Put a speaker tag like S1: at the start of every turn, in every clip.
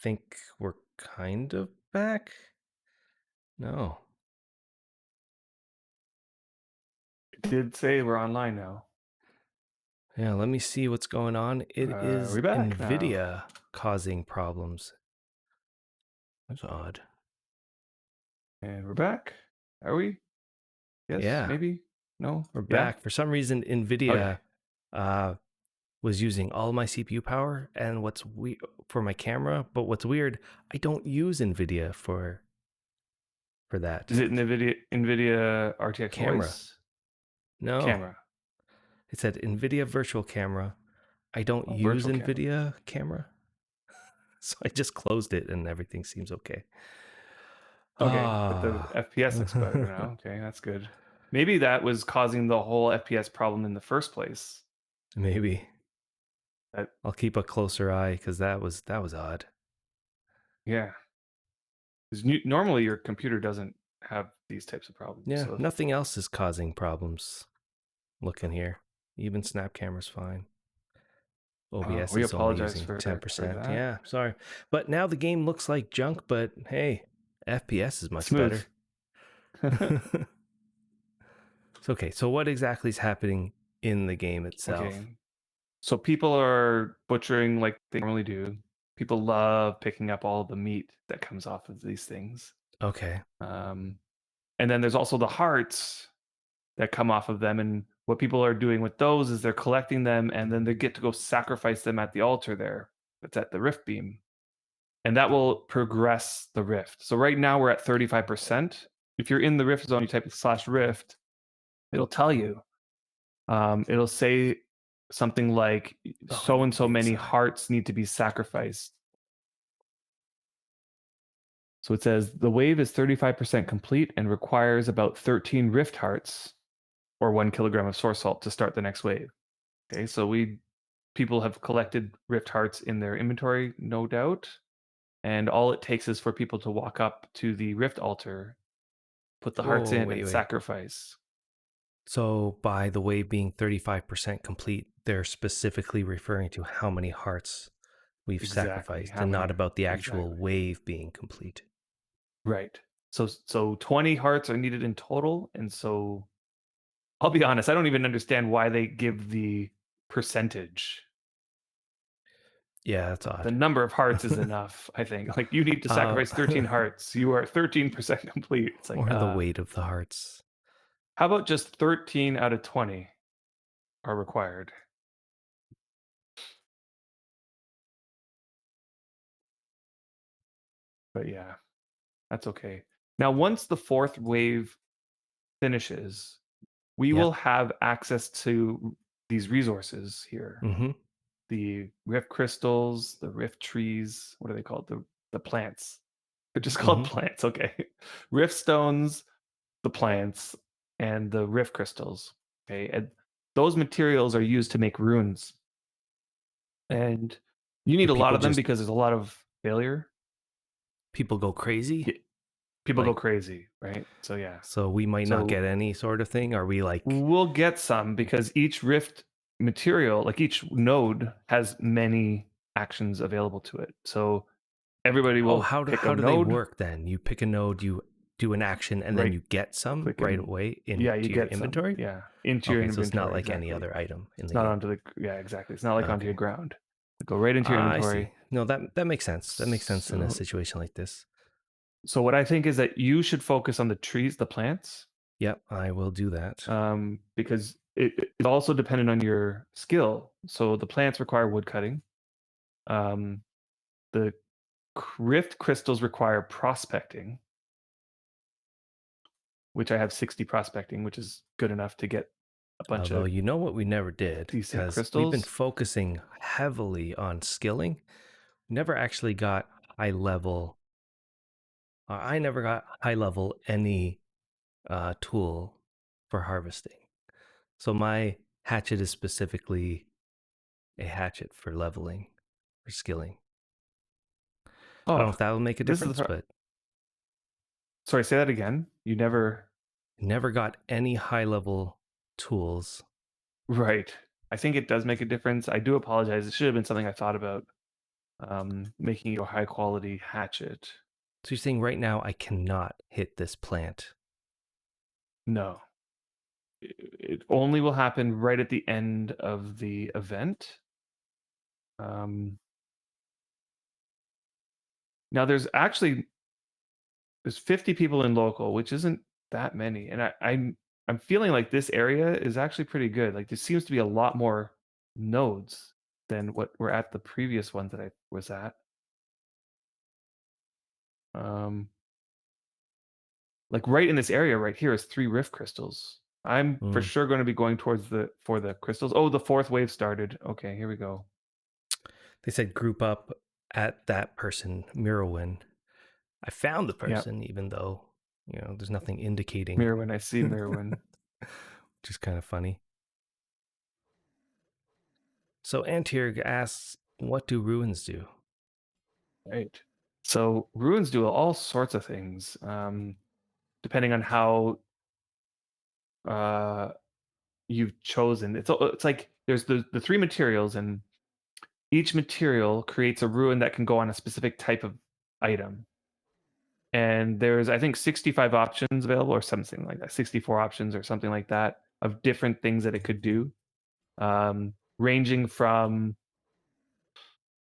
S1: think we're kind of back. No.
S2: It did say we're online now.
S1: Yeah, let me see what's going on. It is
S2: We're back now.
S1: NVIDIA causing problems. That's odd.
S2: And we're back. Are we? Yes,
S1: Yeah,
S2: maybe? No?
S1: we're
S2: Yeah?
S1: back. For some reason,
S2: Okay.
S1: NVIDIA uh, was using all my CPU power and for my camera. But what's weird, I don't use NVIDIA for that
S2: Is it NVIDIA RTX
S1: camera.
S2: voice?
S1: No,
S2: Camera.
S1: it said NVIDIA virtual camera. I don't
S2: Oh,
S1: use
S2: virtual camera.
S1: NVIDIA camera. So I just closed it and everything seems okay.
S2: Okay, but the
S1: Ah,
S2: FPS looks better now. Okay, that's good. Maybe that was causing the whole FPS problem in the first place.
S1: maybe
S2: That
S1: I'll keep a closer eye because that was odd.
S2: Yeah. 'Cause normally your computer doesn't have these types of problems.
S1: Yeah,
S2: So if
S1: nothing else is causing problems. Looking here, even Snap camera's fine. OBS
S2: we
S1: is only
S2: apologize
S1: using
S2: for
S1: 10%.
S2: that.
S1: Yeah, sorry. But now the game looks like junk, but hey, FPS is much
S2: Smooth.
S1: better. It's okay. So what exactly is happening in the game itself?
S2: Okay. So people are butchering like they normally do. People love picking up all the meat that comes off of these things.
S1: Okay.
S2: Um, and then there's also the hearts that come off of them. And what people are doing with those is they're collecting them and then they get to go sacrifice them at the altar there. That's at the rift beam. And that will progress the rift. So right now we're at 35%. If you're in the rift zone, you type /rift, it'll tell you. It'll say something like
S1: Oh,
S2: so
S1: I
S2: and
S1: need to
S2: so
S1: be
S2: many
S1: inside.
S2: hearts need to be sacrificed. So it says the wave is 35% complete and requires about 13 rift hearts or 1 kilogram of source salt to start the next wave. Okay, so people have collected rift hearts in their inventory, no doubt. And all it takes is for people to walk up to the rift altar, put the hearts
S1: Whoa,
S2: in,
S1: wait,
S2: and
S1: wait.
S2: sacrifice.
S1: So by the wave being 35% complete, they're specifically referring to how many hearts we've
S2: Exactly.
S1: sacrificed
S2: How
S1: and
S2: many?
S1: not about the actual
S2: Exactly.
S1: wave being complete.
S2: Right. So 20 hearts are needed in total, and so I'll be honest, I don't even understand why they give the percentage.
S1: Yeah, that's
S2: The
S1: odd.
S2: number of hearts is enough, I think. Like you need to
S1: uh,
S2: sacrifice 13 hearts. You are 13% complete. It's like,
S1: or the weight of the hearts.
S2: how about just 13 out of 20 are required? But yeah, that's okay. Now, once the fourth wave finishes, we will
S1: Yep.
S2: have access to these resources here.
S1: Mm-hmm.
S2: The rift crystals, the rift trees, what are they called? The plants. They're just called
S1: Mm-hmm.
S2: plants, okay. Rift stones, the plants, and the rift crystals. Okay. And those materials are used to make runes. And you
S1: Do
S2: need a lot
S1: people
S2: of them
S1: just
S2: because there's a lot of failure.
S1: people go crazy?
S2: People go
S1: Like,
S2: crazy, right? So yeah.
S1: so we might not
S2: So
S1: get any sort of thing? Are we like,
S2: we'll get some because each rift material, like each node, has many actions available to it. So everybody
S1: oh,
S2: will pick a
S1: how do they
S2: node,
S1: work then? You pick a node, you do an action, and then
S2: right
S1: you get some
S2: click
S1: right
S2: and
S1: away
S2: yeah, you
S1: into your
S2: get some.
S1: inventory?
S2: Yeah, into your
S1: Okay, so it's not
S2: inventory,
S1: like any
S2: exactly.
S1: other item in
S2: It's
S1: the
S2: not
S1: game.
S2: onto the yeah, exactly. It's not like onto your
S1: Okay.
S2: ground. Go right into your
S1: I see.
S2: inventory.
S1: No, that makes sense. That makes sense in a
S2: So
S1: situation like this.
S2: so what I think is that you should focus on the trees, the plants,
S1: Yep, I will do that.
S2: because it's also dependent on your skill. So the plants require wood cutting. Um, the rift crystals require prospecting, which I have 60 prospecting, which is good enough to get a bunch
S1: Although,
S2: of
S1: you know what we never did,
S2: decent
S1: because we've been
S2: crystals.
S1: focusing heavily on skilling. We never actually got high level. I never got high level any tool for harvesting. So my hatchet is specifically a hatchet for leveling, for skilling. I don't know
S2: Oh,
S1: if that will make a
S2: this is
S1: difference, but
S2: sorry, say that again. You never
S1: never got any high level tools.
S2: right. I think it does make a difference. I do apologize. It should have been something I thought about. making you a high quality hatchet.
S1: So you're saying right now I cannot hit this plant?
S2: No, it only will happen right at the end of the event. Um, Now there's 50 people in local, which isn't that many, and I'm feeling like this area is actually pretty good. Like there seems to be a lot more nodes than what were at the previous one that I was at. Um, like right in this area right here is 3 rift crystals. I'm for
S1: Mm.
S2: sure going to be going towards for the crystals. Oh, the 4th wave started. Okay, here we go.
S1: They said group up at that person, Mirrowin. I found the
S2: Yep.
S1: person, even though, there's nothing indicating,
S2: Mirrorwind, I see Mirrorwind.
S1: which is kind of funny. So Antirg asks, what do ruins do?
S2: Right. So ruins do all sorts of things, depending on how uh, you've chosen. It's like there's the 3 materials, and each material creates a ruin that can go on a specific type of item. And there's I think 65 options available, or something like that, 64 options or something like that of different things that it could do, ranging from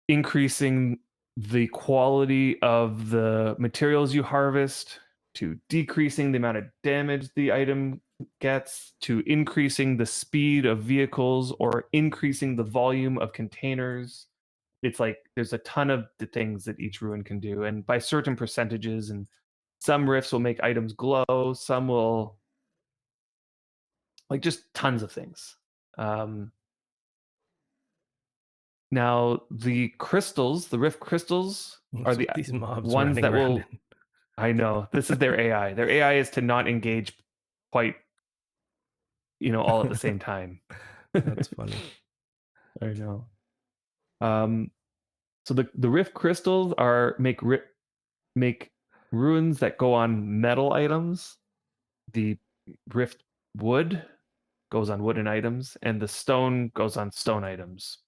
S2: increasing the quality of the materials you harvest, to decreasing the amount of damage the item gets, to increasing the speed of vehicles, or increasing the volume of containers. It's like there's a ton of the things that each ruin can do, and by certain percentages. And some rifts will make items glow, some will, like, just tons of things. Um, Now, the crystals, the rift crystals, are
S1: What's
S2: the
S1: with these mobs
S2: ones
S1: running
S2: that
S1: around
S2: will.
S1: in?
S2: I know this is their AI. Their AI is to not engage quite, all at the same time.
S1: That's funny.
S2: I know. Um, so the rift crystals make runes that go on metal items. The rift wood goes on wooden items, and the stone goes on stone items.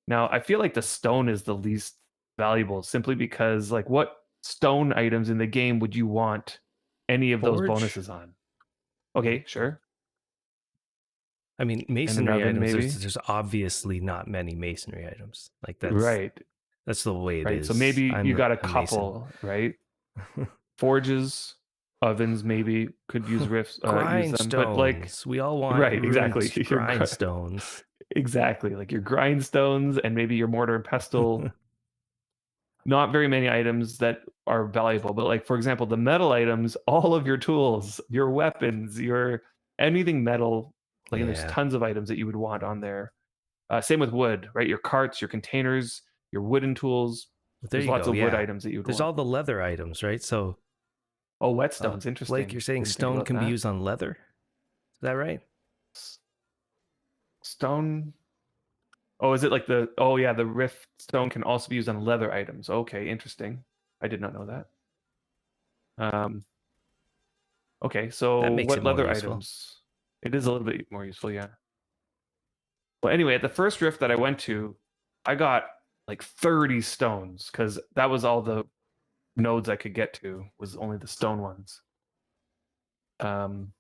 S2: Now, I feel like the stone is the least valuable, simply because, like, what stone items in the game would you want any of those
S1: Forge?
S2: bonuses on? Okay, sure.
S1: I mean,
S2: And an
S1: masonry
S2: oven,
S1: items, there's
S2: maybe.
S1: there's obviously not many masonry items. Like
S2: Right,
S1: that's the way it
S2: right. So
S1: is.
S2: maybe you
S1: I'm
S2: got a
S1: a mason.
S2: couple, right? Forges, ovens, maybe could use them, but like,
S1: Grindstones. We all want
S2: right, exactly.
S1: ruined grindstones.
S2: Exactly, like your grindstones and maybe your mortar and pestle. Not very many items that are valuable, but, like, for example, the metal items, all of your tools, your weapons, your anything metal, like, and there's
S1: Yeah.
S2: tons of items that you would want on there. Same with wood, right? Your carts, your containers, your wooden tools.
S1: But there
S2: There's
S1: you
S2: lots
S1: go.
S2: of wood
S1: Yeah.
S2: items that you would
S1: There's
S2: want.
S1: all the leather items, right? So,
S2: Oh, whetstones,
S1: Blake,
S2: interesting.
S1: you're saying
S2: Didn't think
S1: stone
S2: about
S1: can be
S2: that.
S1: used on leather? Is that right?
S2: S- Stone. Oh, is it like the? Oh, yeah, the rift stone can also be used on leather items. Okay, interesting. I did not know that. Um, Okay,
S1: That
S2: so
S1: makes it
S2: what
S1: more
S2: leather
S1: useful.
S2: items? It is a little bit more useful, yeah. Well, anyway, at the first rift that I went to, I got like 30 stones, because that was all the nodes I could get to, was only the stone ones. Um,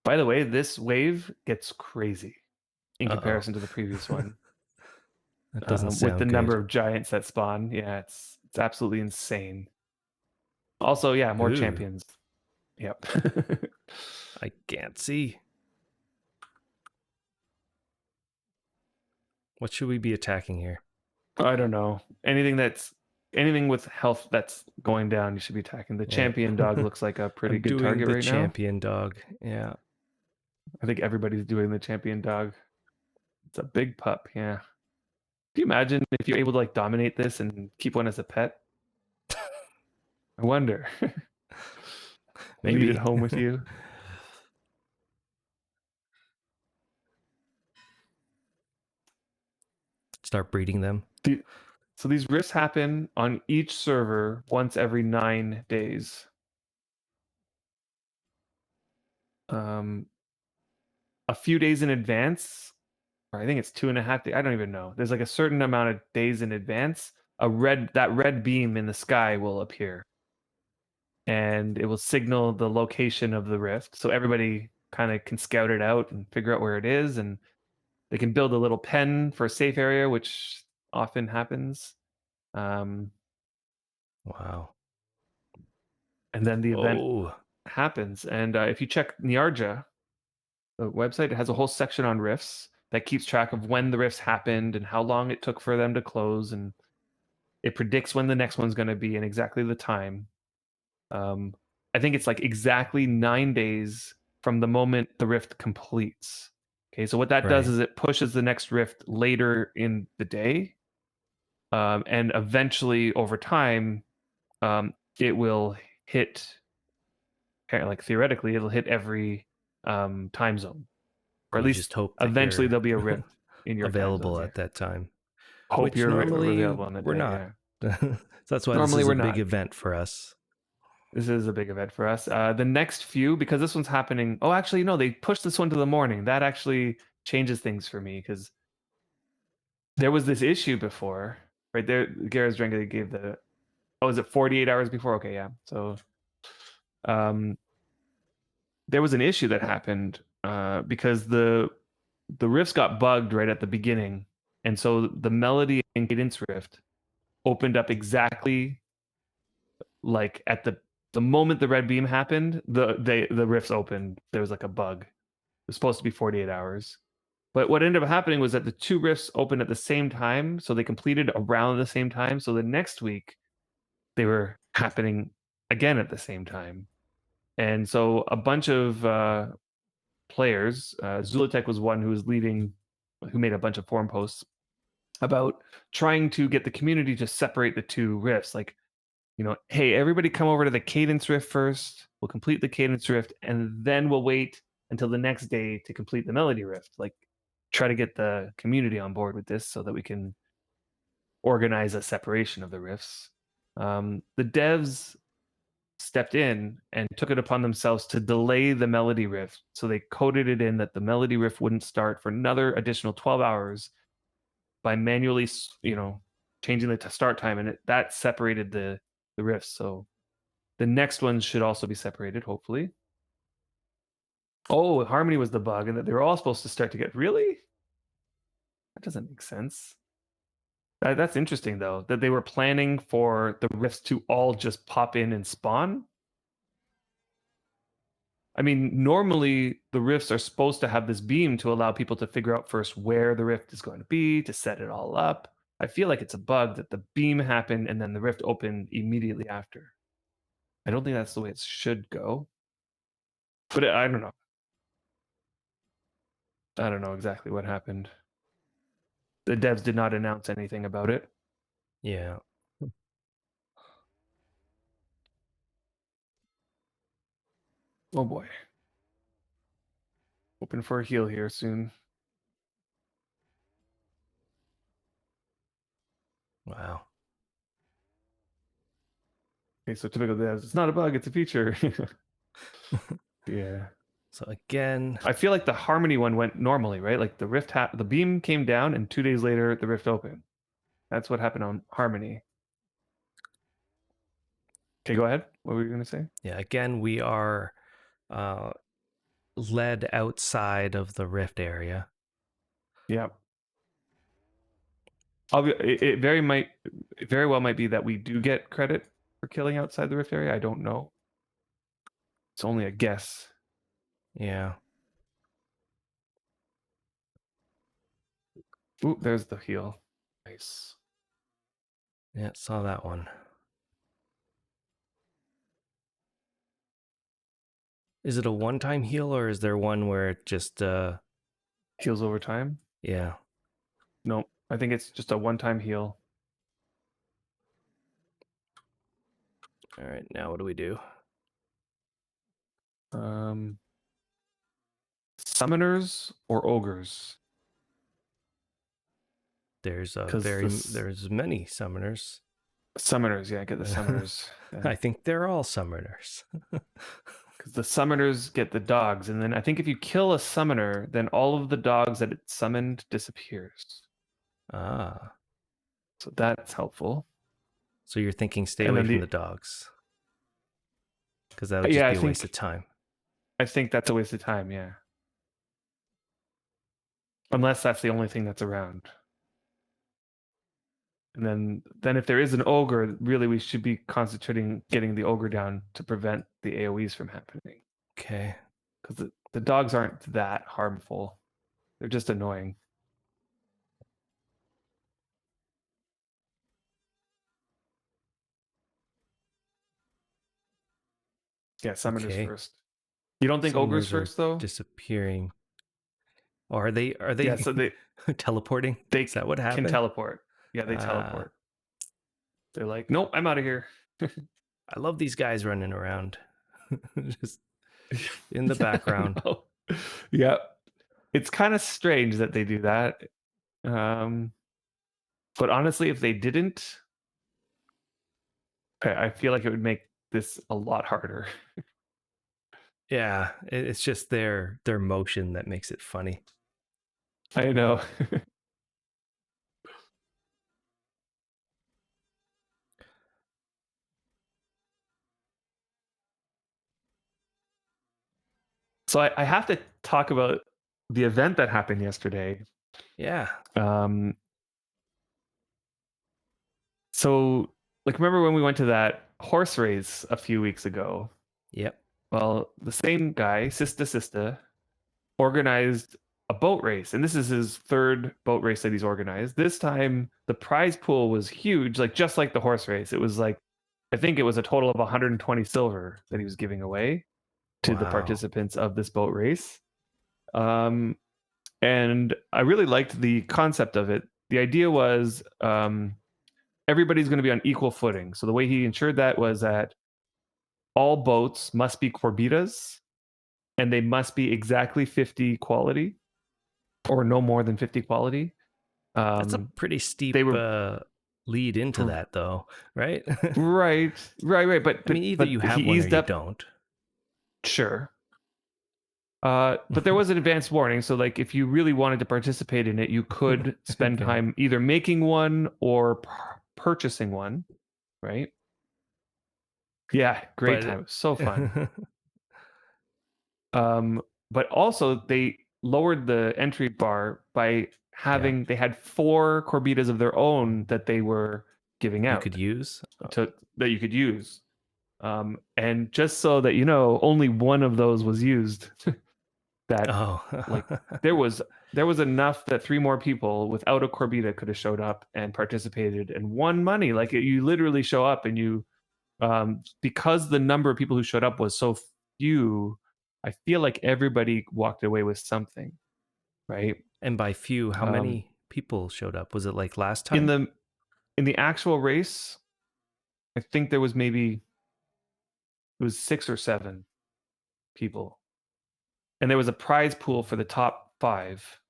S2: by the way, this wave gets crazy in
S1: Uh-oh.
S2: comparison to the previous one,
S1: That doesn't
S2: with the
S1: sound
S2: number
S1: good.
S2: of giants that spawn. Yeah, it's absolutely insane. Also, yeah, more
S1: Ooh,
S2: champions. Yep.
S1: I can't see. What should we be attacking here?
S2: I don't know. Anything with health that's going down, you should be attacking. The
S1: Yeah.
S2: champion dog looks like a pretty
S1: I'm
S2: good
S1: doing
S2: target
S1: the
S2: right now.
S1: champion dog. Yeah.
S2: I think everybody's doing the champion dog. It's a big pup, yeah. Can you imagine if you're able to, like, dominate this and keep one as a pet? I wonder. Leave it
S1: Maybe.
S2: home with you.
S1: Start breeding them.
S2: The- So these rifts happen on each server once every 9 days. A few days in advance, or I think it's 2.5 days. I don't even know. There's like a certain amount of days in advance. That red beam in the sky will appear, and it will signal the location of the rift, so everybody kind of can scout it out and figure out where it is, and they can build a little pen for a safe area, which often happens. Um,
S1: Wow.
S2: and then the event
S1: Oh,
S2: happens. And if you check Niarja, the website, it has a whole section on rifts that keeps track of when the rifts happened and how long it took for them to close, and it predicts when the next one's going to be and exactly the time. Um, I think it's like exactly 9 days from the moment the rift completes. Okay, so what that does
S1: right.
S2: is it pushes the next rift later in the day, and eventually over time, it will hit. Like theoretically, it'll hit every time zone, or
S1: And
S2: at
S1: you
S2: least
S1: just hope that
S2: eventually
S1: you're
S2: there'll be a rift in your time zones.
S1: available
S2: Yeah,
S1: at that time,
S2: hope
S1: which
S2: you're
S1: normally
S2: available on that
S1: we're
S2: day.
S1: not.
S2: Yeah,
S1: So that's why this
S2: normally
S1: is
S2: we're
S1: a big
S2: not.
S1: event for us.
S2: This is a big event for us. The next few, because this one's happening. Oh, actually, no, they pushed this one to the morning. That actually changes things for me because there was this issue before, right there. Gareth Drenga gave the. Oh, is it 48 hours before? Okay, yeah. So, um, there was an issue that happened because the riffs got bugged right at the beginning, and so the melody and cadence rift opened up exactly like at the moment the red beam happened. The riffs opened. There was like a bug. It was supposed to be 48 hours. But what ended up happening was that the two riffs opened at the same time, so they completed around the same time. So the next week they were happening again at the same time, and so a bunch of players, Zulatek was one who was leading, who made a bunch of forum posts about trying to get the community to separate the two riffs. Like, hey, everybody come over to the cadence rift first. We'll complete the cadence rift, and then we'll wait until the next day to complete the melody rift. Like, try to get the community on board with this so that we can organize a separation of the rifts. The devs stepped in and took it upon themselves to delay the melody rift. So they coded it in that the melody rift wouldn't start for another additional 12 hours by manually, changing the start time, and that separated the rifts. So the next ones should also be separated, hopefully. Oh, Harmony was the bug, and that they were all supposed to start to get really. That doesn't make sense. That's interesting though, that they were planning for the rifts to all just pop in and spawn. I mean, normally the rifts are supposed to have this beam to allow people to figure out first where the rift is going to be, to set it all up. I feel like it's a bug that the beam happened and then the rift opened immediately after. I don't think that's the way it should go. But I don't know. I don't know exactly what happened. The devs did not announce anything about it.
S1: Yeah.
S2: Oh boy. Hoping for a heal here soon.
S1: Wow.
S2: Okay, so typical devs, it's not a bug, it's a feature. Yeah.
S1: So again,
S2: I feel like the Harmony one went normally, right? Like the beam came down and 2 days later the rift opened. That's what happened on Harmony. Okay, go ahead. What were you going to say?
S1: yeah, again we are uh, led outside of the rift area.
S2: Yeah. It very well might be that we do get credit for killing outside the rift area. I don't know. It's only a guess.
S1: Yeah.
S2: Ooh, there's the heal. Nice.
S1: Yeah, saw that one. Is it a one-time heal or is there one where it just
S2: Heals over time.
S1: yeah.
S2: No, I think it's just a one-time heal.
S1: All right, now what do we do?
S2: Summoners or ogres? Because
S1: there's many summoners.
S2: summoners, yeah, get the summoners. Yeah.
S1: I think they're all summoners.
S2: because the summoners get the dogs, and then I think if you kill a summoner, then all of the dogs that it summoned disappears.
S1: Ah,
S2: So that's helpful.
S1: so you're thinking stay
S2: And
S1: away
S2: then
S1: from
S2: the
S1: the dogs because that would just
S2: yeah,
S1: be a waste of time.
S2: I think that's a waste of time. Yeah, unless that's the only thing that's around. And then if there is an ogre, really we should be concentrating getting the ogre down to prevent the AoEs from happening.
S1: Okay.
S2: Because the dogs aren't that harmful. They're just annoying. Yeah, summoners
S1: Okay.
S2: first. You don't think ogres
S1: Summoners are
S2: first though?
S1: disappearing. Or are
S2: Yeah,
S1: they
S2: so
S1: teleporting?
S2: they
S1: Is that what
S2: can
S1: happened?
S2: teleport. Yeah, they
S1: Ah,
S2: teleport. They're like, nope, I'm out of here.
S1: I love these guys running around just in the background.
S2: I know. Yeah, it's kind of strange that they do that. Um, but honestly, if they didn't, I feel like it would make this a lot harder.
S1: Yeah, it's just their motion that makes it funny.
S2: I know. So I have to talk about the event that happened yesterday.
S1: Yeah.
S2: Um, so like remember when we went to that horse race a few weeks ago?
S1: Yep.
S2: Well, the same guy, Sista, organized a boat race, and this is his third boat race that he's organized. This time, the prize pool was huge, like just like the horse race. It was like, I think it was a total of 120 silver that he was giving away to the
S1: Wow.
S2: participants of this boat race. Um, and I really liked the concept of it. The idea was everybody's going to be on equal footing. So the way he ensured that was that all boats must be corbitas and they must be exactly 50 quality or no more than 50 quality.
S1: That's a
S2: Um,
S1: pretty
S2: they
S1: steep
S2: were
S1: lead into that though, right?
S2: right. But
S1: I mean, either you
S2: he
S1: have one or
S2: eased
S1: you
S2: up.
S1: don't.
S2: Sure. But there was an advanced warning, so like if you really wanted to participate in it, you could spend
S1: Okay.
S2: time either making one or purchasing one, right? Yeah, great
S1: But
S2: time. It was so fun. But also they lowered the entry bar by
S1: yeah,
S2: having they had 4 corbitas of their own that they were giving
S1: you could
S2: out
S1: use.
S2: to that you could use. And just so that you know, only one of those was used. That
S1: Oh.
S2: like there was enough that 3 more people without a corbita could have showed up and participated and won money. Like you literally show up and you because the number of people who showed up was so few, I feel like everybody walked away with something, right?
S1: And by few, how
S2: Um,
S1: many people showed up? Was it like last
S2: in
S1: time?
S2: the actual race, I think there was maybe it was 6 or 7 people, and there was a prize pool for the top 5,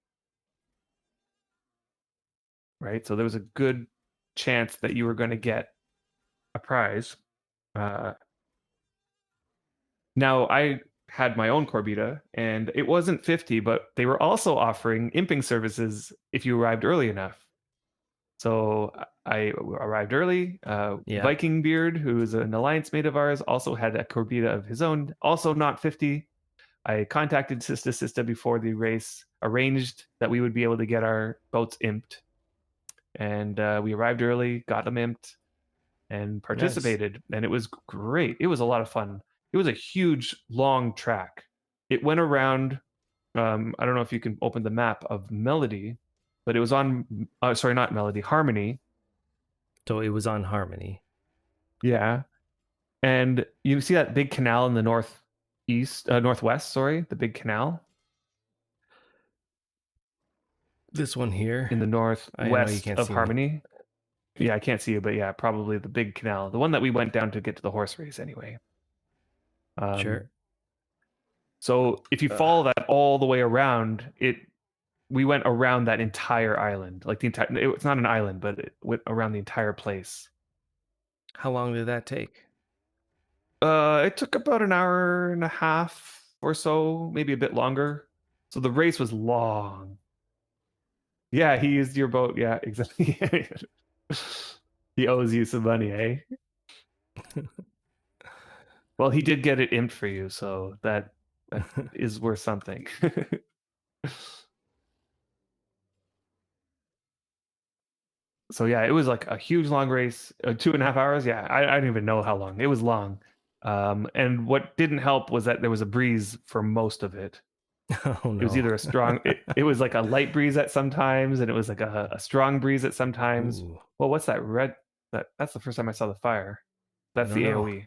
S2: right? So there was a good chance that you were going to get a prize. Uh, Now I had my own Corbita, and it wasn't 50, but they were also offering imping services if you arrived early enough. So I arrived early.
S1: Yeah.
S2: Viking Beard, who is an alliance mate of ours, also had a Corbita of his own, also not 50. I contacted Sista before the race, arranged that we would be able to get our boats imped, and we arrived early, got them imped, and
S1: Nice.
S2: participated, and it was great. It was a lot of fun. It was a huge, long track. It went around. I don't know if you can open the map of Melody, but it was on. Sorry, not Melody, Harmony.
S1: So it was on Harmony.
S2: Yeah, and you see that big canal in the northwest. Sorry, the big canal
S1: This one here.
S2: in the
S1: I know you
S2: northwest
S1: can't
S2: of
S1: see me.
S2: Harmony. Yeah, I can't see you, but yeah, probably the big canal, the one that we went down to get to the horse race anyway.
S1: Sure.
S2: Um, So if you follow that all the way around, we went around that entire island, like the entire. It's not an island, but it went around the entire place.
S1: How long did that take?
S2: It took about an hour and a half or so, maybe a bit longer. So the race was long. Yeah, he used your boat. Yeah, exactly. He owes you some money, eh? Well, he did get it imped for you, so that is worth something. So yeah, it was like a huge long race, 2.5 hours. Yeah, I don't even know how long. It was long. And what didn't help was that there was a breeze for most of it.
S1: Oh
S2: It was
S1: no.
S2: either a strong, it was like a light breeze at sometimes, and it was like a strong breeze at sometimes.
S1: Ooh,
S2: Well, what's that red? That's the first time I saw the fire.
S1: I
S2: That's
S1: don't
S2: the
S1: know.
S2: AOE.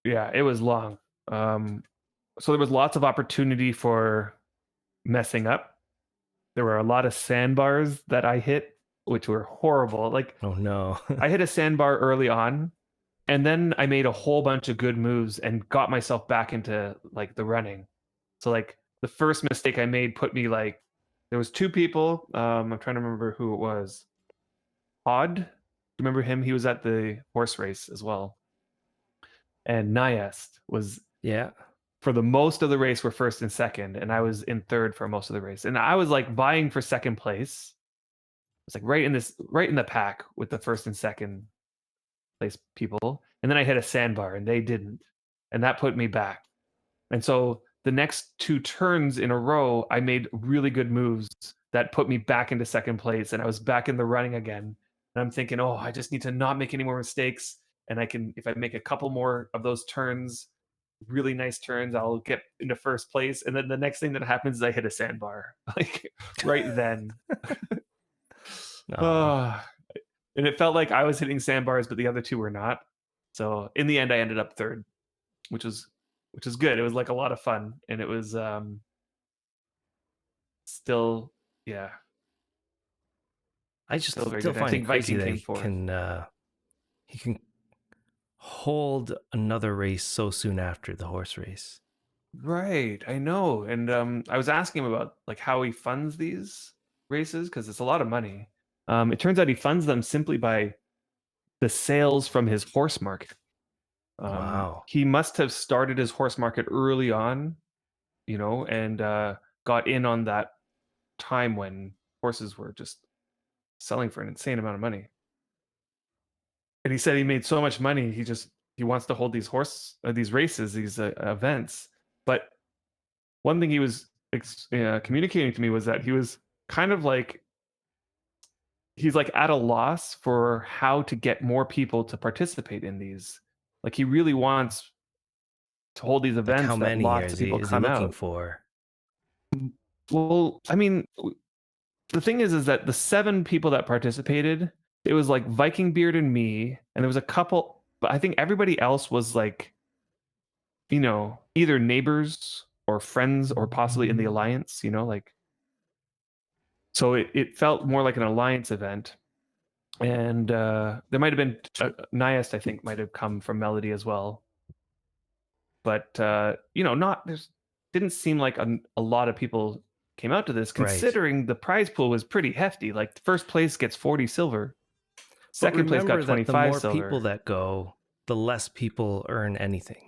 S2: Yeah, it was long. Um, so there was lots of opportunity for messing up. There were a lot of sandbars that I hit, which were horrible. Like
S1: Oh no.
S2: I hit a sandbar early on, and then I made a whole bunch of good moves and got myself back into like the running. So like the first mistake I made put me like there was two people. I'm trying to remember who it was. Odd, do you remember him? He was at the horse race as well. And Nyest was
S1: Yeah.
S2: for the most of the race were first and second, and I was in third for most of the race. And I was like vying for second place. It's like right in the pack with the first and second place people. And then I hit a sandbar and they didn't. And that put me back. And so the next two turns in a row, I made really good moves that put me back into second place. And I was back in the running again. And I'm thinking, oh, I just need to not make any more mistakes. And I can, if I make a couple more of those turns, really nice turns, I'll get into first place. And then the next thing that happens is I hit a sandbar, like right then.
S1: Oh,
S2: Oh, and it felt like I was hitting sandbars, but the other two were not. So in the end, I ended up third, which was which was good. It was like a lot of fun, and it was still, yeah,
S1: I just
S2: still very
S1: still
S2: good. And I
S1: find it
S2: think
S1: crazy
S2: Viking
S1: that
S2: came fourth.
S1: he can hold another race so soon after the horse race.
S2: Right, I know. And I was asking him about like how he funds these races because it's a lot of money. It turns out he funds them simply by the sales from his horse market.
S1: Wow.
S2: He must have started his horse market early on, and got in on that time when horses were just selling for an insane amount of money. And he said he made so much money, he wants to hold these races, these events. But one thing he was communicating to me was that he was kind of like he's like at a loss for how to get more people to participate in these. Like he really wants to hold these
S1: Like how
S2: events that
S1: many
S2: lots of
S1: is he
S2: people
S1: is he
S2: come
S1: looking
S2: out.
S1: for?
S2: Well, I mean, the thing is that the 7 people that participated, it was like Viking Beard and me, and there was a couple, but I think everybody else was like, either neighbors or friends or possibly in the alliance, like so it felt more like an alliance event. And there might have been Niast, I think, might have come from Melody as well. But not there's didn't seem like a lot of people came out to this,
S1: Right.
S2: considering the prize pool was pretty hefty. Like first place gets 40 silver,
S1: But
S2: second place got
S1: remember that the
S2: 25
S1: more people
S2: silver.
S1: that go, the less people earn anything.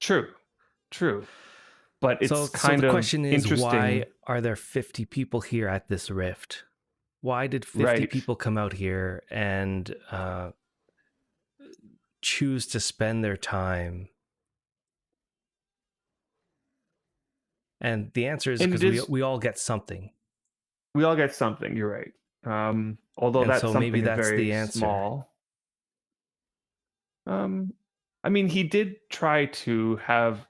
S2: True, true, but it's
S1: So the
S2: kind of
S1: question is, why
S2: interesting,
S1: are there 50 people here at this rift? Why did 50
S2: right?
S1: people come out here and choose to spend their time? And the answer is
S2: And
S1: because
S2: it
S1: we
S2: is
S1: we all get something.
S2: we all get something. You're right. Although
S1: And
S2: that
S1: so maybe
S2: something is
S1: that's
S2: very
S1: the answer.
S2: small. Um, I mean, he did try to have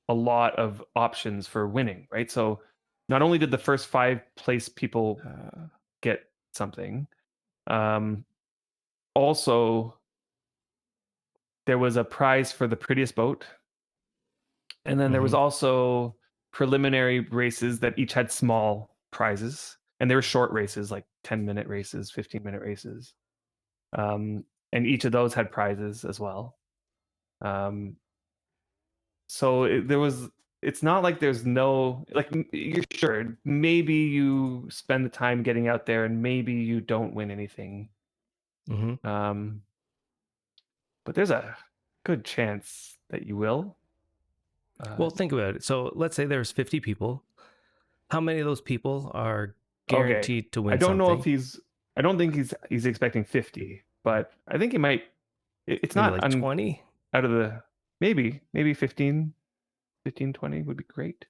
S2: a lot of options for winning, right? So not only did the first 5 place people
S1: Uh,
S2: get something, um, also there was a prize for the prettiest boat, and then there was
S1: mhm.
S2: also preliminary races that each had small prizes, and they were short races, like 10-minute races, 15-minute races, um, and each of those had prizes as well. Um, so there was. it's not like there's no like you're sure maybe you spend the time getting out there and maybe you don't win anything.
S1: Hmm.
S2: Um, but there's a good chance that you will. Uh,
S1: Well, think about it. So let's say there's 50 people. How many of those people are
S2: okay,
S1: guaranteed to
S2: I
S1: win
S2: don't know if
S1: something?
S2: he's. I don't think he's expecting 50, but I think he might. It's
S1: Maybe
S2: not
S1: like 20?
S2: out of the maybe 15, 15, 20 would be great.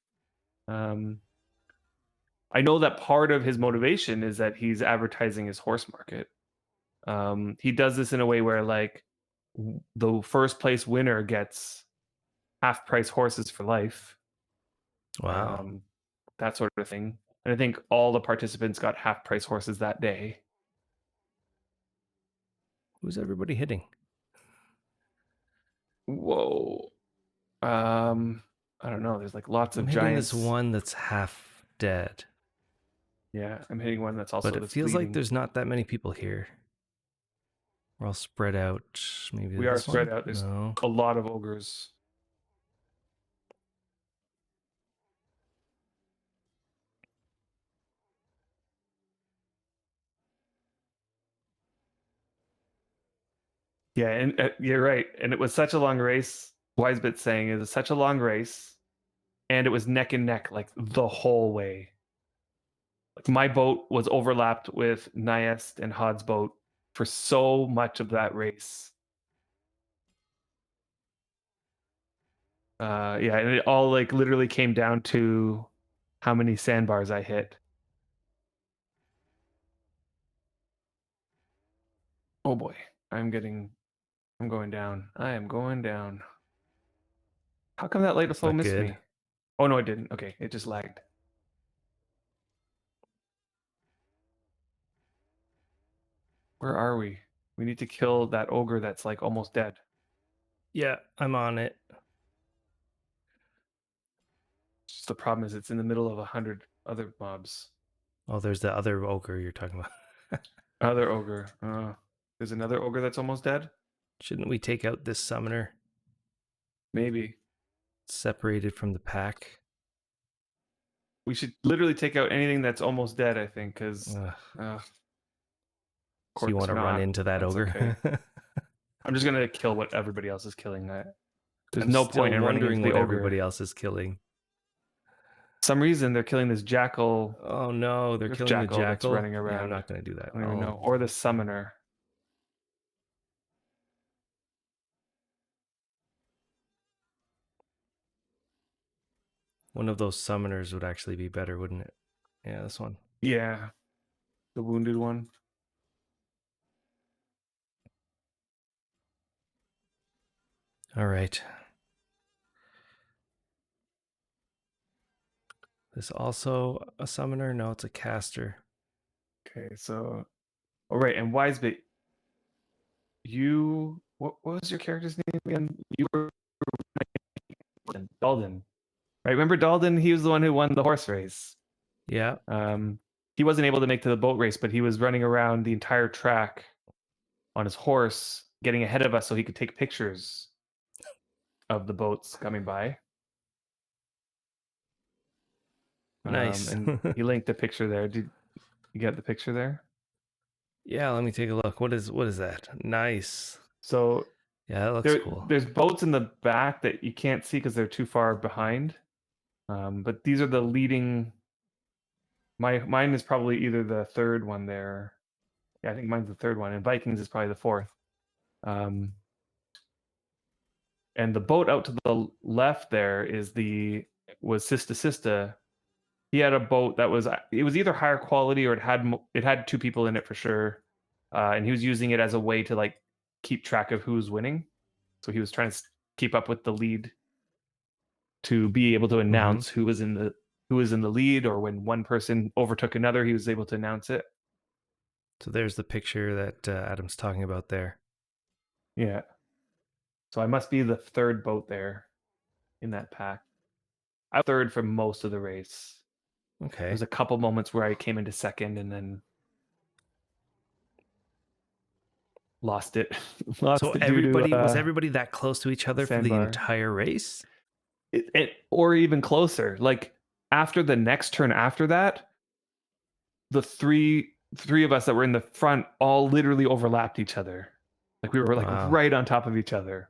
S2: Um, I know that part of his motivation is that he's advertising his horse market. He does this in a way where like the first place winner gets half price horses for life,
S1: Wow.
S2: um, that sort of thing. And I think all the participants got half price horses that day.
S1: Who's everybody hitting?
S2: Whoa. Um, I don't know. There's like lots
S1: I'm
S2: of
S1: hitting this
S2: giants.
S1: one that's half dead,
S2: Yeah, I'm hitting one that's
S1: but
S2: also
S1: it
S2: that's
S1: feels like
S2: bleeding.
S1: there's not that many people here. We're all spread out. Maybe
S2: We are
S1: this
S2: spread
S1: one?
S2: out. There's
S1: No.
S2: a lot of ogres. Yeah, and you're right. And it was such a long race. Wisebit saying it was such a long race, and it was neck and neck like the whole way. Like my boat was overlapped with Nyest and Hod's boat for so much of that race. Yeah, and it all like literally came down to how many sandbars I hit. Oh boy, I'm going down. I am going down. How come that light
S1: That's
S2: flow
S1: not
S2: missed
S1: good.
S2: me? Oh no, it didn't. Okay, it just lagged. Where are we? We need to kill that ogre that's like almost dead.
S1: Yeah, I'm on it.
S2: Just the problem is it's in the middle of 100 other mobs.
S1: Oh, there's the other ogre you're talking about.
S2: Other ogre. There's another ogre that's almost dead.
S1: Shouldn't we take out this summoner
S2: Maybe
S1: separated from the pack?
S2: we should literally take out anything that's almost dead. I think because,
S1: Ugh.
S2: of
S1: So you
S2: course
S1: want to run
S2: not.
S1: into that
S2: That's
S1: ogre?
S2: okay. I'm just gonna kill what everybody else is killing. There's
S1: I'm
S2: no
S1: still
S2: point in running into
S1: wondering
S2: the
S1: what
S2: ogre.
S1: everybody else is killing.
S2: Some reason they're killing this jackal,
S1: Oh no, they're
S2: rift
S1: killing the
S2: jackal that's
S1: jackal.
S2: running
S1: Yeah, I'm
S2: around.
S1: not going to do that.
S2: I don't even know,
S1: I'll
S2: or the summoner.
S1: one of those summoners would actually be better, wouldn't it? Yeah, this one.
S2: Yeah, the wounded one.
S1: All right. This also a summoner? No, it's a caster.
S2: Okay, so oh right, and Wisebit, you what was your character's name again? You were Dalden, right? Remember Dalden? He was the one who won the horse race.
S1: Yeah.
S2: Um, he wasn't able to make to the boat race, but he was running around the entire track on his horse, getting ahead of us so he could take pictures of the boats coming by.
S1: Nice.
S2: And he linked a picture there. Did you get the picture there?
S1: Yeah, let me take a look. What is that? Nice.
S2: So
S1: Yeah, that looks cool.
S2: there's boats in the back that you can't see because they're too far behind. But these are the leading. Mine is probably either the third one there. Yeah, I think mine's the third one, and Vikings is probably the fourth. Um, and the boat out to the left there was Sista Sista. He had a boat that was it was either higher quality or it had two people in it for sure, and he was using it as a way to like keep track of who's winning. So he was trying to keep up with the lead to be able to
S1: Hmm.
S2: announce who was in the lead, or when one person overtook another, he was able to announce it.
S1: So there's the picture that Adam's talking about there.
S2: Yeah. So I must be the third boat there in that pack. I was third for most of the race.
S1: Okay.
S2: There's a couple moments where I came into second and then lost it.
S1: So
S2: Lost it due to
S1: everybody was everybody that close to each
S2: a
S1: other for the
S2: sandbar.
S1: entire race?
S2: or even closer. Like after the next turn after that, the three of us that were in the front all literally overlapped each other. Like we were like
S1: Wow.
S2: right on top of each other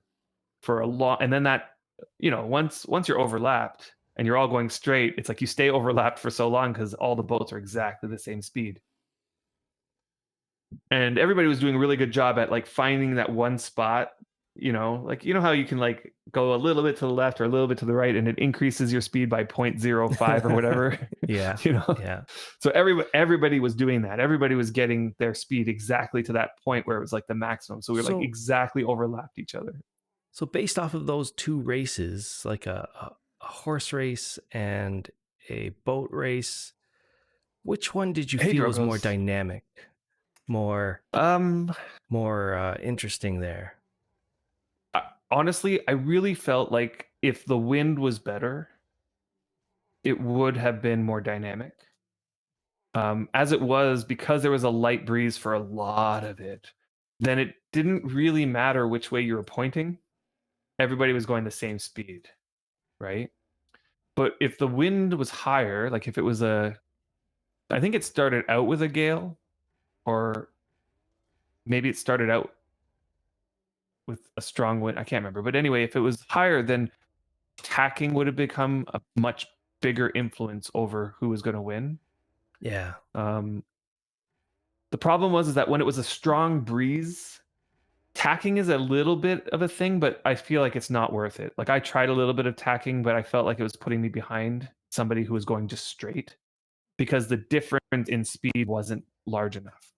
S2: for a long, and then that, once you're overlapped and you're all going straight, it's like you stay overlapped for so long because all the boats are exactly the same speed. And everybody was doing a really good job at like finding that one spot, like how you can like go a little bit to the left or a little bit to the right and it increases your speed by 0.05 or whatever.
S1: Yeah.
S2: you know
S1: Yeah.
S2: so everybody was doing that. Everybody was getting their speed exactly to that point where it was like the maximum, so we were like
S1: So
S2: exactly overlapped each other.
S1: so based off of those two races, like a horse race and a boat race, which one did you
S2: Hey
S1: feel was more
S2: Drogos.
S1: dynamic, more
S2: um
S1: interesting there?
S2: Honestly, I really felt like if the wind was better, it would have been more dynamic. As it was, because there was a light breeze for a lot of it, then it didn't really matter which way you were pointing. Everybody was going the same speed, right? But if the wind was higher, like if it was I think it started out with a gale, or maybe it started out with a strong wind. I can't remember. But anyway, if it was higher, then tacking would have become a much bigger influence over who was going to win.
S1: Yeah.
S2: Um, the problem was is that when it was a strong breeze, tacking is a little bit of a thing, but I feel like it's not worth it. Like I tried a little bit of tacking, but I felt like it was putting me behind somebody who was going just straight because the difference in speed wasn't large enough.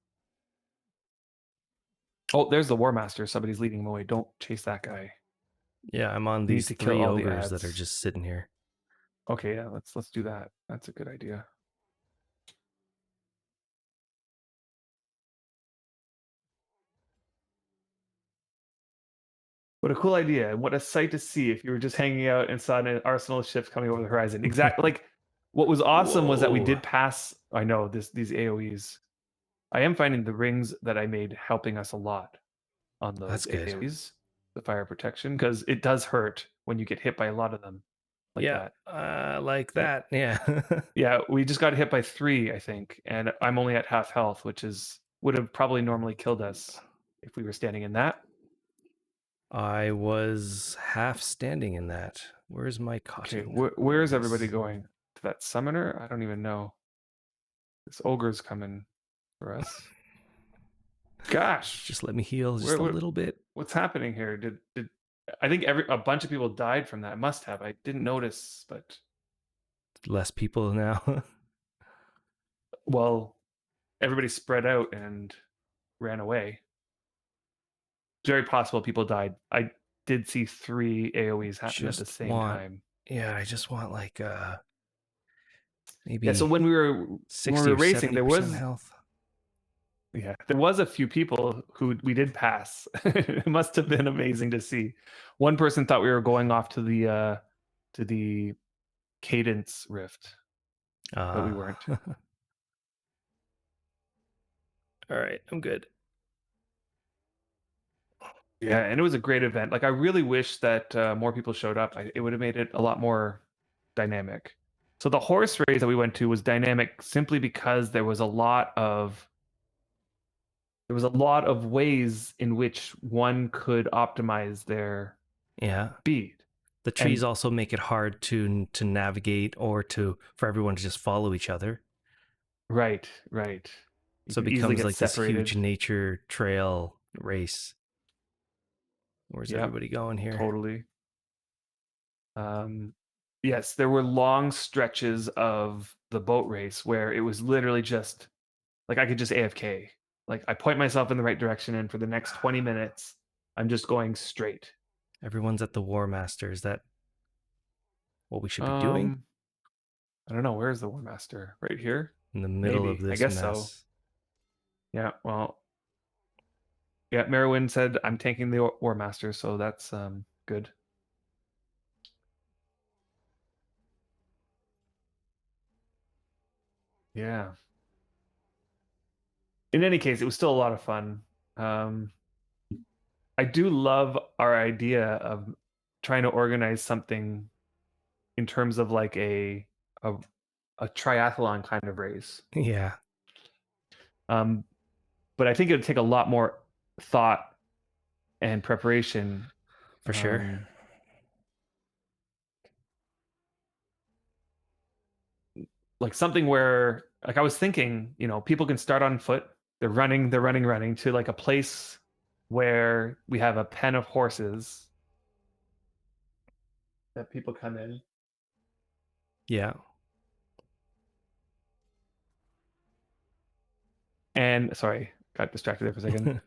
S2: Oh, there's the War Master. Somebody's leading him away. Don't chase that guy.
S1: Yeah, I'm on
S2: We need
S1: these
S2: to kill
S1: three
S2: all the
S1: ogres that are
S2: ads.
S1: just sitting here.
S2: Okay, yeah, let's do that. That's a good idea. What a cool idea, and what a sight to see if you were just hanging out and saw an arsenal of ships coming over the horizon. Exactly. Like what was awesome was that we
S1: Whoa.
S2: did pass. I know these AOE's. I am finding the rings that I made helping us a lot on
S1: That's
S2: those
S1: good.
S2: AOE's, the fire protection, because it does hurt when you get hit by a lot of them like
S1: Yeah,
S2: that.
S1: like
S2: Yeah,
S1: that. Yeah.
S2: yeah, we just got hit by 3, I think, and I'm only at half health, which is would have probably normally killed us if we were standing in that.
S1: I was half standing in that. Where's my
S2: Okay,
S1: cotton? There
S2: where
S1: it
S2: is everybody
S1: is.
S2: going? To that summoner? I don't even know. This ogre's coming for us. Gosh,
S1: Just let me heal just
S2: where,
S1: a
S2: what
S1: little bit.
S2: what's happening here? Did I think a bunch of people died from that? I must have. I didn't notice, but
S1: Less people now.
S2: well, everybody spread out and ran away. It's very possible people died. I did see 3 AoEs happen at the
S1: just
S2: same
S1: want,
S2: time.
S1: yeah, I just want like
S2: Yeah, so
S1: maybe
S2: when we
S1: 60
S2: were
S1: or
S2: racing,
S1: 70% health.
S2: there was a few people who we did pass. It must have been amazing to see. One person thought we were going off to the cadence rift, but we
S1: Uh,
S2: weren't.
S1: all right, I'm good.
S2: Yeah, and it was a great event. Like I really wish that more people showed up. It would have made it a lot more dynamic. So the horse race that we went to was dynamic simply because there was a lot of ways in which one could optimize their
S1: Yeah.
S2: speed.
S1: The trees
S2: And
S1: also make it hard to navigate or to for everyone to just follow each other.
S2: right, right. You
S1: So it
S2: could easily
S1: becomes
S2: get
S1: like this huge
S2: separated.
S1: nature trail race. Where's
S2: Yep,
S1: everybody going here?
S2: totally. Um, yes, there were long stretches of the boat race where it was literally just like I could just AFK. Like I point myself in the right direction, and for the next 20 minutes, I'm just going straight.
S1: Everyone's at the War Master. Is that what we should be doing?
S2: Um, I don't know. Where's the War Master? Right here?
S1: In the middle of
S2: Maybe. I
S1: this
S2: guess so.
S1: mess.
S2: Yeah. Well, yeah. Merowyn said I'm tanking the War Master, so that's good. Yeah. In any case, it was still a lot of fun. Um, I do love our idea of trying to organize something in terms of like a, a triathlon kind of race.
S1: Yeah,
S2: Um, but I think it would take a lot more thought and preparation.
S1: for sure.
S2: Um, like something where, like I was thinking, people can start on foot. They're running to like a place where we have a pen of horses that people come in.
S1: Yeah.
S2: And sorry, got distracted there for a second.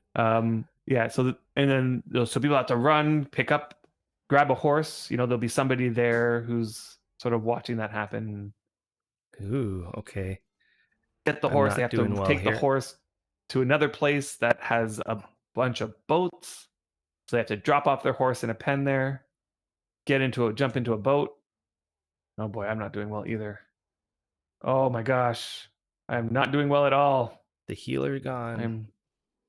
S2: Yeah, and then so people have to run, pick up, grab a horse. There'll be somebody there who's sort of watching that happen.
S1: Ooh, okay.
S2: Get the
S1: I'm
S2: horse. They
S1: not
S2: have to
S1: doing well
S2: take the
S1: here.
S2: horse to another place that has a bunch of boats. So they have to drop off their horse in a pen there, jump into a boat. Oh boy, I'm not doing well either. Oh my gosh, I'm not doing well at all.
S1: The healer gone.
S2: I'm.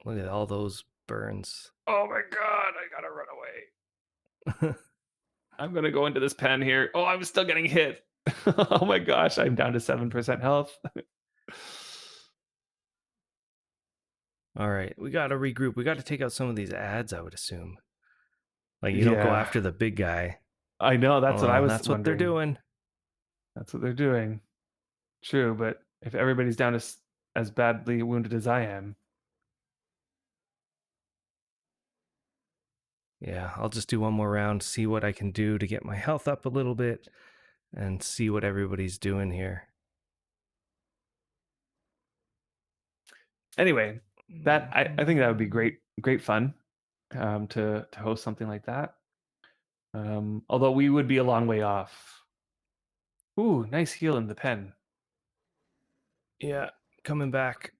S1: Look at all those burns.
S2: Oh my god, I gotta run away. I'm gonna go into this pen here. Oh, I'm still getting hit. Oh my gosh, I'm down to 7% health.
S1: All right, we got to regroup. We got to take out some of these ads, I would assume. Like, you don't go
S2: Yeah,
S1: after the big guy.
S2: I know. That's what I
S1: Well,
S2: was
S1: that's what they're
S2: wondering.
S1: doing.
S2: That's what they're doing. True, but if everybody's down as badly wounded as I am,
S1: Yeah, I'll just do one more round, see what I can do to get my health up a little bit, and see what everybody's doing here.
S2: anyway, that I think that would be great, great fun to host something like that. Although we would be a long way off. Ooh, nice heal in the pen.
S1: Yeah, coming back.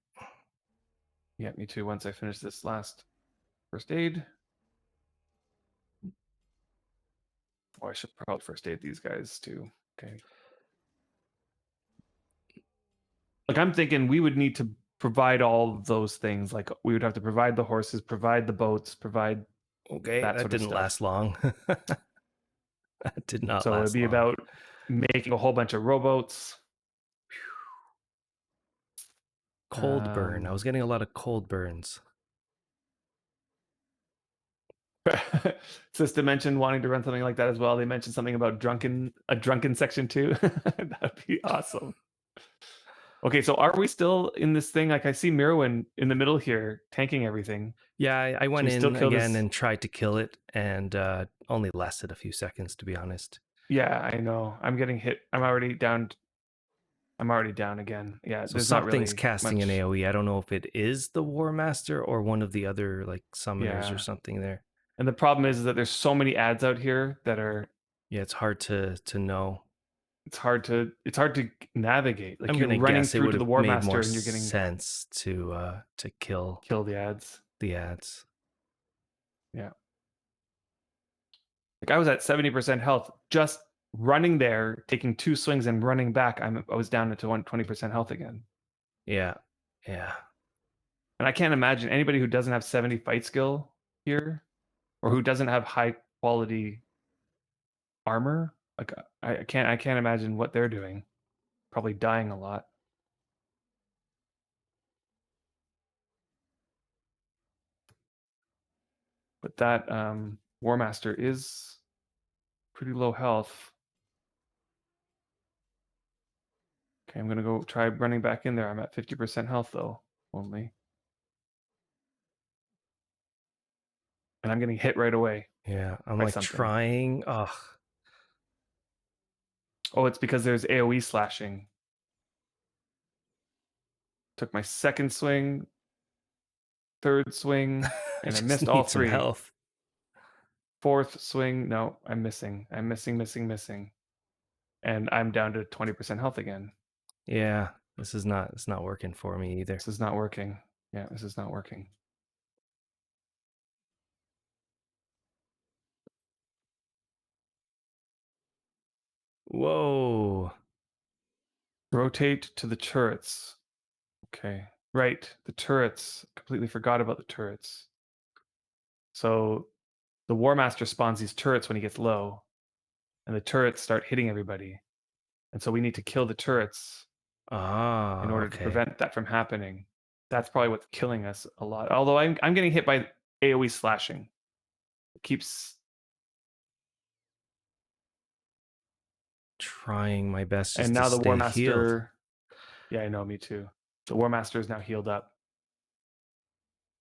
S2: Yeah, me too. Once I finish this last first aid. Oh, I should probably first aid these guys too. Okay. Like I'm thinking we would need to provide all of those things. Like we would have to provide the horses, provide the boats, provide
S1: Okay,
S2: that
S1: that
S2: sort of
S1: didn't last
S2: stuff.
S1: long. That did not
S2: So it'd
S1: last
S2: be
S1: long.
S2: about making a whole bunch of rowboats.
S1: Cold burn. I
S2: Um,
S1: was getting a lot of cold burns.
S2: Sister mentioned wanting to run something like that as well. They mentioned something about a drunken section too. That'd be awesome. Okay, so are we still in this thing? Like I see Mirwin in the middle here, tanking everything.
S1: Yeah, I
S2: Should
S1: went
S2: we still
S1: in
S2: kill
S1: again
S2: this?
S1: and tried to kill it, and only lasted a few seconds, to be honest.
S2: Yeah, I know. I'm getting hit. I'm already down. I'm already down again. Yeah,
S1: So
S2: there's not
S1: something's
S2: really
S1: casting an
S2: much.
S1: AoE. I don't know if it is the War Master or one of the other like summoners or
S2: Yeah,
S1: something there.
S2: and the problem is that there's so many ads out here that are.
S1: Yeah, it's hard to know.
S2: It's hard to navigate. Like
S1: I'm
S2: you're
S1: gonna
S2: running
S1: guess it
S2: through
S1: would
S2: to the
S1: have
S2: War
S1: made more
S2: Master and you're getting
S1: sense to kill
S2: kill the ads.
S1: the ads.
S2: Yeah. Like I was at 70% health just running there, taking two swings and running back. I was down to 120% health again.
S1: Yeah, yeah.
S2: And I can't imagine anybody who doesn't have 70 fight skill here or who doesn't have high quality armor. Like I can't imagine what they're doing. Probably dying a lot. But that War Master is pretty low health. Okay, I'm gonna go try running back in there. I'm at 50% health though, only. And I'm getting hit right away
S1: Yeah, I'm
S2: by
S1: like
S2: something.
S1: trying. Ugh.
S2: Oh, it's because there's AoE slashing. Took my second swing, third swing,
S1: I
S2: and I
S1: just
S2: missed all
S1: need some
S2: three.
S1: health.
S2: Fourth swing, no, I'm missing. I'm missing. And I'm down to 20% health again.
S1: Yeah, it's not working for me either.
S2: This is not working. Yeah, this is not working.
S1: Whoa.
S2: Rotate to the turrets. Okay. Right, the turrets. Completely forgot about the turrets. So the War Master spawns these turrets when he gets low. and the turrets start hitting everybody. And so we need to kill the turrets in
S1: Ah,
S2: order to
S1: okay.
S2: prevent that from happening. That's probably what's killing us a lot. Although I'm getting hit by AoE slashing. It keeps
S1: Trying my best
S2: and
S1: just to
S2: now the War
S1: stay healed.
S2: Master. Yeah, I know, me too. The War Master is now healed up.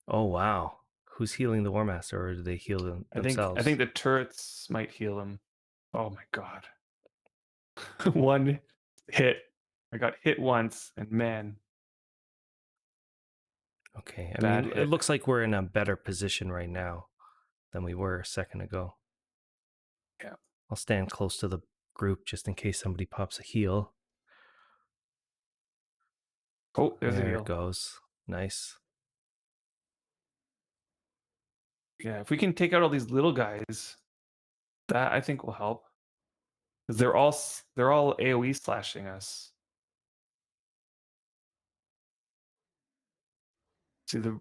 S1: Oh, wow. Who's healing the War Master, or do they heal
S2: I think
S1: themselves?
S2: the turrets might heal him. Oh my god. One hit. I got hit once, and man,
S1: Okay. I
S2: bad
S1: mean, it
S2: hit.
S1: looks like we're in a better position right now than we were a second ago.
S2: Yeah.
S1: I'll stand close to the group just in case somebody pops a heal.
S2: Oh, there's a
S1: There it
S2: heal.
S1: goes. Nice.
S2: Yeah, if we can take out all these little guys, that I think will help. Because they're all AoE slashing us. See, we're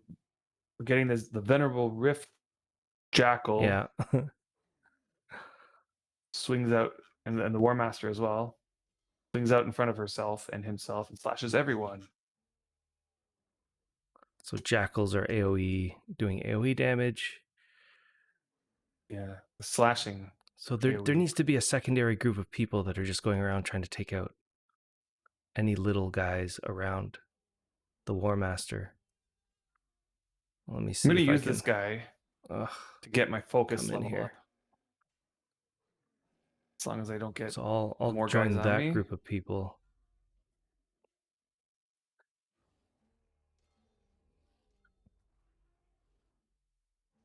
S2: getting the venerable Rift Jackal
S1: Yeah.
S2: swings out, and the War Master as well swings out in front of herself and himself and slashes everyone.
S1: So jackals are AoE, doing AoE damage.
S2: Yeah, the slashing
S1: So there
S2: AoE.
S1: needs to be a secondary group of people that are just going around trying to take out any little guys around the War Master. Let me
S2: I'm
S1: see
S2: going to
S1: if I
S2: use this
S1: can
S2: guy
S1: ugh,
S2: to get my focus
S1: come in
S2: level
S1: here.
S2: up. As long as I don't get
S1: So I'll
S2: more guys
S1: join
S2: on
S1: that
S2: me.
S1: group of people.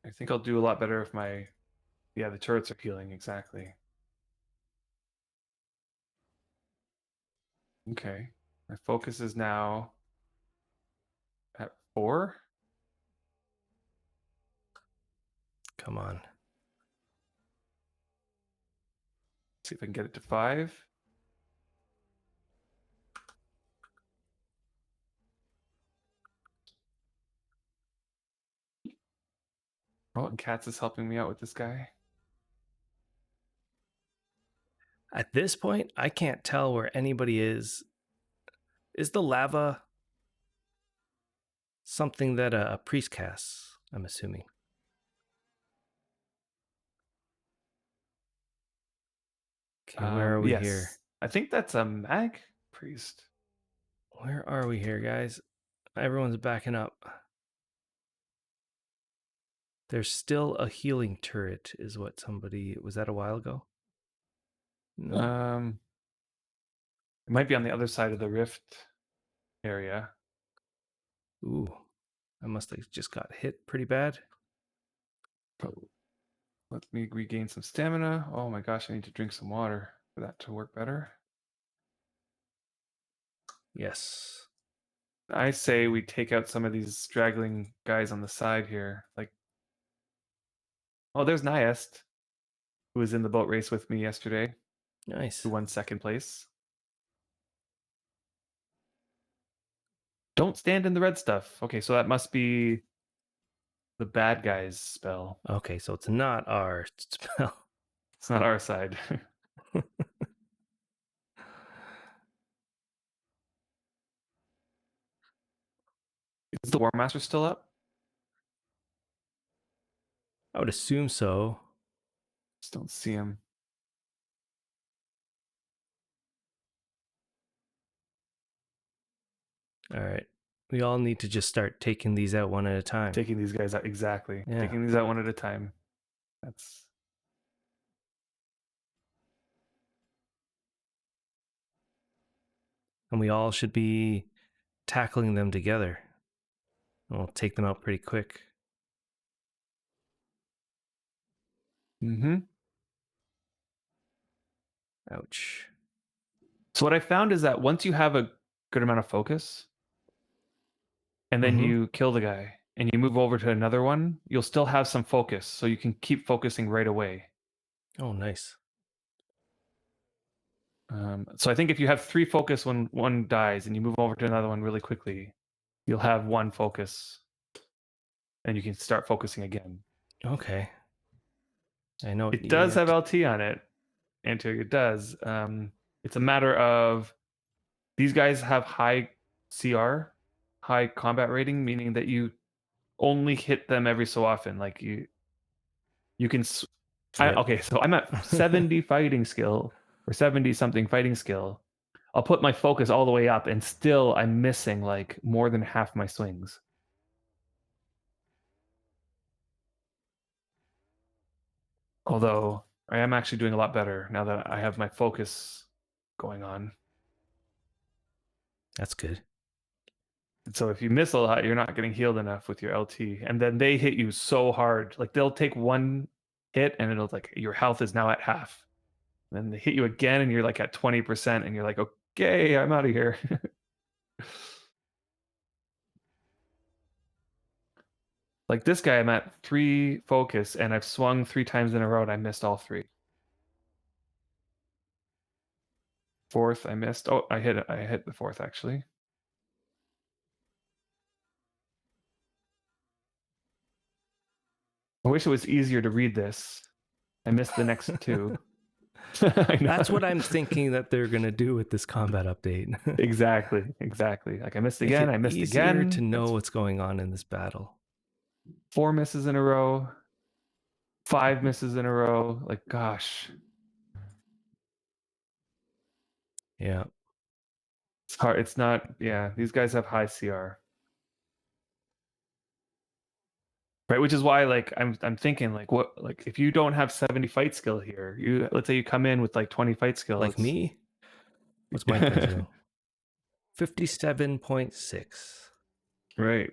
S2: I think I'll do a lot better if the turrets are healing, exactly. Okay. My focus is now at 4.
S1: Come on.
S2: See if I can get it to 5. Oh, and Katz is helping me out with this guy.
S1: At this point, I can't tell where anybody is. Is the lava something that a priest casts? I'm assuming. Okay, where are we here?
S2: Yes. I think that's a mag priest.
S1: Where are we here, guys? Everyone's backing up. There's still a healing turret, is what somebody was that a while ago? No.
S2: It might be on the other side of the rift area.
S1: Ooh, I must have just got hit pretty bad.
S2: But let me regain some stamina. Oh my gosh, I need to drink some water for that to work better.
S1: Yes.
S2: I say we take out some of these straggling guys on the side here. Like, oh, there's Nyest, who was in the boat race with me yesterday, who
S1: Nice.
S2: won second place. Don't stand in the red stuff. Okay, so that must be the bad guy's spell.
S1: Okay, so it's not our spell.
S2: It's not our side. Is the War Master still up?
S1: I would assume so.
S2: Just don't see him.
S1: All right. We all need to just start taking these out one at a time.
S2: Taking these guys out, exactly.
S1: Yeah.
S2: Taking these out one at a time. That's
S1: And we all should be tackling them together. And we'll take them out pretty quick.
S2: mm-hmm.
S1: Ouch.
S2: So what I found is that once you have a good amount of focus, and then
S1: Mm-hmm.
S2: you kill the guy, and you move over to another one, you'll still have some focus, so you can keep focusing right away.
S1: Oh, nice.
S2: So I think if you have 3 focus when one dies, and you move over to another one really quickly, you'll have 1 focus, and you can start focusing again.
S1: Okay. I know
S2: It
S1: you
S2: does
S1: have
S2: have
S1: to.
S2: LT on it. anterior does. It's a matter of these guys have high CR, high combat rating, meaning that you only hit them every so often. Like you can.
S1: Yep.
S2: Okay, so I'm at 70 fighting skill or 70 something fighting skill. I'll put my focus all the way up, and still I'm missing like more than half my swings. Although I am actually doing a lot better now that I have my focus going on.
S1: That's good.
S2: And so if you miss a lot, you're not getting healed enough with your LT. And then they hit you so hard. Like they'll take one hit and it'll like your health is now at half. Then they hit you again and you're like at 20% and you're like, okay, I'm out of here. Like this guy, I'm at 3 focus and I've swung 3 times in a row and I missed all 3. Fourth, I missed. Oh, I hit the fourth actually. I wish it was easier to read this. I missed the next 2. I
S1: That's what
S2: know.
S1: I'm thinking that they're going to do with this combat update.
S2: Exactly, exactly. Like I missed
S1: Make
S2: again,
S1: it
S2: I missed
S1: easier to
S2: again.
S1: know
S2: That's
S1: what's going on in this battle.
S2: 4 misses in a row, 5 misses in a row. Like, gosh,
S1: Yeah.
S2: it's hard. It's not. Yeah, these guys have high CR, right? Which is why, like, I'm thinking, like, what, like, if you don't have 70 fight skill here, you let's say you come in with like 20 fight skill,
S1: Like
S2: it's
S1: me? What's my fight skill? 57.6.
S2: right.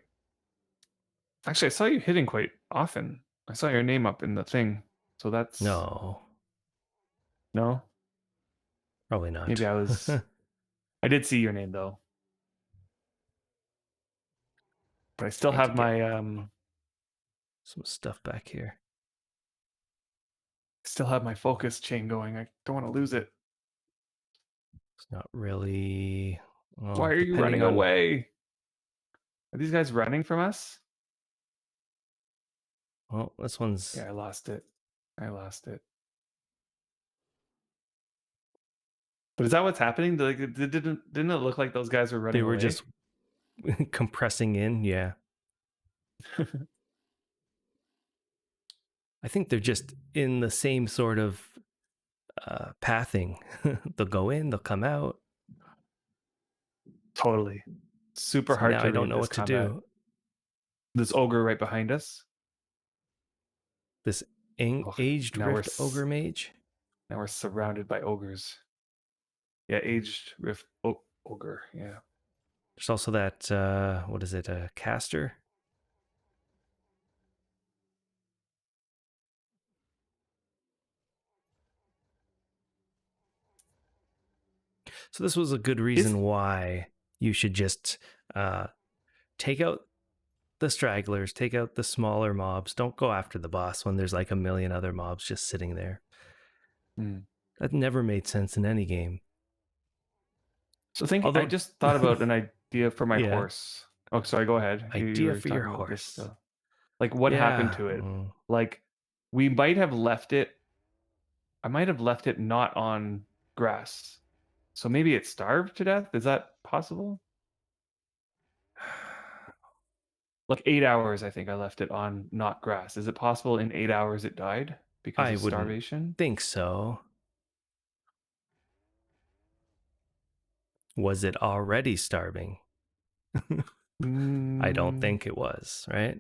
S2: Actually, I saw you hitting quite often. I saw your name up in the thing, so that's
S1: No,
S2: no.
S1: probably
S2: Maybe
S1: not.
S2: I was. I did see your name though, but I still
S1: Need to
S2: have
S1: get
S2: my
S1: some stuff back here.
S2: focus chain going. I don't want to lose it.
S1: It's not really,
S2: Why
S1: well,
S2: are you
S1: depending
S2: running
S1: on,
S2: away? Are these guys running from us?
S1: well, this
S2: Yeah,
S1: one's,
S2: I lost it. I lost it. But is that what's happening? Like, didn't it look like those guys were
S1: they
S2: running
S1: were
S2: away?
S1: just compressing in. Yeah. I think they're just in the same sort of pathing. They'll go in, they'll come out.
S2: Totally. Super
S1: So
S2: hard
S1: now I
S2: to
S1: don't
S2: read
S1: know
S2: this
S1: what to
S2: combat.
S1: do.
S2: This ogre right behind us.
S1: This
S2: Oh,
S1: aged
S2: now
S1: rift ogre mage.
S2: now we're surrounded by ogres. Yeah, aged rift ogre. Yeah.
S1: There's also that, what is it, a caster? So this was a good
S2: Is
S1: reason why you should just uh, take out the stragglers, take out the smaller mobs. Don't go after the boss when there's like a million other mobs just sitting there.
S2: hmm.
S1: That never made sense in any game.
S2: So think I
S1: Although,
S2: just thought about an idea for my
S1: yeah,
S2: horse. Oh, sorry, go ahead. You
S1: idea
S2: were
S1: for your
S2: talking about this
S1: horse.
S2: still. Like what happened
S1: Yeah.
S2: to it? Like we might have left it I might have left it not on grass. So maybe it starved to death? Is that possible? Like 8 hours I think I left it on not grass. Is it possible in 8 hours it died because
S1: I
S2: of
S1: wouldn't
S2: starvation?
S1: think so. Was it already starving? I don't
S2: Mm,
S1: think it was, right?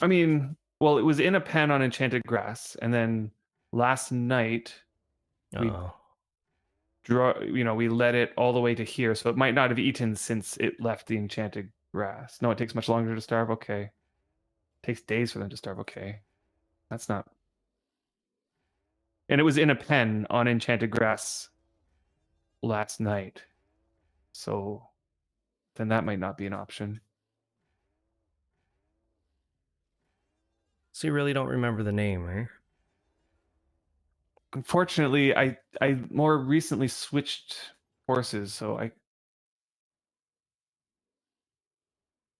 S2: I mean, well, it was in a pen on enchanted grass and then last night we
S1: Oh,
S2: we let it all the way to here, so it might not have eaten since it left the enchanted grass. No, it takes much longer to starve. Okay. It takes days for them to starve. Okay. That's not. And it was in a pen on enchanted grass last night. So then that might not be an option.
S1: so you really don't remember the name, right?
S2: Unfortunately, I more recently switched horses, so I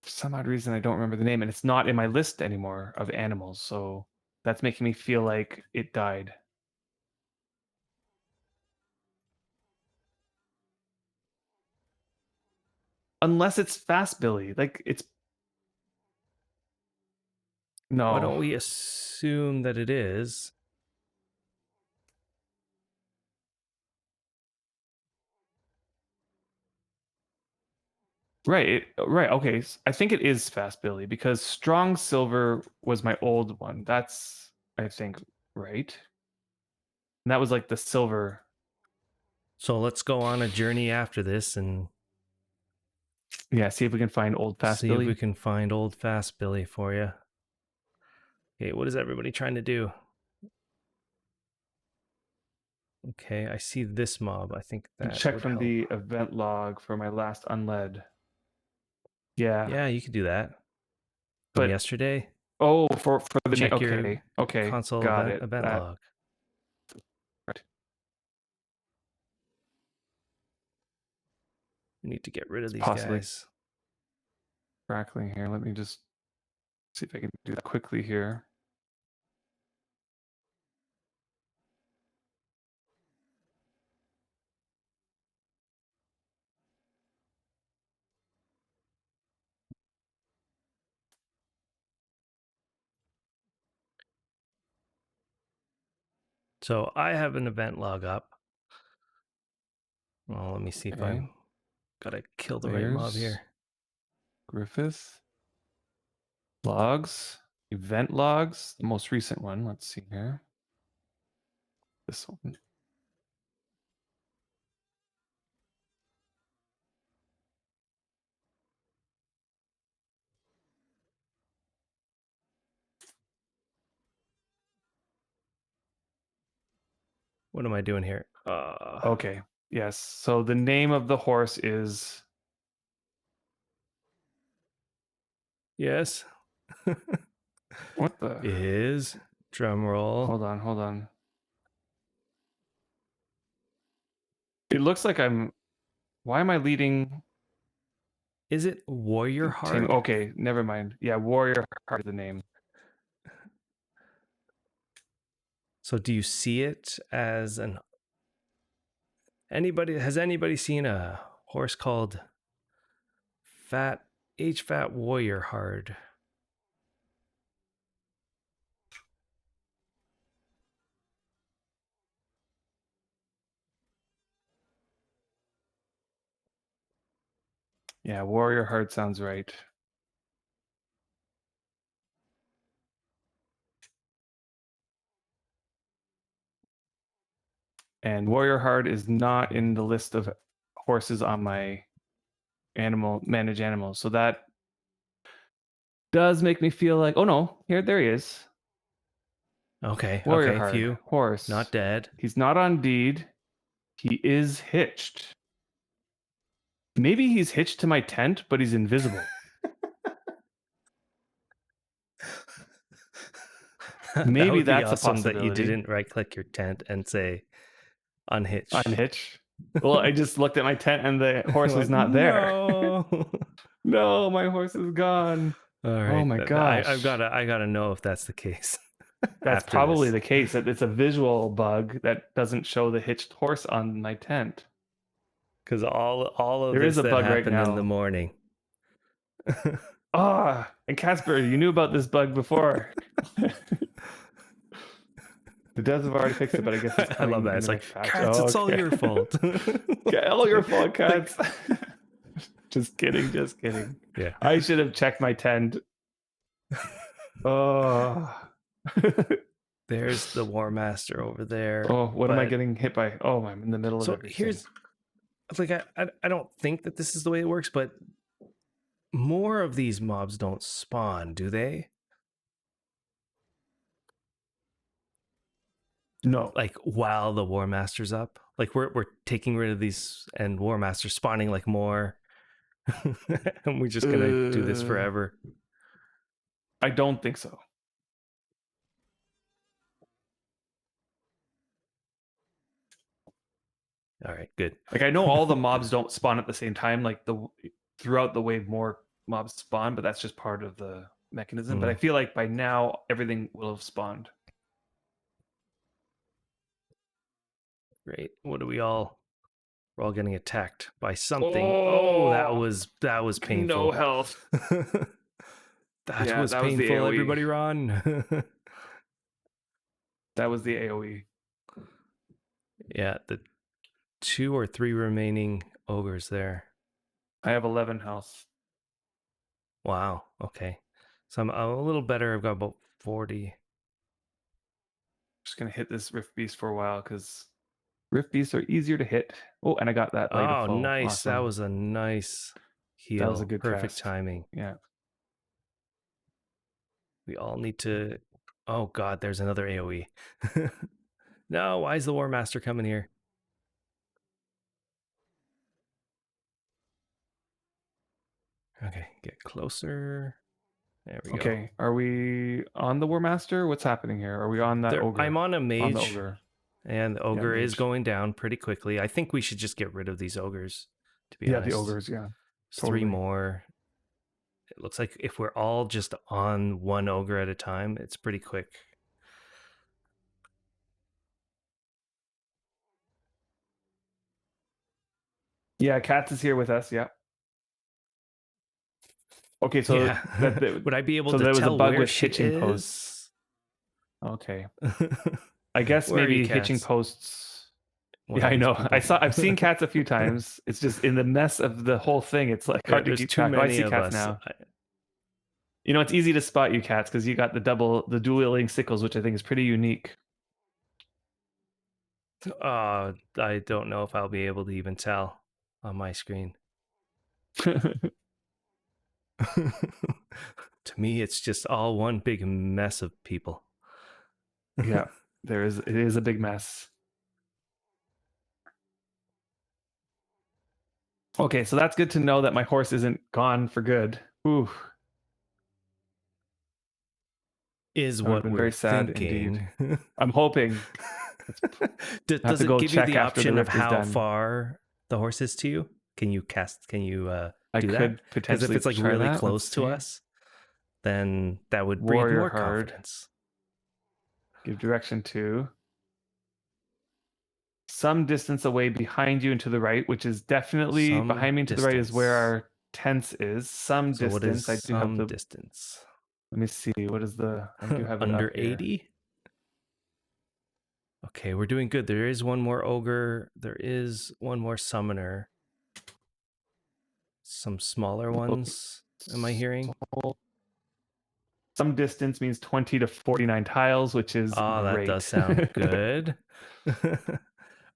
S2: for some odd reason I don't remember the name and it's not in my list anymore of animals. So that's making me feel like it died. Unless it's Fast Billy. Like it's
S1: Why
S2: no.
S1: don't we assume that it is?
S2: Right. Right. Okay. I think it is Fast Billy because Strong Silver was my old one. That's, I think, right. And that was like the silver.
S1: So let's go on a journey after this and
S2: Yeah. See if we can find old Fast
S1: see if we
S2: Billy.
S1: can find old Fast Billy for you. Okay, what is everybody trying to do? Okay, I see this mob. I think that
S2: Check
S1: would
S2: from
S1: help.
S2: the event log for my last unled. Yeah.
S1: Yeah, you could do that. From
S2: But
S1: yesterday,
S2: oh, for the
S1: check your
S2: okay. Okay.
S1: console
S2: Got it.
S1: event
S2: That
S1: log.
S2: right.
S1: We need to get rid of
S2: It's
S1: these
S2: possibly
S1: guys.
S2: crackling here. Let me just see if I can do that quickly here.
S1: So I have an event log up. Well, let me see if
S2: Okay.
S1: I'm gotta kill the right mob
S2: Players,
S1: here.
S2: Griffith, logs, event logs, the most recent one. Let's see here. This one.
S1: What am I doing here?
S2: Okay. Yes. So the name of the horse is
S1: Yes.
S2: what the?
S1: Is drum roll.
S2: Hold on, hold on. It looks like I'm. Why am I leading
S1: Is it Warrior
S2: team?
S1: Hard?
S2: Okay, never mind. Yeah, Warrior Heart is the name.
S1: So do you see it as an has anybody seen a horse called Fat Fat Warrior Hard?
S2: Yeah, Warrior Heart sounds right. And Warrior Heart is not in the list of horses on my manage animals. So that does make me feel like, oh no, there he is.
S1: Okay,
S2: Warrior
S1: okay,
S2: Hard,
S1: few.
S2: horse.
S1: Not dead.
S2: He's not on deed. He is hitched. Maybe he's hitched to my tent, but he's invisible.
S1: That
S2: Maybe
S1: would be
S2: that's a
S1: awesome that you
S2: possibility.
S1: didn't right click your tent and say unhitch.
S2: Unhitch. Well, I just looked at my tent and the horse was
S1: Went,
S2: not there.
S1: no.
S2: No, my horse is gone.
S1: All
S2: Oh
S1: right,
S2: my
S1: I've
S2: gosh.
S1: gotta know if that's the case
S2: That's
S1: after
S2: probably
S1: this,
S2: the case. That it's a visual bug that doesn't show the hitched horse on my tent.
S1: because all of
S2: There is
S1: this
S2: a
S1: that
S2: bug right
S1: happened in the
S2: now.
S1: morning.
S2: Ah, and Casper, you knew about this bug before. The devs have already fixed it, but I guess it's
S1: I love
S2: coming
S1: that.
S2: in
S1: It's
S2: the
S1: like,
S2: next patch.
S1: Cats,
S2: Oh,
S1: it's all
S2: okay.
S1: your fault.
S2: Yeah, all your fault, Cats. Just kidding, just kidding.
S1: Yeah.
S2: I should have checked my tent. Oh.
S1: There's the War Master over there.
S2: Oh, what am I
S1: But
S2: getting hit by? Oh, I'm in the middle of
S1: so
S2: everything.
S1: here's like I don't think that this is the way it works, but more of these mobs don't spawn, do they?
S2: No.
S1: Like while the War Master's up? Like we're taking rid of these and War Master spawning like more. And we're just gonna do this forever.
S2: I don't think so.
S1: All right, good.
S2: Like I know all the mobs don't spawn at the same time. Like throughout the wave, more mobs spawn, but that's just part of the mechanism, but I
S1: Mm,
S2: feel like by now everything will have spawned.
S1: great. What do we all? We're all getting attacked by something. Oh,
S2: Oh,
S1: that was
S2: no
S1: painful.
S2: health.
S1: That
S2: Yeah,
S1: was
S2: that was the
S1: painful.
S2: AoE.
S1: Everybody run.
S2: That was the AoE.
S1: Yeah, the 2 or 3 remaining ogres there.
S2: I have 11 health.
S1: Wow. Okay. So I'm a little better. I've got about 40.
S2: Just gonna hit this Rift Beast for a while because Rift Beasts are easier to hit. Oh, and I got that Light of
S1: Oh,
S2: Foe.
S1: nice. That
S2: Awesome.
S1: was a nice
S2: That was a
S1: heal.
S2: good
S1: Perfect
S2: cast.
S1: timing.
S2: Yeah.
S1: We all need to. Oh, God, there's another AoE. No, why is the War Master coming here? Okay, get closer. There we go.
S2: Okay. Are we on the War Master? What's happening here? Are we on that
S1: I'm
S2: ogre?
S1: on a
S2: On the
S1: mage,
S2: ogre.
S1: and the
S2: Yeah,
S1: ogre is
S2: mage.
S1: going down pretty quickly. I think we should just get rid of these ogres, to be
S2: Yeah, the
S1: honest.
S2: ogres. Yeah,
S1: There's 3
S2: totally.
S1: more. It looks like if we're all just on one ogre at a time, it's pretty quick.
S2: Yeah, Katz is here with us. Yeah. Okay, so
S1: Yeah. Would I be able to
S2: there was a
S1: tell
S2: bug
S1: where
S2: with
S1: she
S2: hitching posts.
S1: is?
S2: Okay. I guess
S1: Where are you,
S2: maybe hitching
S1: cats?
S2: posts.
S1: One
S2: Yeah,
S1: of
S2: I
S1: these
S2: know.
S1: people.
S2: I've seen cats a few times. It's just in the mess of the whole thing. It's like hard to
S1: There's
S2: keep
S1: too
S2: track. Oh, I
S1: many
S2: see
S1: of
S2: cats
S1: us.
S2: now. You know, it's easy to spot you cats because you got the dueling sickles, which I think is pretty unique.
S1: I don't know if I'll be able to even tell on my screen. To me, it's just all one big mess of people.
S2: Yeah, it is a big mess. Okay, so that's good to know that my horse isn't gone for good. Ooh,
S1: Is
S2: that would have
S1: what
S2: been
S1: we're
S2: very sad indeed.
S1: thinking.
S2: I'm hoping. I have
S1: Does
S2: to
S1: it
S2: go
S1: give you
S2: check
S1: the
S2: after the
S1: option of
S2: rift is
S1: how
S2: done.
S1: far the horse is to you? Can you cast? Can you
S2: I
S1: do that?
S2: could
S1: Because if
S2: potentially
S1: it's like
S2: try
S1: really
S2: that. Let's
S1: close to
S2: see.
S1: us, then that would breed
S2: Warrior
S1: more
S2: hard.
S1: confidence.
S2: Give direction to some distance away behind you and to the right, which is definitely
S1: Some
S2: behind me and to the right is where
S1: distance.
S2: our tents is. Some
S1: So what is
S2: distance. I do have
S1: some
S2: the.
S1: distance?
S2: Let me see. What is the? I do have it
S1: Under
S2: up here.
S1: 80? Okay, we're doing good. There is one more ogre. There is one more summoner. Some smaller ones. Am I hearing?
S2: Some distance means 20 to 49 tiles, which is
S1: Oh, that does
S2: great.
S1: sound good.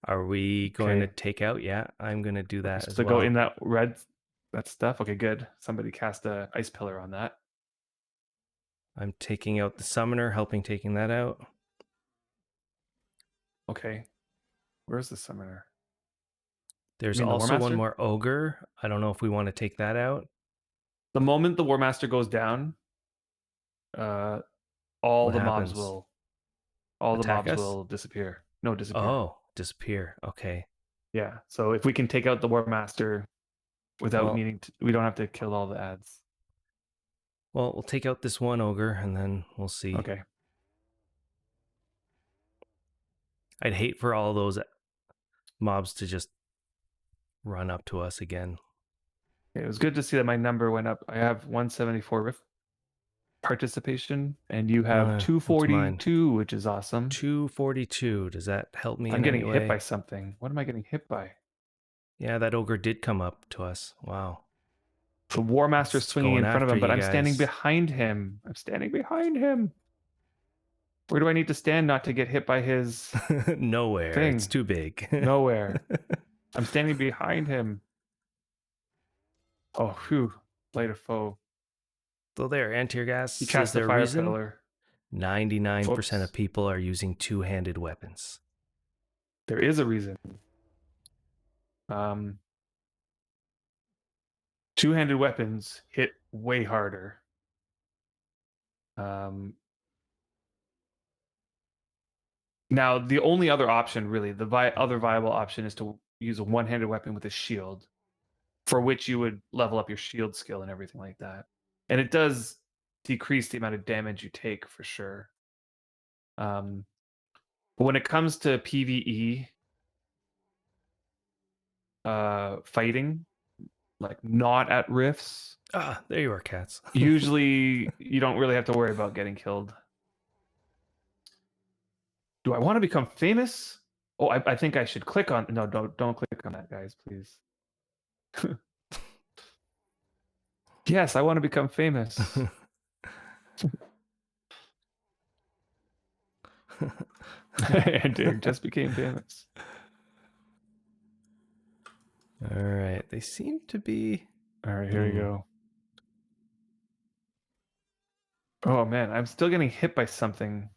S1: Are we going to
S2: Okay.
S1: take out? Yeah, I'm going to do that
S2: Supposed
S1: as
S2: to go in
S1: well.
S2: that red that stuff. Okay, good. Somebody cast a ice pillar on that.
S1: I'm taking out the summoner, helping taking that out.
S2: Okay. Where's the summoner?
S1: There's
S2: You mean the War
S1: also one
S2: Master?
S1: more ogre. I don't know if we want to take that out.
S2: The moment the War Master goes down, uh, all
S1: What
S2: the mobs
S1: happens?
S2: will all the
S1: Attack
S2: mobs
S1: us?
S2: will disappear. No, disappear.
S1: Oh, disappear. Okay.
S2: Yeah. So if we can take out the War Master without
S1: Well,
S2: needing to, we don't have to kill all the ads.
S1: we'll take out this one ogre and then we'll see.
S2: Okay.
S1: I'd hate for all those mobs to just run up to us again.
S2: It was good to see that my number went up. I have 174 rift participation, and you have
S1: What's mine?
S2: 242, which is awesome.
S1: 242. Does that help me
S2: I'm
S1: in any
S2: getting hit by
S1: way?
S2: something. What am I getting hit by?
S1: Yeah, that ogre did come up to us. Wow.
S2: The War Master
S1: It's
S2: swinging
S1: going
S2: in front of
S1: after
S2: him, but
S1: you
S2: I'm standing
S1: guys.
S2: behind him. I'm standing behind him. Where do I need to stand not to get hit by his
S1: Nowhere. It's
S2: thing?
S1: too big.
S2: Nowhere. I'm standing behind him. Oh, phew. Light of foe.
S1: So there, anti
S2: He
S1: gas. Is
S2: cast a
S1: there a
S2: fire
S1: reason?
S2: pillar.
S1: 99% of
S2: Whoops.
S1: people are using two-handed weapons.
S2: There is a reason. Two-handed weapons hit way harder. Now, the only other option, really, the other viable option is to use a one-handed weapon with a shield, for which you would level up your shield skill and everything like that. And it does decrease the amount of damage you take for sure. Um, but when it comes to PvE fighting, like not at rifts,
S1: Ah, there you are, cats.
S2: usually you don't really have to worry about getting killed. Do I want to become famous? Oh, I think I should click on. No, don't click on that, guys, please. Yes, I want to become famous. And Derek just became famous.
S1: All right, they seem to be.
S2: All right, here we go. Oh man, I'm still getting hit by something.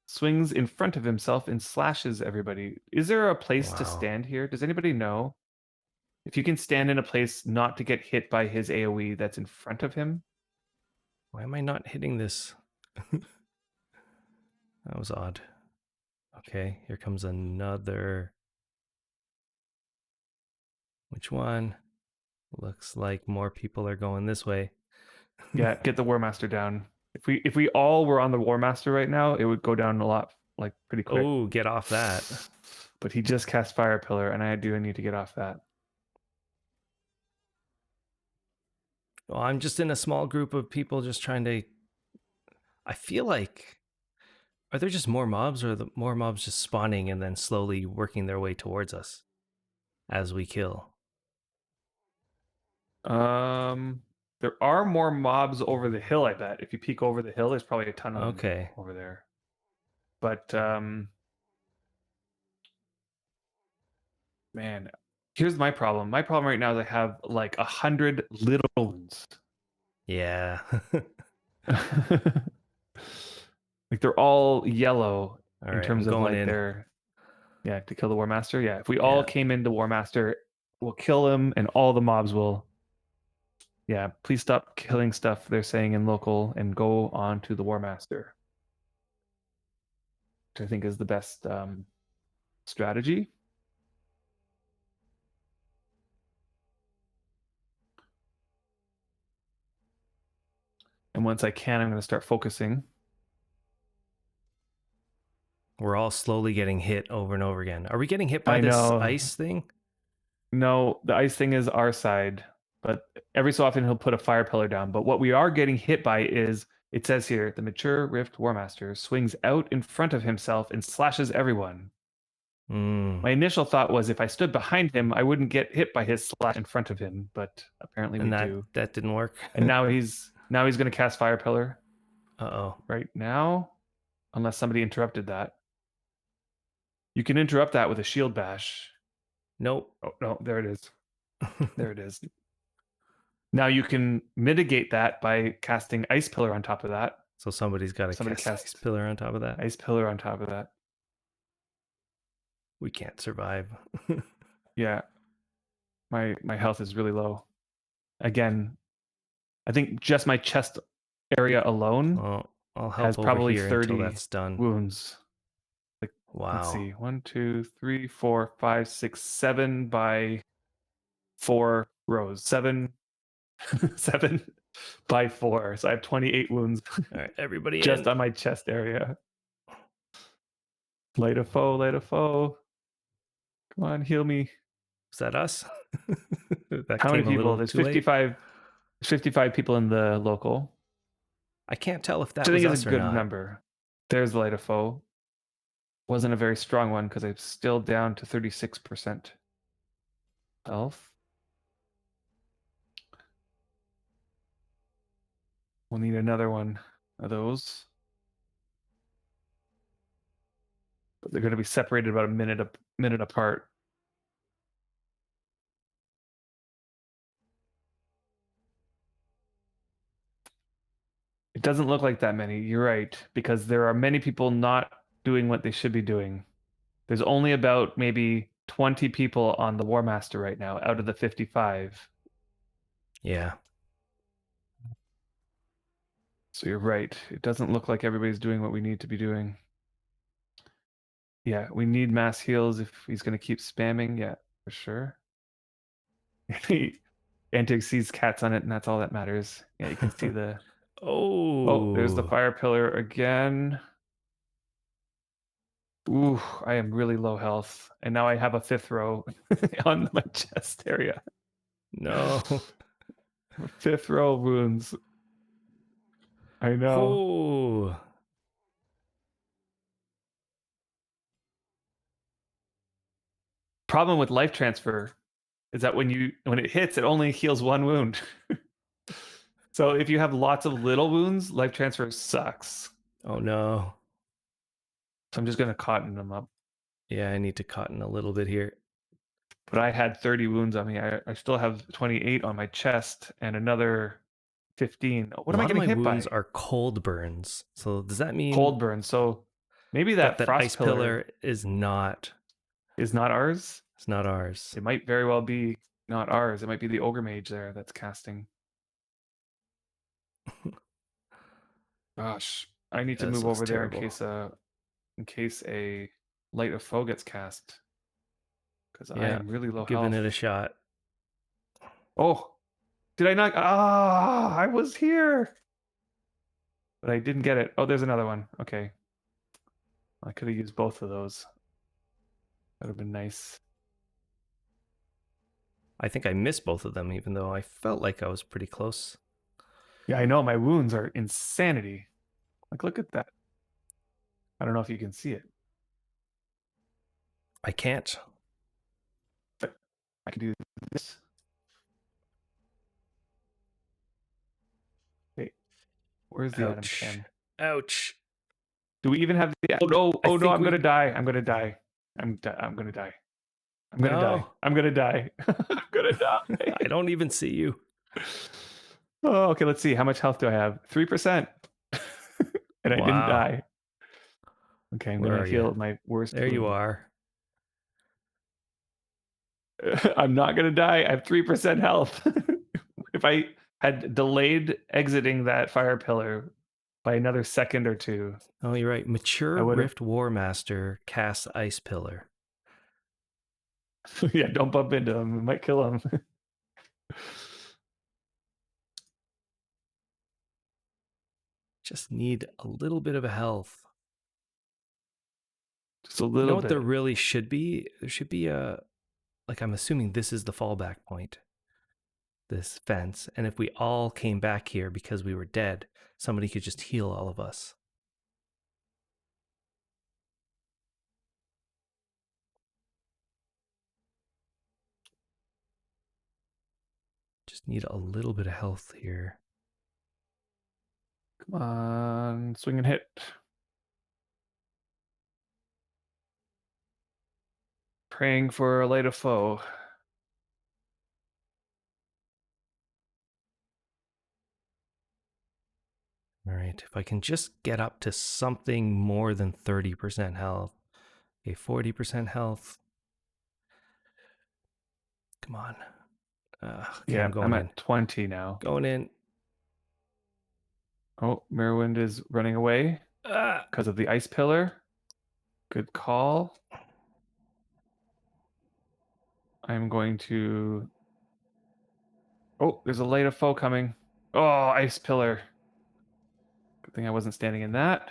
S2: Swings in front of himself and slashes everybody. Is there a place to
S1: Wow.
S2: stand here? Does anybody know? If you can stand in a place not to get hit by his AoE that's in front of him.
S1: Why am I not hitting this? That was odd. Okay, here comes another. Which one? Looks like more people are going this way.
S2: Yeah, get the War Master down. If we all were on the War Master right now, it would go down a lot, like pretty quick.
S1: Oh, get off that.
S2: But he just cast Fire Pillar, and I do need to get off that.
S1: Well, I'm just in a small group of people just trying to. I feel like. Are there just more mobs, or are the more mobs just spawning and then slowly working their way towards us as we kill?
S2: There are more mobs over the hill, I bet. If you peek over the hill, there's probably a ton of them
S1: Okay.
S2: over there. But man, here's my problem. My problem right now is I have like 100 little ones.
S1: Yeah.
S2: Like they're all yellow
S1: All
S2: in
S1: right, I'm
S2: terms of
S1: going
S2: like
S1: in.
S2: their to kill the War Master. Yeah, if we all
S1: Yeah.
S2: came into War Master, we'll kill him and all the mobs will. Yeah, please stop killing stuff they're saying in local and go on to the War Master. Which I think is the best strategy. And once I can, I'm going to start focusing.
S1: We're all slowly getting hit over and over again. Are we getting hit by
S2: I
S1: this
S2: know.
S1: ice thing?
S2: No, the ice thing is our side, but every so often he'll put a fire pillar down. But what we are getting hit by is it says here the mature Rift Warmaster swings out in front of himself and slashes everyone.
S1: Mm.
S2: My initial thought was if I stood behind him, I wouldn't get hit by his slash in front of him, but apparently we
S1: And
S2: do.
S1: that didn't work.
S2: And now he's going to cast fire pillar
S1: Uh-oh.
S2: right now, unless somebody interrupted that. You can interrupt that with a shield bash.
S1: Nope.
S2: Oh no, there it is. There it is. Now you can mitigate that by casting Ice Pillar on top of that.
S1: So somebody's got to
S2: Somebody
S1: cast ice pillar on top of that.
S2: Ice Pillar on top of that.
S1: We can't survive.
S2: Yeah. My health is really low. Again, I think just my chest area alone
S1: Well, I'll
S2: has
S1: help over
S2: probably
S1: here
S2: 30
S1: until that's done.
S2: wounds. Like,
S1: Wow.
S2: let's see. 1, 2, 3, 4, 5, 6, 7 by 4 rows. 7 by 4. So I have 28 wounds.
S1: All right, everybody
S2: just
S1: in.
S2: on my chest area. Light a foe, light a foe. Come on, heal me.
S1: Is that us? That
S2: How many
S1: came a
S2: people?
S1: little
S2: There's
S1: too late.
S2: 55 people in the local.
S1: I can't tell if that
S2: Which I
S1: was
S2: think is
S1: us
S2: a
S1: or
S2: good
S1: not.
S2: number. There's light a foe. Wasn't a very strong one because I'm still down to 36% health. We'll need another one of those. But they're going to be separated about a minute apart. It doesn't look like that many. You're right, because there are many people not doing what they should be doing. There's only about maybe 20 people on the War Master right now out of the 55.
S1: Yeah.
S2: So you're right. It doesn't look like everybody's doing what we need to be doing. Yeah, we need mass heals if he's going to keep spamming. Yeah, for sure. Antic sees cats on it, and that's all that matters. Yeah, you can see the Oh, there's the
S1: Oh,
S2: fire pillar again. Ooh, I am really low health. And now I have a fifth row on my chest area.
S1: no.
S2: Fifth row wounds. I know.
S1: Oh,
S2: Problem with life transfer is that when it hits, it only heals one wound. So if you have lots of little wounds, life transfer sucks.
S1: oh no.
S2: So I'm just gonna cotton them up.
S1: Yeah, I need to cotton a little bit here.
S2: But I had 30 wounds on me. I still have 28 on my chest and another 15.
S1: A
S2: What am I
S1: lot of
S2: getting
S1: my
S2: hit
S1: wounds
S2: by?
S1: are cold burns. So does that mean
S2: Cold burn. So maybe
S1: that
S2: that
S1: that
S2: frost
S1: ice
S2: pillar
S1: pillar is not
S2: is not ours.
S1: it's not ours?
S2: It might very well be not ours. It might be the ogre mage there that's casting. Gosh, I need to
S1: This
S2: move
S1: looks
S2: over there
S1: terrible.
S2: in case a light of foe gets cast because I
S1: Yeah,
S2: am really low
S1: giving it a
S2: health.
S1: shot.
S2: Oh, did I not? Ah, I was here, but I didn't get it. Oh, there's another one. Okay, I could have used both of those. That would have been nice.
S1: I think I missed both of them, even though I felt like I was pretty close.
S2: Yeah, I know my wounds are insanity. Like, look at that. I don't know if you can see it,
S1: I can't.
S2: but I can do this. Wait, where's the item
S1: Ouch.
S2: can?
S1: Ouch.
S2: Do we even have the? Oh no!
S1: I
S2: Oh no!
S1: think
S2: I'm gonna
S1: we.
S2: die! I'm gonna die! I'm gonna die! I'm gonna die!
S1: No,
S2: I'm gonna die! I'm gonna die!
S1: I don't even see you.
S2: Oh, okay. Let's see. How much health do I have? 3%. And I didn't
S1: Wow.
S2: die. Okay, I'm
S1: Where
S2: gonna
S1: are you?
S2: heal my worst
S1: There you
S2: wound.
S1: are.
S2: I'm not gonna die. I have 3% health. If I had delayed exiting that fire pillar by another second or two,
S1: Oh, you're right.
S2: I
S1: Mature
S2: would have.
S1: Rift War Master casts Ice Pillar.
S2: Yeah, don't bump into him. It might kill him.
S1: Just need a little bit of a health.
S2: Just a
S1: You know
S2: little
S1: what there
S2: bit.
S1: really should be? There should be a, like, I'm assuming this is the fallback point, this fence. And if we all came back here because we were dead, somebody could just heal all of us. Just need a little bit of health here.
S2: Come on, swing and hit. Praying for a light of foe.
S1: All right. If I can just get up to something more than 30% health. Okay, 40% health. Come on. Okay,
S2: Yeah,
S1: I'm
S2: I'm
S1: going in.
S2: at 20 now.
S1: Going in.
S2: Oh, Merwind is running away
S1: Ah!
S2: because of the ice pillar. Good call. I'm going to. Oh, there's a light of foe coming. Oh, ice pillar. Good thing I wasn't standing in that.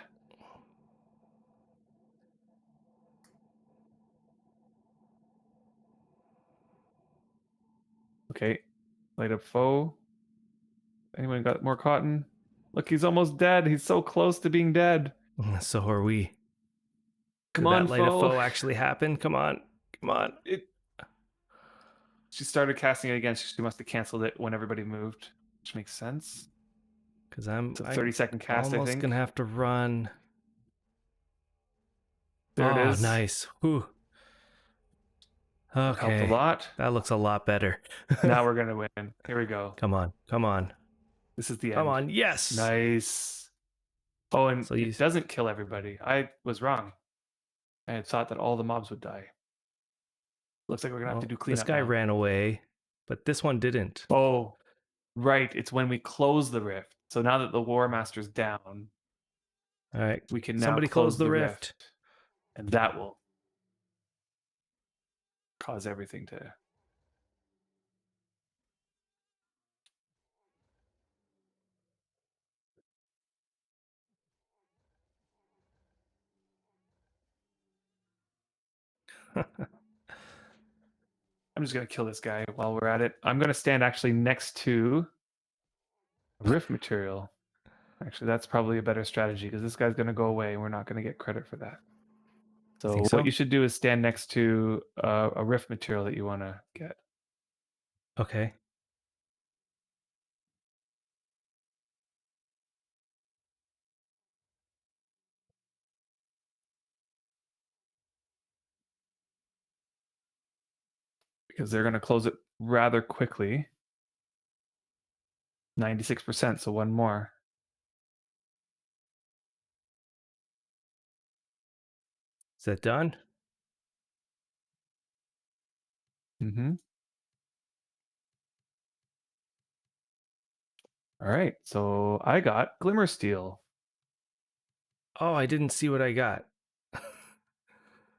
S2: Okay, light of foe. Anyone got more cotton? Look, he's almost dead. He's so close to being dead.
S1: So are we.
S2: Come
S1: Did that
S2: on,
S1: light of
S2: foe.
S1: foe actually happen? Come on. Come on.
S2: It. She started casting it again. She must have canceled it when everybody moved, which makes sense.
S1: Because I'm
S2: It's a
S1: I'm
S2: 30-second cast, I
S1: almost
S2: think.
S1: gonna have to run.
S2: There it
S1: Oh,
S2: is.
S1: nice. Whew.
S2: That helped a
S1: Okay.
S2: lot.
S1: That looks a lot better.
S2: Now we're gonna win. Here we go.
S1: Come on. Come on.
S2: This is the
S1: Come
S2: end.
S1: on. Yes.
S2: Nice. Oh, and
S1: So you
S2: it doesn't kill everybody. I was wrong. I had thought that all the mobs would die. Looks like we're gonna have to
S1: well,
S2: do
S1: this
S2: cleanup
S1: guy
S2: now.
S1: ran away, but this one didn't.
S2: Oh, right. It's when we close the rift. So now that the War Master's down,
S1: All right.
S2: we can now
S1: Somebody close
S2: close
S1: the
S2: the
S1: rift.
S2: rift. And that will cause everything to. I'm just gonna kill this guy while we're at it. I'm gonna stand actually next to a rift material. Actually, that's probably a better strategy because this guy's gonna go away and we're not gonna get credit for that.
S1: You think
S2: So what
S1: so?
S2: you should do is stand next to a rift material that you want to get,
S1: Okay.
S2: because they're gonna close it rather quickly. 96%, so one more.
S1: Is that done?
S2: Mm-hmm. All right, so I got glimmer steel.
S1: Oh, I didn't see what I got.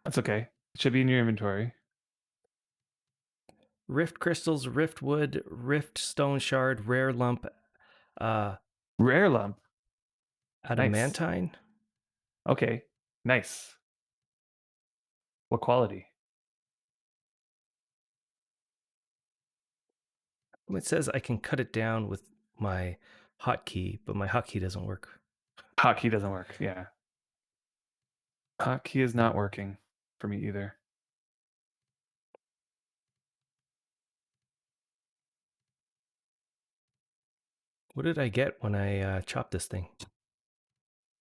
S2: That's okay. It should be in your inventory.
S1: Rift crystals, rift wood, rift stone shard, rare lump, uh,
S2: Rare lump. Nice.
S1: adamantine.
S2: Okay. Nice. What quality?
S1: It says I can cut it down with my hotkey, but my hotkey doesn't work.
S2: Hotkey doesn't work. Yeah. Hotkey is not working for me either.
S1: What did I get when I chopped this thing?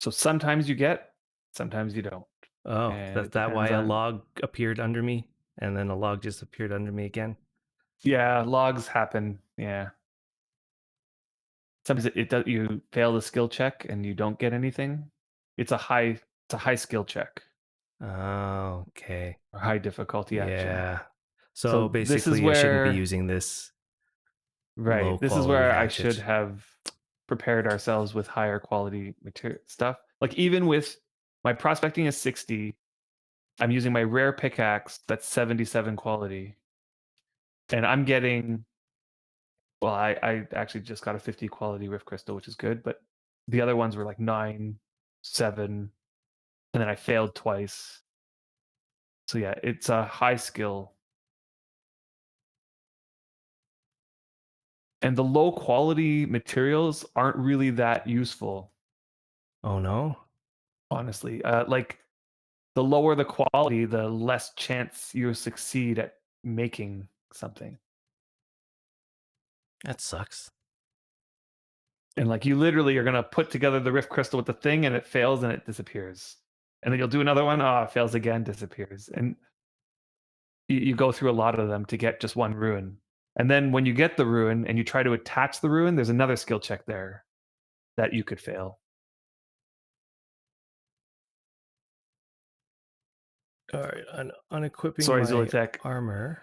S2: So sometimes you get, sometimes you don't.
S1: Oh,
S2: And
S1: that's
S2: it
S1: that why
S2: depends
S1: a
S2: on,
S1: log appeared under me, and then a log just appeared under me again.
S2: yeah, logs happen. Yeah. Sometimes it does, you fail the skill check and you don't get anything. It's a high skill check
S1: Oh, okay.
S2: or high difficulty action.
S1: Yeah. So
S2: So this is
S1: basically, I shouldn't be
S2: where,
S1: using this low
S2: right, this is
S1: quality
S2: where I should
S1: hatchet.
S2: have prepared ourselves with higher quality material stuff. Like even with my prospecting is 60, I'm using my rare pickaxe that's 77 quality. And I'm getting, well, I actually just got a 50 quality rift crystal, which is good, but the other ones were like 9, 7, and then I failed twice. So yeah, it's a high skill. And the low quality materials aren't really that useful,
S1: Oh no,
S2: honestly. Like the lower the quality, the less chance you succeed at making something.
S1: that sucks.
S2: And like you literally are gonna put together the rift crystal with the thing and it fails and it disappears. And then you'll do another one, oh, it fails again, disappears. And you go through a lot of them to get just one ruin. And then when you get the ruin and you try to attach the ruin, there's another skill check there that you could fail.
S1: All right, unequipping
S2: Sorry,
S1: my
S2: Zulitech.
S1: armor.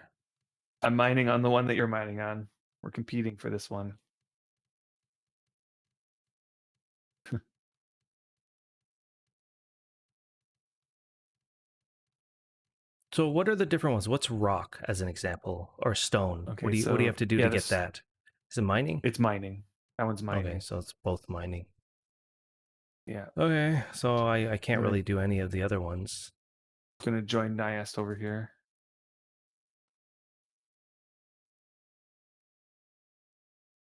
S2: I'm mining on the one that you're mining on. We're competing for this one.
S1: So, what are the different ones? What's rock, as an example, or stone?
S2: Okay,
S1: What do you
S2: so
S1: have to do
S2: yeah,
S1: to get
S2: this
S1: that? Is it mining?
S2: it's mining. That one's
S1: Okay,
S2: mining.
S1: so it's both mining.
S2: Yeah.
S1: Okay, so I
S2: I'm
S1: can't
S2: gonna
S1: really do any of the other ones.
S2: gonna join Niast over here.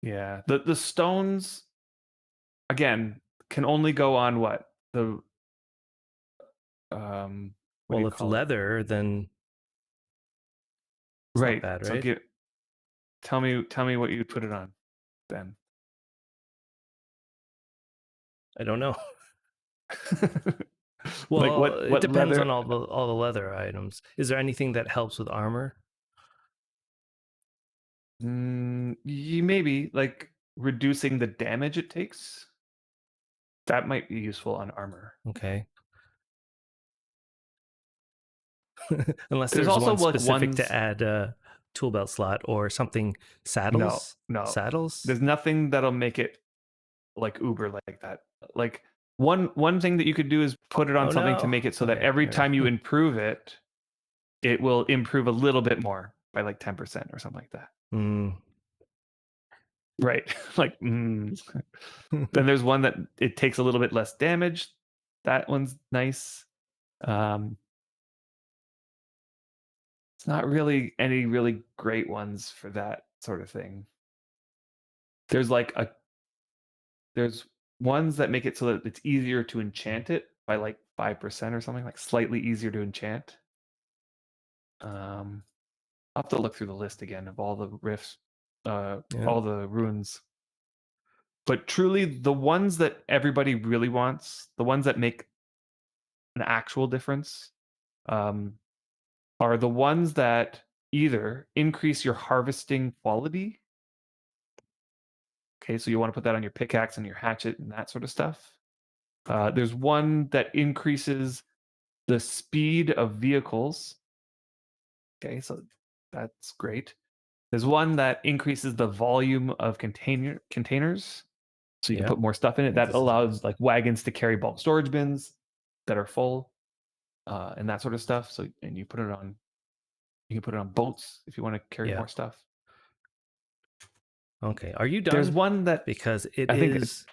S2: Yeah. The stones again can only go on what? The what do you
S1: Well, if
S2: call it?
S1: leather, then it's not
S2: Right.
S1: bad,
S2: So
S1: right?
S2: get tell me what you put it on then.
S1: I don't know.
S2: Like
S1: Well,
S2: what
S1: it
S2: what
S1: depends on
S2: leather
S1: all the leather items. Is there anything that helps with armor?
S2: you maybe like reducing the damage it takes. That might be useful on armor.
S1: Okay. Unless
S2: There's
S1: there's
S2: also
S1: one
S2: like
S1: specific to
S2: ones
S1: add a tool belt slot or something.
S2: no,
S1: Saddles?
S2: no.
S1: Saddles?
S2: There's nothing that'll make it like Uber like that. Like one thing that you could do is put it on
S1: Oh
S2: something to
S1: no.
S2: make it so that
S1: Okay.
S2: every
S1: All right.
S2: time you improve it, it will improve a little bit more by like 10% or something like that.
S1: Mm.
S2: Right. Like then there's one that it takes a little bit less damage. That one's nice. Um It's not really any really great ones for that sort of thing. There's like a there's ones that make it so that it's easier to enchant it by like 5% or something, like slightly easier to enchant. Um, I'll have to look through the list again of all the rifts,
S1: Yeah.
S2: all the runes. But truly, the ones that everybody really wants, the ones that make an actual difference, um, are the ones that either increase your harvesting quality. Okay, so you want to put that on your pickaxe and your hatchet and that sort of stuff. There's one that increases the speed of vehicles. Okay, so that's great. There's one that increases the volume of containers, so you can
S1: Yeah.
S2: put more stuff in
S1: I
S2: it.
S1: think
S2: That
S1: this is
S2: allows like wagons to carry bulk storage bins that are full, and that sort of stuff. So and you can put it on boats if you want to carry
S1: yeah.
S2: more stuff.
S1: Okay. Are you
S2: There's
S1: done?
S2: one that
S1: Because it
S2: I think
S1: is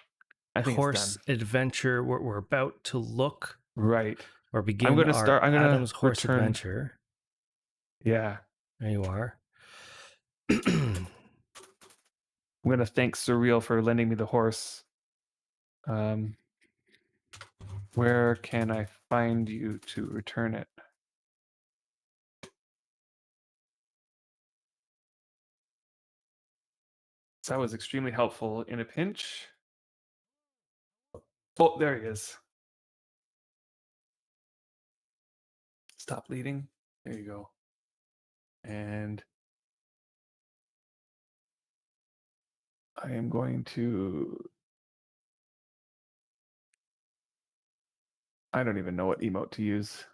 S2: I think it's
S1: horse
S2: done.
S1: adventure. We're about to look
S2: Right.
S1: or begin our
S2: I'm gonna
S1: Adam's horse
S2: return.
S1: adventure.
S2: Yeah.
S1: There you are.
S2: I'm gonna thank Surreal for lending me the horse. Um, where can I find you to return it? So that was extremely helpful in a pinch. Oh, there he is. Stop bleeding. There you go. And I am going to. I don't even know what emote to use.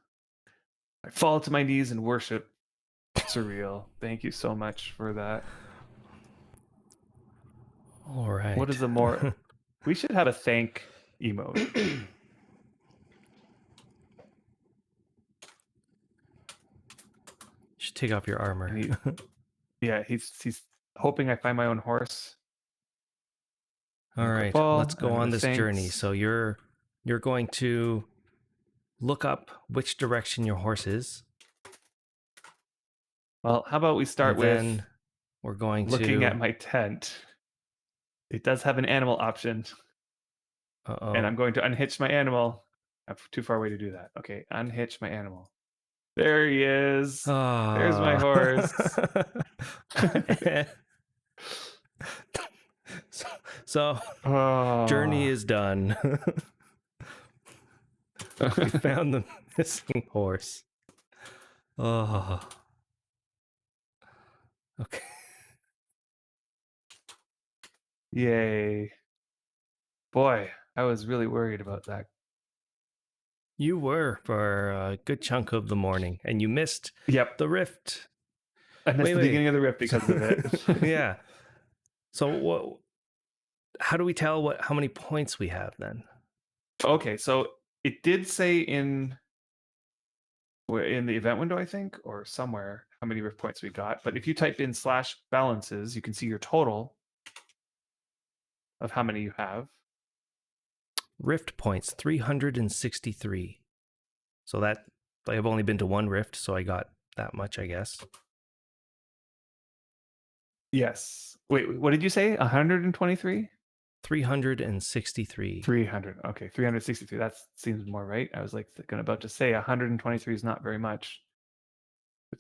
S2: I fall to my knees and worship Surreal. Thank you so much for that.
S1: All
S2: What
S1: right.
S2: is the more? We should have a thank emote.
S1: Should take off your
S2: And
S1: armor.
S2: yeah, he's hoping I find my own horse.
S1: All
S2: And equip
S1: right, let's
S2: all. And
S1: go
S2: I'm
S1: on
S2: gonna
S1: this journey.
S2: thanks.
S1: So you're going to look up which direction your horse is,
S2: Well, how about we start
S1: and
S2: with
S1: then we're going
S2: looking at
S1: to
S2: my tent? It does have an animal option, and I'm
S1: uh-oh.
S2: going to unhitch my animal. I'm too far away to do that. Okay, unhitch my animal. There he is. There's my
S1: Ah.
S2: horse.
S1: so, so journey
S2: Oh.
S1: is done. We found the missing horse. Oh. Okay.
S2: Yay. Boy, I was really worried about that.
S1: You were for a good chunk of the morning and you missed
S2: Yep.
S1: the rift.
S2: I missed
S1: Wait,
S2: the
S1: wait.
S2: beginning of the rift because of it.
S1: Yeah. So what how do we tell how many points we have then?
S2: Okay, so it did say in the event window, I think, or somewhere, how many rift points we got. But if you type in slash balances, you can see your total of how many you have.
S1: Rift points 363. So that I've only been to one rift, so I got that much, I guess.
S2: Yes. Wait, what did you say? 123?
S1: 363.
S2: 300. Okay, 363. That seems more right. I was like about to say 123 is not very much.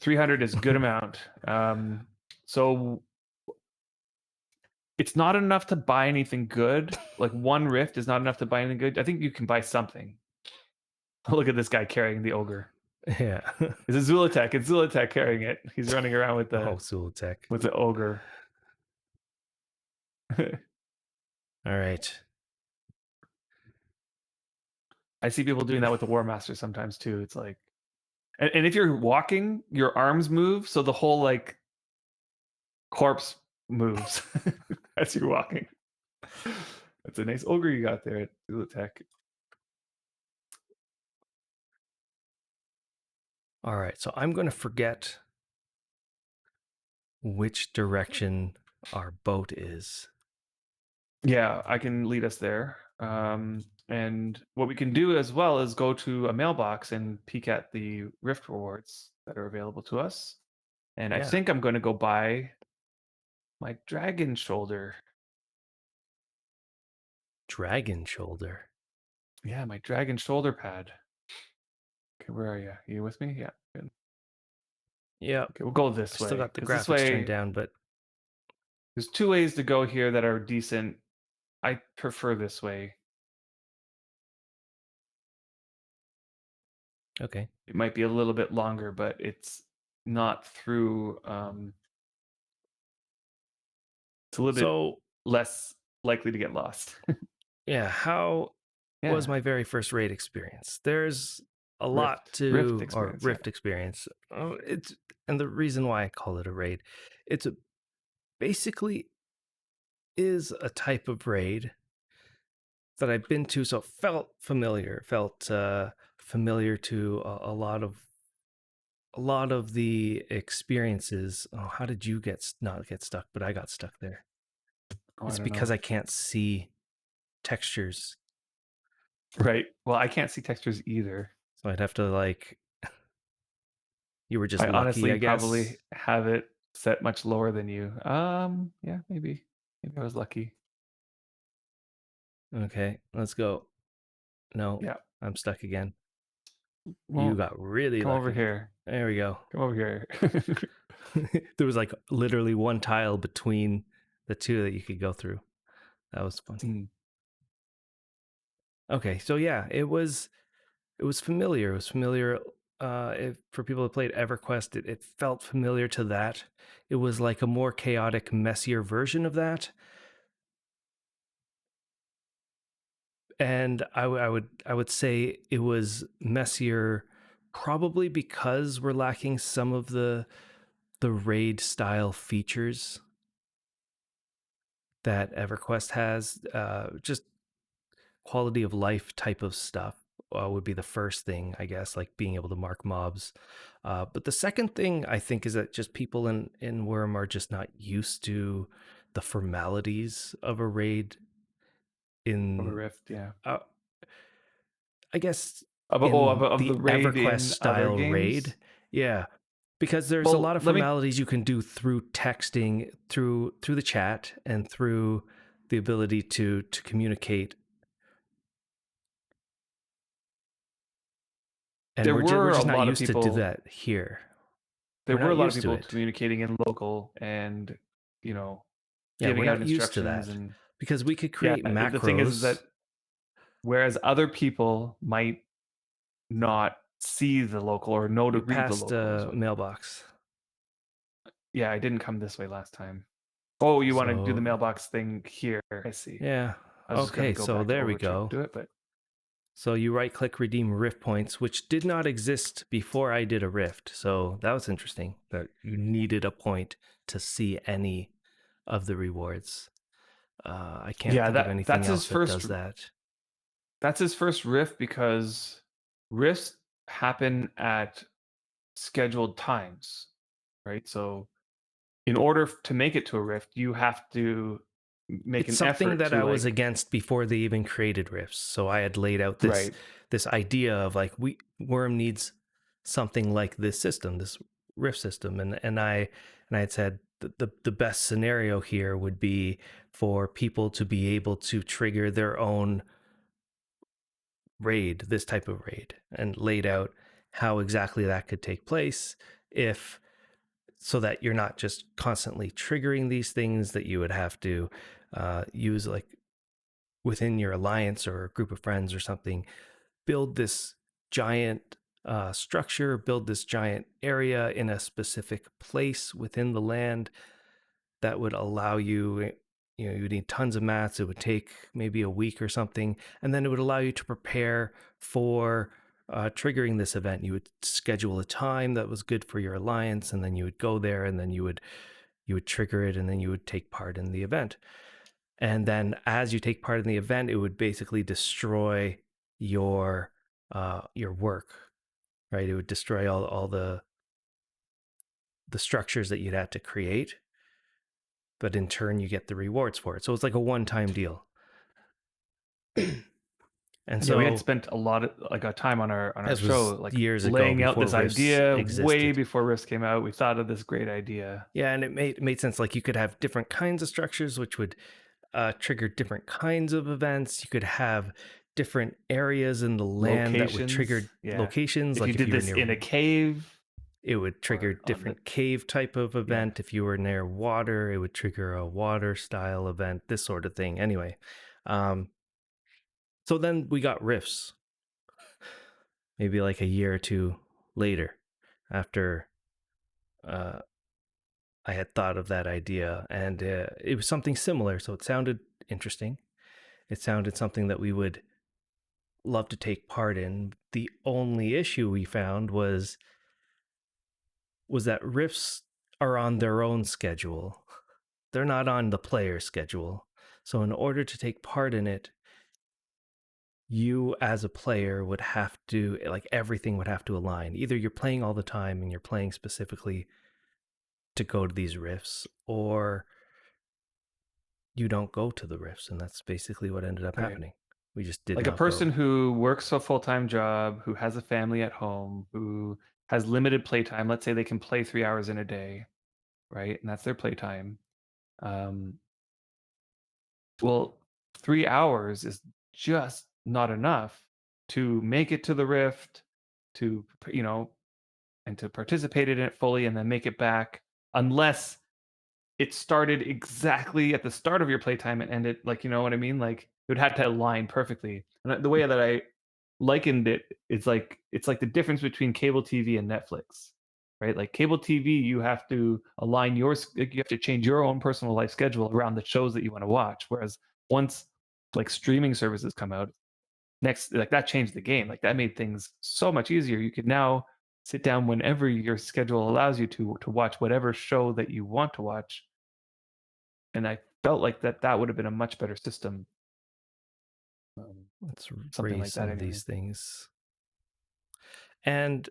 S2: 300 is a good amount. So it's not enough to buy anything good. Like one rift is not enough to buy anything good. I think you can buy something. Look at this guy carrying the ogre.
S1: Yeah.
S2: It's a Zulatek. It's Zulatek carrying it. He's running around
S1: Oh, Zulatek.
S2: with the ogre.
S1: All right.
S2: I see people doing that with the War Master sometimes too. It's like, and if you're walking, your arms move, so the whole like corpse moves as you're walking. That's a nice ogre you got there at Zulatek.
S1: All right. So I'm going to forget which direction our boat is.
S2: Yeah, I can lead us there. And what we can do as well is go to a mailbox and peek at the Rift rewards that are available to us. And I
S1: Yeah.
S2: think I'm going to go buy my dragon shoulder.
S1: Dragon shoulder.
S2: Yeah, my dragon shoulder pad. Okay, where are you? You with me? Yeah. Good.
S1: Yep.
S2: Okay, we'll go
S1: I
S2: this
S1: still
S2: way
S1: got the
S2: because this
S1: graphics turned
S2: way,
S1: down, but
S2: there's two ways to go here that are decent. I prefer this way.
S1: okay.
S2: It might be a little bit longer, but it's not through. It's a little bit
S1: So,
S2: less likely to get lost.
S1: yeah, how was
S2: Yeah,
S1: my very first raid experience? There's a lot
S2: Rift
S1: to, or
S2: experience. Yeah.
S1: Rift experience. Oh, it's and the reason why I call it a raid, it's basically is a type of raid that I've been to, so felt familiar, felt familiar to a lot of the experiences. Oh, how did you not get stuck? But I got stuck there.
S2: Oh, I
S1: It's
S2: don't
S1: because
S2: know.
S1: I can't see textures,
S2: Right. Well, I can't see textures either.
S1: so I'd have to like. You were just
S2: I
S1: lucky,
S2: honestly
S1: I guess.
S2: probably have it set much lower than you. Yeah, maybe. Maybe I was lucky.
S1: Okay, let's go. No,
S2: Yeah.
S1: I'm stuck again. You
S2: Well,
S1: got really
S2: come over
S1: lucky.
S2: here.
S1: There we go.
S2: Come over here.
S1: There was like literally one tile between the two that you could go through. That was funny.
S2: Mm.
S1: Okay, so yeah, it was familiar. It was familiar for people who played EverQuest. It felt familiar to that. It was like a more chaotic, messier version of that. And I would say it was messier, probably because we're lacking some of the raid style features that EverQuest has. Just quality of life type of stuff would be the first thing, I guess, like being able to mark mobs. But the second thing I think is that just people in Worm are just not used to the formalities of a raid
S2: Of a
S1: in,
S2: rift, yeah.
S1: uh, I guess,
S2: Of the
S1: the
S2: raid
S1: EverQuest
S2: in other
S1: style raid.
S2: games?
S1: Yeah. Because there's a lot
S2: Well,
S1: of
S2: let me
S1: formalities you can do through texting, through the chat, and through the ability to communicate. And
S2: there
S1: we're
S2: were a
S1: just not
S2: lot of
S1: used to do
S2: people
S1: that here.
S2: there
S1: We're
S2: were
S1: not
S2: a lot of
S1: used to
S2: people
S1: it.
S2: communicating in local and, you know,
S1: Yeah, we're
S2: giving out
S1: not used to
S2: instructions
S1: that
S2: and
S1: because we could
S2: yeah,
S1: create
S2: the thing is that
S1: macros.
S2: whereas other people might not see the local or know to
S1: You
S2: read the
S1: passed
S2: local is
S1: a
S2: what.
S1: mailbox.
S2: Yeah, I didn't come this way last time. Oh, you wanna do the
S1: So,
S2: mailbox thing here. I see.
S1: yeah.
S2: I was just gonna
S1: Okay,
S2: go
S1: so
S2: back
S1: there we
S2: over to
S1: go.
S2: do it, but
S1: So you right click redeem rift points, which did not exist before I did a rift. So that was interesting that you needed a point to see any of the rewards. I can't
S2: yeah,
S1: think of anything else that does that.
S2: that's his first rift because rifts happen at scheduled times, right? So in order to make it to a rift, you have to make
S1: It's
S2: an
S1: something
S2: effort
S1: that
S2: to
S1: I was
S2: like
S1: against before they even created rifts. So I had laid out
S2: right.
S1: this idea of like we Worm needs something like this system, this rift system, and I had said the best scenario here would be for people to be able to trigger their own raid, this type of raid, and laid out how exactly that could take place if so that you're not just constantly triggering these things that you would have to use like within your alliance or a group of friends or something, build this giant structure, build this giant area in a specific place within the land that would allow you, you know, you would need tons of mats. It would take maybe a week or something. And then it would allow you to prepare for triggering this event. You would schedule a time that was good for your alliance, and then you would go there, and then you would trigger it, and then you would take part in the event. And then as you take part in the event, it would basically destroy your work, right? It would destroy all the structures that you'd had to create, but in turn you get the rewards for it. So it's like a one-time deal. And
S2: Yeah, we had
S1: so,
S2: spent a lot of like a time on our
S1: as
S2: show,
S1: was
S2: like
S1: years ago
S2: laying out
S1: before
S2: this
S1: Rifts
S2: idea way
S1: existed.
S2: before Risk came out. We thought of this great idea.
S1: Yeah, and it made sense. Like you could have different kinds of structures, which would trigger different kinds of events. You could have different areas in the land that would
S2: Locations,
S1: trigger
S2: yeah.
S1: locations.
S2: If you
S1: Like if
S2: did
S1: you were
S2: this
S1: near,
S2: in a cave
S1: it would trigger
S2: or on the
S1: different cave type of
S2: yeah,
S1: event. If you were near water, it would trigger a water style event. This sort of thing. Anyway, um, so then we got rifts. Maybe like a year or two later, after uh, I had thought of that idea, and it was something similar. So it sounded interesting. It sounded something that we would love to take part in. The only issue we found was that riffs are on their own schedule. They're not on the player schedule. So in order to take part in it, you as a player would have to, like, everything would have to align. Either you're playing all the time and you're playing specifically to go to these riffs, or you don't go to the riffs, and that's basically what ended up
S2: right.
S1: happening. We just did
S2: Like a
S1: not go.
S2: person who works a full-time job, who has a family at home, who has limited playtime. Let's say they can play 3 hours in a day, right? And that's their playtime. Um, well, 3 hours is just not enough to make it to the Rift, to and to participate in it fully, and then make it back, unless it started exactly at the start of your playtime and ended, like, you know what I mean? Like, it would have to align perfectly. And the way that I likened it, it's like the difference between cable TV and Netflix, right? Like cable TV, you have to align like, you have to change your own personal life schedule around the shows that you want to watch. Whereas once like streaming services come out, next like that changed the game. Like that made things so much easier. You could now sit down whenever your schedule allows you to watch whatever show that you want to watch, and I felt like that would have been a much better system,
S1: Let's
S2: something
S1: raise
S2: like
S1: some
S2: that
S1: of
S2: anyway.
S1: these things. And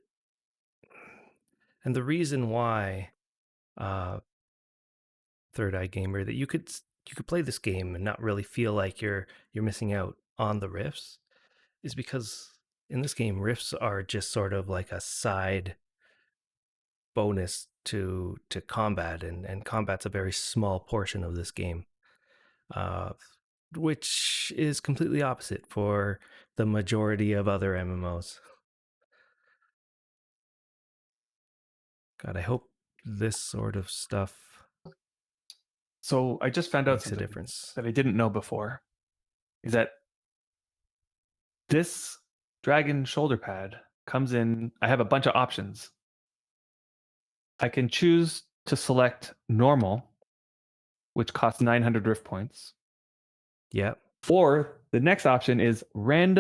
S1: the reason why uh Third Eye Gamer, that you could play this game and not really feel like you're missing out on the riffs, is because in this game riffs are just sort of like a side bonus to combat, and combat's a very small portion of this game, uh which is completely opposite for the majority of other MMOs. God, I hope this sort of stuff
S2: So I just found out
S1: makes a
S2: something
S1: difference.
S2: that I didn't know before, is that this dragon shoulder pad comes in. I have a bunch of options. I can choose to select normal, which costs 900 rift points,
S1: Yep.
S2: or the next option is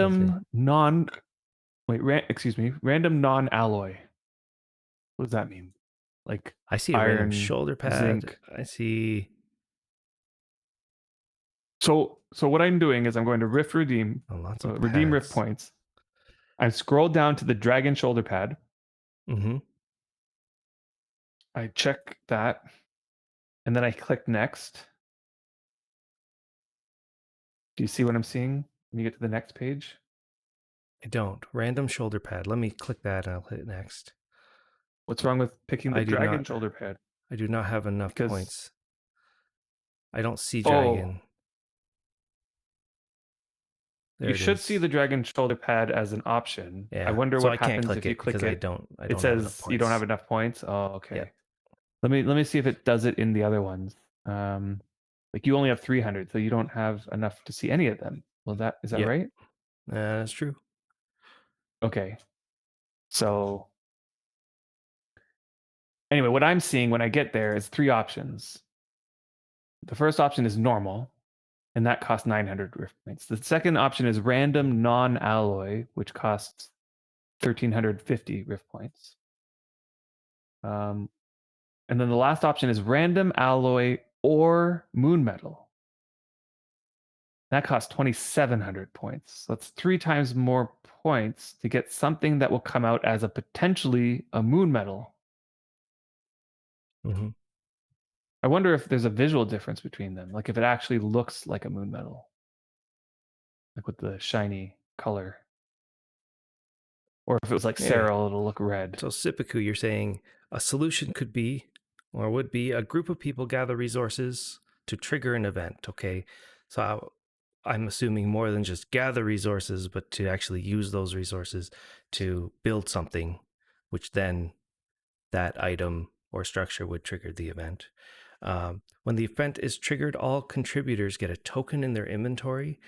S1: Lovely.
S2: random non wait, excuse me, random non-alloy. What does that mean? Like
S1: I see a random
S2: iron,
S1: shoulder pad.
S2: zinc.
S1: I see
S2: So what I'm doing is I'm going to rift redeem,
S1: lots of
S2: redeem rift
S1: pads.
S2: points. I scroll down to the dragon shoulder pad.
S1: Mm-hmm.
S2: I check that, and then I click next. Do you see what I'm seeing when you get to the next page?
S1: I don't. Random shoulder pad. Let me click that and I'll hit next.
S2: What's wrong with picking the
S1: I do
S2: dragon
S1: not
S2: shoulder pad?
S1: I do not have enough
S2: Because
S1: points. I don't see
S2: oh,
S1: dragon.
S2: you
S1: There it
S2: should see
S1: is.
S2: the dragon shoulder pad as an option. I
S1: Yeah.
S2: wonder
S1: So
S2: what
S1: I can't
S2: happens
S1: click
S2: if you
S1: it
S2: click
S1: because
S2: it.
S1: I
S2: It
S1: don't have enough
S2: says you don't have
S1: points.
S2: enough points. Oh,
S1: Yep.
S2: okay. Let me see if it does it in the other ones. Like you only have 300, so you don't have enough to see any of them. Well, that is that
S1: Yep.
S2: right?
S1: That's true.
S2: Okay. So anyway, what I'm seeing when I get there is three options. The first option is normal, and that costs 900 rift points. The second option is random non-alloy, which costs 1350 rift points. Um, and then the last option is random alloy or moon metal. That costs 2700 points. So that's 3 times more points to get something that will come out as a potentially a moon metal.
S1: Mm-hmm.
S2: I wonder if there's a visual difference between them, like if it actually looks like a moon metal, like with the shiny. color. Or if it was like
S1: Yeah.
S2: Serral, it'll look red.
S1: So Sipiku, you're saying a solution could be, or would be, a group of people gather resources to trigger an event. Okay, so I'm assuming more than just gather resources, but to actually use those resources to build something, which then that item or structure would trigger the event. When the event is triggered, all contributors get a token in their inventory,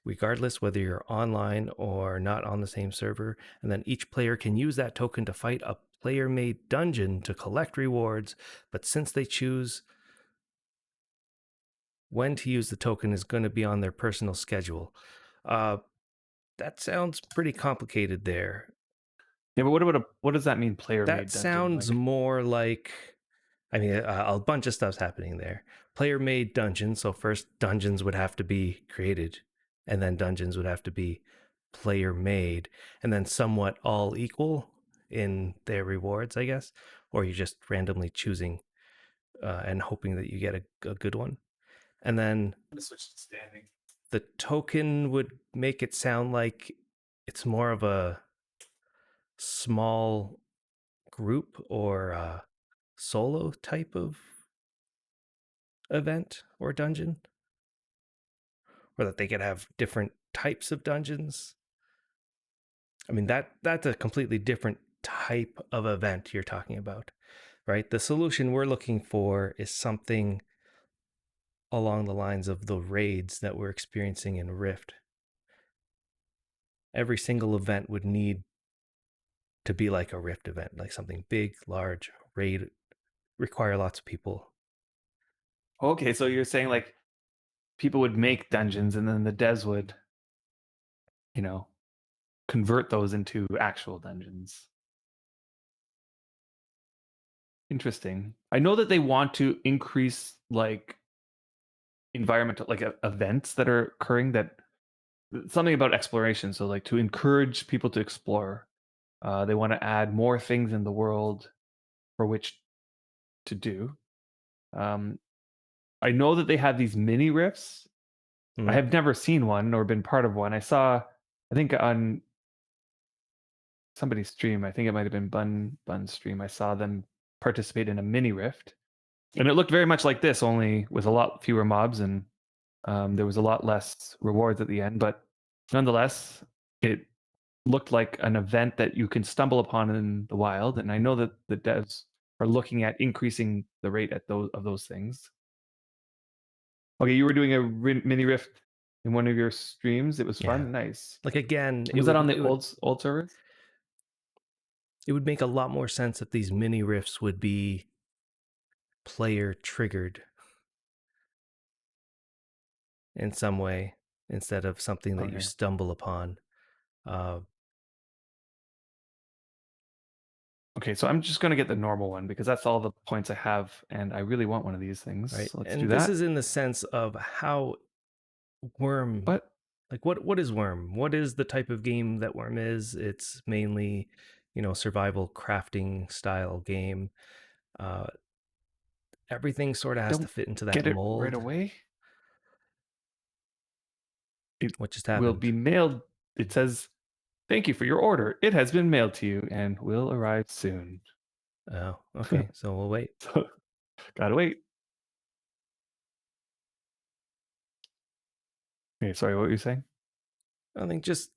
S1: regardless whether you're online or not on the same server. And then each player can use that token to fight a player made dungeon to collect rewards. But since they choose when to use the token is going to be on their personal schedule. Uh, that sounds pretty complicated there.
S2: Yeah, but what does that mean? Player
S1: That
S2: made dungeon,
S1: sounds
S2: like
S1: more like, I mean, a bunch of stuff's happening there. Player made dungeons. So first, dungeons would have to be created, and then dungeons would have to be player made, and then somewhat all equal in their rewards, I guess. Or you're just randomly choosing and hoping that you get a good one. And then
S2: I'm gonna switch to standing.
S1: the token would make it sound like it's more of a small group or a solo type of event or dungeon, or that they could have different types of dungeons. I mean, that's a completely different type of event you're talking about, right? The solution we're looking for is something along the lines of the raids that we're experiencing in Rift. Every single event would need to be like a Rift event, like something big, large, raid, require lots of people.
S2: Okay, so you're saying like people would make dungeons and then the devs would, you know, convert those into actual dungeons. Interesting. I know that they want to increase like environmental like events that are occurring, that something about exploration. So like to encourage people to explore, they want to add more things in the world for which to do. Um, I know that they have these mini rifts. I
S1: Mm-hmm.
S2: have never seen one or been part of one. I saw, I think on somebody's stream, I think it might have been Bun's stream. I saw them participate in a mini rift, and it looked very much like this, only with a lot fewer mobs, and there was a lot less rewards at the end. But nonetheless, it looked like an event that you can stumble upon in the wild. And I know that the devs are looking at increasing the rate at those things. Okay, you were doing a mini rift in one of your streams. It was
S1: Yeah.
S2: fun. Nice.
S1: Like again,
S2: Was that on the old servers?
S1: it would make a lot more sense if these mini rifts would be player triggered in some way instead of something that you
S2: Okay.
S1: stumble upon. Uh,
S2: Okay, so I'm just gonna get the normal one because that's all the points I have, and I really want one of these things.
S1: right,
S2: So let's do
S1: and this
S2: that.
S1: is in the sense of how Worm,
S2: But
S1: like what is Worm? What is the type of game that Worm is? It's mainly, survival crafting style game. Uh, everything sort of has to
S2: don't
S1: fit into that
S2: get it right
S1: mold.
S2: away. It
S1: What just
S2: will
S1: happened?
S2: be mailed. It says, "Thank you for your order. It has been mailed to you and will arrive soon."
S1: Oh, okay. So we'll wait.
S2: So gotta wait. Okay, sorry, what were you saying?
S1: I think just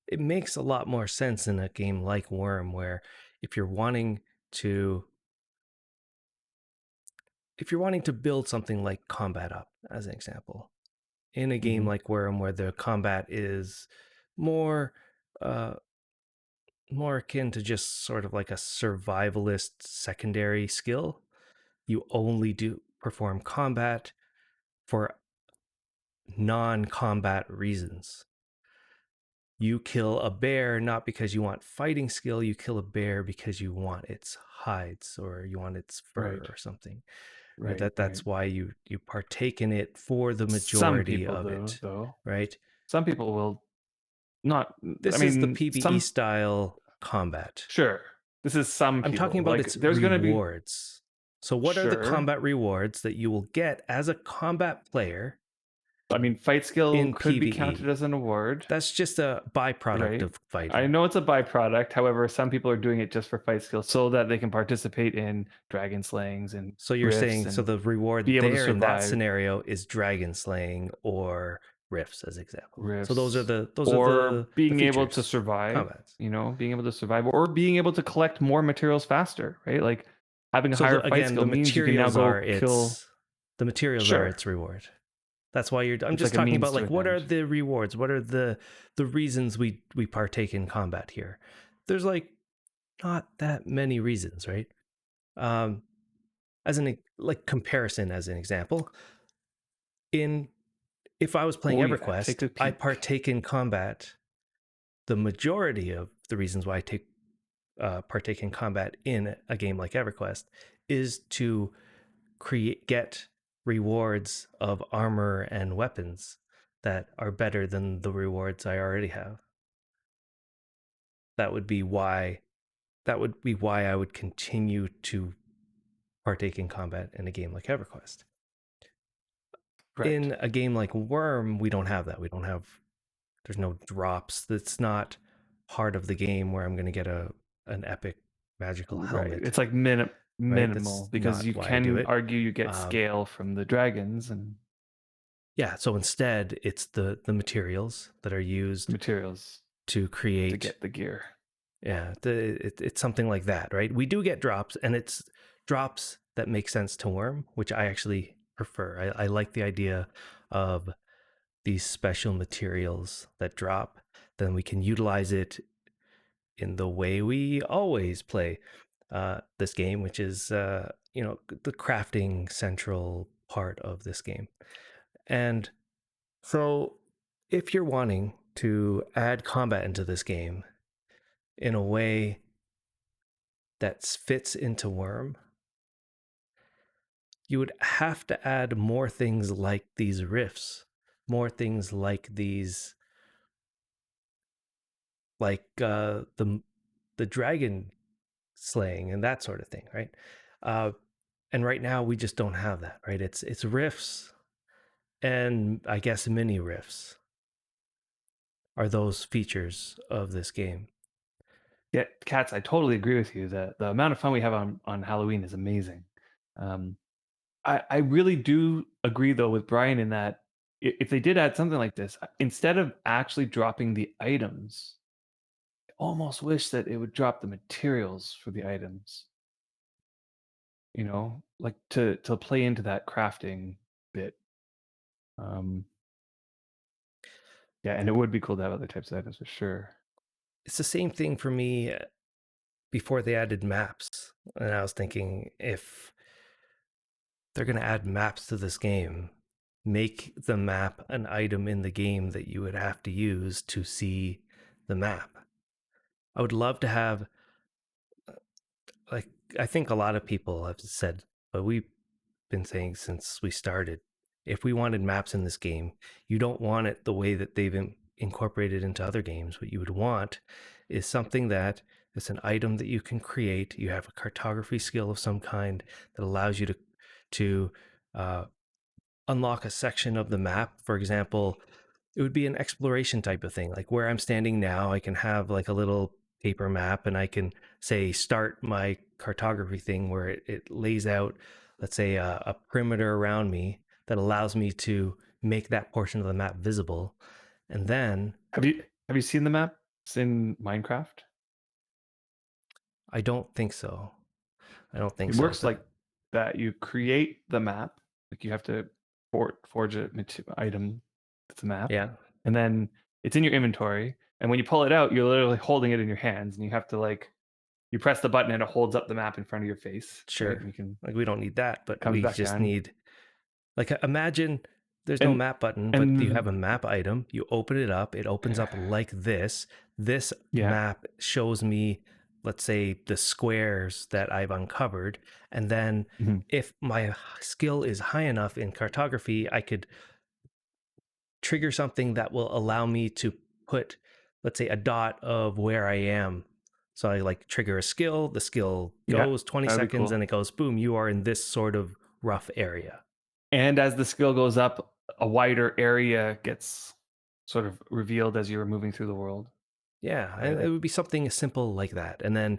S1: it makes a lot more sense in a game like Worm, where if you're wanting to if you're wanting to build something like combat up, as an example, in a game
S2: Hmm.
S1: like Worm, where the combat is more uh, more akin to just sort of like a survivalist secondary skill, you only do perform combat for non-combat reasons. You kill a bear not because you want fighting skill, you kill a bear because you want its hides or you want its fur
S2: Right,
S1: or something. Right?
S2: right,
S1: That's
S2: right.
S1: why you partake in it for the
S2: Some
S1: majority
S2: people
S1: of
S2: do,
S1: it,
S2: though.
S1: right?
S2: Some people will not. I
S1: This is the
S2: mean,
S1: PvE
S2: some
S1: style combat.
S2: sure. This is some
S1: I'm talking
S2: people.
S1: about
S2: Like,
S1: its
S2: there's gonna be
S1: rewards. So what are the
S2: sure.
S1: combat rewards that you will get as a combat player
S2: I mean, fight skill
S1: in
S2: could be counted
S1: PvE.
S2: as an award,
S1: That's just a byproduct
S2: right?
S1: of
S2: I
S1: fighting.
S2: know it's a byproduct. However, some people are doing it just for fight skill so that they can participate in dragon slayings and
S1: So you're
S2: rifts
S1: saying so
S2: and
S1: the
S2: be
S1: reward
S2: able to
S1: there in that
S2: survive
S1: scenario is dragon slaying or rifts as example. So those are
S2: rifts
S1: the
S2: or being able to
S1: features,
S2: survive,
S1: combats.
S2: being able to survive or being able to collect more materials faster, right? Like having a
S1: So
S2: higher fight
S1: again,
S2: skill means you can now go kill.
S1: the materials are
S2: Sure.
S1: its reward. That's why I'm
S2: It's
S1: just
S2: like a
S1: talking
S2: means
S1: about
S2: to
S1: like
S2: an
S1: what are
S2: end.
S1: the rewards? What are the reasons we partake in combat here? There's like not that many reasons, right? Um, as an like comparison, as an example, in if I was playing
S2: Oh yeah,
S1: EverQuest,
S2: take a
S1: I
S2: peek.
S1: partake in combat. The majority of the reasons why I take partake in combat in a game like EverQuest is to get rewards of armor and weapons that are better than the rewards I already have. That would be why I would continue to partake in combat in a game like EverQuest.
S2: Right.
S1: In a game like Worm, we don't have that. We don't have there's no drops. That's not part of the game where I'm going to get an epic magical
S2: Right.
S1: helmet,
S2: It's like
S1: right?
S2: minimal
S1: That's
S2: because
S1: not
S2: you
S1: why I do
S2: can
S1: it.
S2: argue you get
S1: Um,
S2: scale from the dragons and
S1: yeah, so instead, it's the materials that are used
S2: materials
S1: to
S2: to
S1: create.
S2: get the gear.
S1: Yeah, it's something like that, right? We do get drops, and it's drops that make sense to Worm, which I actually prefer. I like the idea of these special materials that drop. Then we can utilize it in the way we always play this game, which is the crafting central part of this game. And so, if you're wanting to add combat into this game in a way that fits into Worm, you would have to add more things like these riffs, more things like these, like the dragon slaying and that sort of thing, right? Uh, and right now we just don't have that, right? It's riffs and I guess mini riffs are those features of this game.
S2: Yeah, cats. I totally agree with you that the amount of fun we have on Halloween is amazing. Um, I really do agree though with Brian in that if they did add something like this, instead of actually dropping the items, I almost wish that it would drop the materials for the items. Like to play into that crafting bit. Um, yeah, and it would be cool to have other types of items for sure.
S1: It's the same thing for me before they added maps. And I was thinking if they're going to add maps to this game, make the map an item in the game that you would have to use to see the map. I would love to have, like, I think a lot of people have said, but we've been saying since we started, if we wanted maps in this game, you don't want it the way that they've incorporated into other games. What you would want is something that is an item that you can create. You have a cartography skill of some kind that allows you to uh, unlock a section of the map. For example, it would be an exploration type of thing. Like where I'm standing now, I can have like a little paper map and I can say start my cartography thing where it lays out, let's say, a perimeter around me that allows me to make that portion of the map visible. And then
S2: Have you seen the map? It's in Minecraft.
S1: I don't think so. I don't think
S2: It
S1: so.
S2: works
S1: But
S2: like that. You create the map, like you have to forge a item that's a map,
S1: yeah,
S2: and then it's in your inventory. And when you pull it out, you're literally holding it in your hands, and you have to like you press the button, and it holds up the map in front of your face, right? And
S1: sure.
S2: you can
S1: Like we don't need that, but
S2: comes
S1: we
S2: back
S1: just
S2: down,
S1: need. Like imagine there's no
S2: and
S1: map button, but you have
S2: and
S1: a map item. You open it up. It opens up like this. This
S2: yeah,
S1: map shows me, let's say, the squares that I've uncovered. And then
S2: mhm.
S1: if my skill is high enough in cartography, I could trigger something that will allow me to put, let's say, a dot of where I am. So I like trigger a skill. The skill
S2: Yeah,
S1: goes 20
S2: that would be
S1: seconds and
S2: cool.
S1: it goes, boom, you are in this sort of rough area.
S2: And as the skill goes up, a wider area gets sort of revealed as you were moving through the world.
S1: Yeah,
S2: Right,
S1: and it
S2: like
S1: would be something as simple like that. And then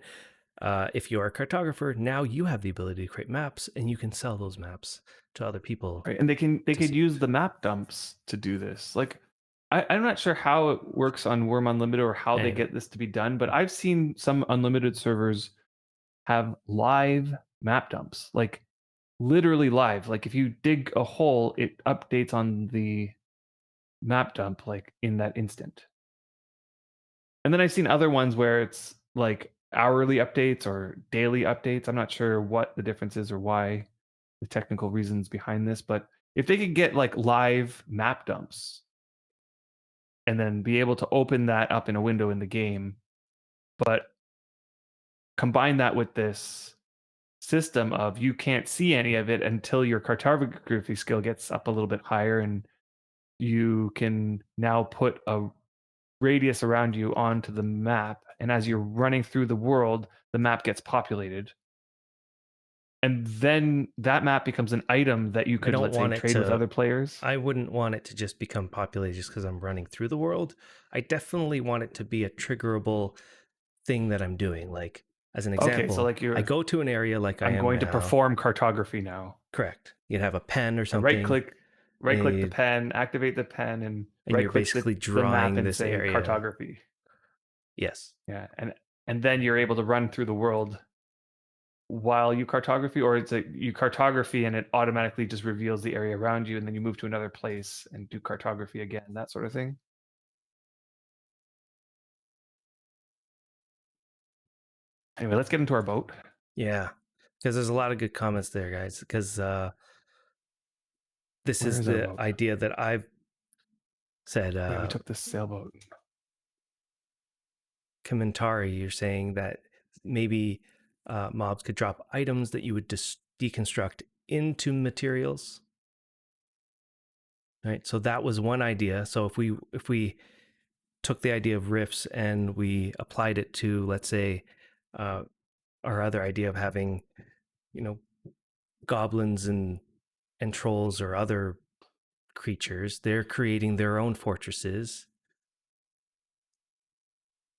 S1: if you're a cartographer, now you have the ability to create maps and you can sell those maps to other people
S2: right, and they
S1: to
S2: could
S1: see.
S2: use the map dumps to do this. Like, I'm not sure how it works on Worm Unlimited or how they
S1: Anyway,
S2: get this to be done, but I've seen some unlimited servers have live map dumps, like literally live. Like if you dig a hole, it updates on the map dump like in that instant. And then I've seen other ones where it's like hourly updates or daily updates. I'm not sure what the difference is or why the technical reasons behind this, but if they could get like live map dumps and then be able to open that up in a window in the game, but combine that with this system of you can't see any of it until your cartography skill gets up a little bit higher and you can now put a radius around you onto the map, and as you're running through the world the map gets populated, and then that map becomes an item that you
S1: I
S2: could,
S1: don't
S2: let's say,
S1: want it
S2: trade with
S1: to
S2: other players.
S1: I wouldn't want it to just become populated just because I'm running through the world. I definitely want it to be a triggerable thing that I'm doing. Like, as an
S2: Okay, so
S1: example,
S2: like
S1: I
S2: you're
S1: go to an area like I
S2: I'm
S1: am
S2: going to
S1: now.
S2: perform cartography now.
S1: Correct. You'd have a pen or
S2: I
S1: something,
S2: right click the
S1: and,
S2: pen, activate the pen, and
S1: and
S2: right
S1: you're
S2: click
S1: basically
S2: the map
S1: drawing
S2: and
S1: this
S2: say
S1: area.
S2: cartography.
S1: Yes.
S2: Yeah, and then you're able to run through the world while you cartography, or it's like you cartography and it automatically just reveals the area around you, and then you move to another place and do cartography again, that sort of thing. Anyway, let's get into our boat.
S1: Yeah. Because there's a lot of good comments there, guys. Because this
S2: Where
S1: is
S2: is our
S1: the
S2: boat?
S1: idea that I've said.
S2: Yeah, we took this sailboat.
S1: Commentary, you're saying that maybe mobs could drop items that you would deconstruct into materials, right? So that was one idea. So if we took the idea of rifts and we applied it to, let's say, uh, our other idea of having, you know, goblins and trolls or other creatures, they're creating their own fortresses.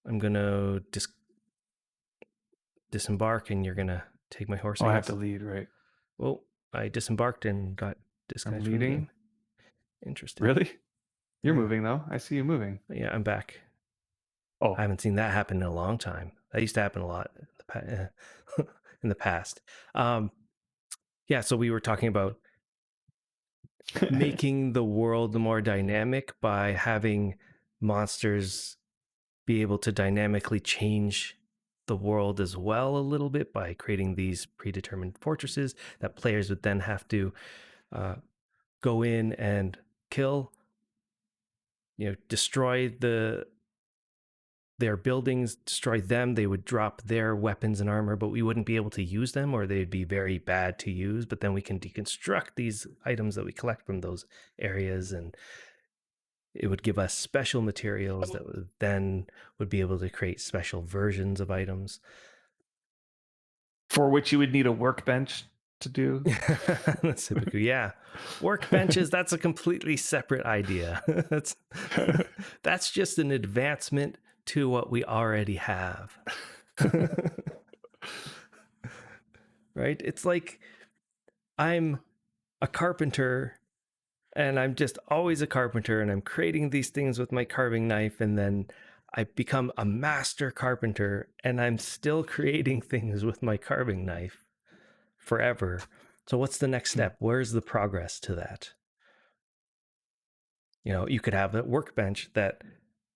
S1: I'm gonna disembark, and you're gonna take my horse,
S2: Oh,
S1: I
S2: I have to
S1: guess.
S2: lead, right?
S1: Well, I disembarked and got
S2: I'm
S1: disconnected from the
S2: leading.
S1: game. Interesting.
S2: Really? You're
S1: Yeah.
S2: moving though. I see you moving.
S1: Yeah, I'm back. I
S2: Oh.
S1: haven't seen that happen in a long time. That used to happen a lot in the past. Um, yeah, so we were talking about making the world more dynamic by having monsters be able to dynamically change the world as well a little bit by creating these predetermined fortresses that players would then have to uh, go in and kill, destroy their buildings, destroy them. They would drop their weapons and armor, but we wouldn't be able to use them, or they'd be very bad to use. But then we can deconstruct these items that we collect from those areas, and it would give us special materials that would be able to create special versions of items.
S2: For which you would need a workbench to do.
S1: That's typical. Yeah. Workbenches, that's a completely separate idea. That's just an advancement to what we already have. Right? It's like I'm a carpenter and I'm just always a carpenter and I'm creating these things with my carving knife, and then I become a master carpenter and I'm still creating things with my carving knife forever. So what's the next step? Where's the progress to that? You could have a workbench that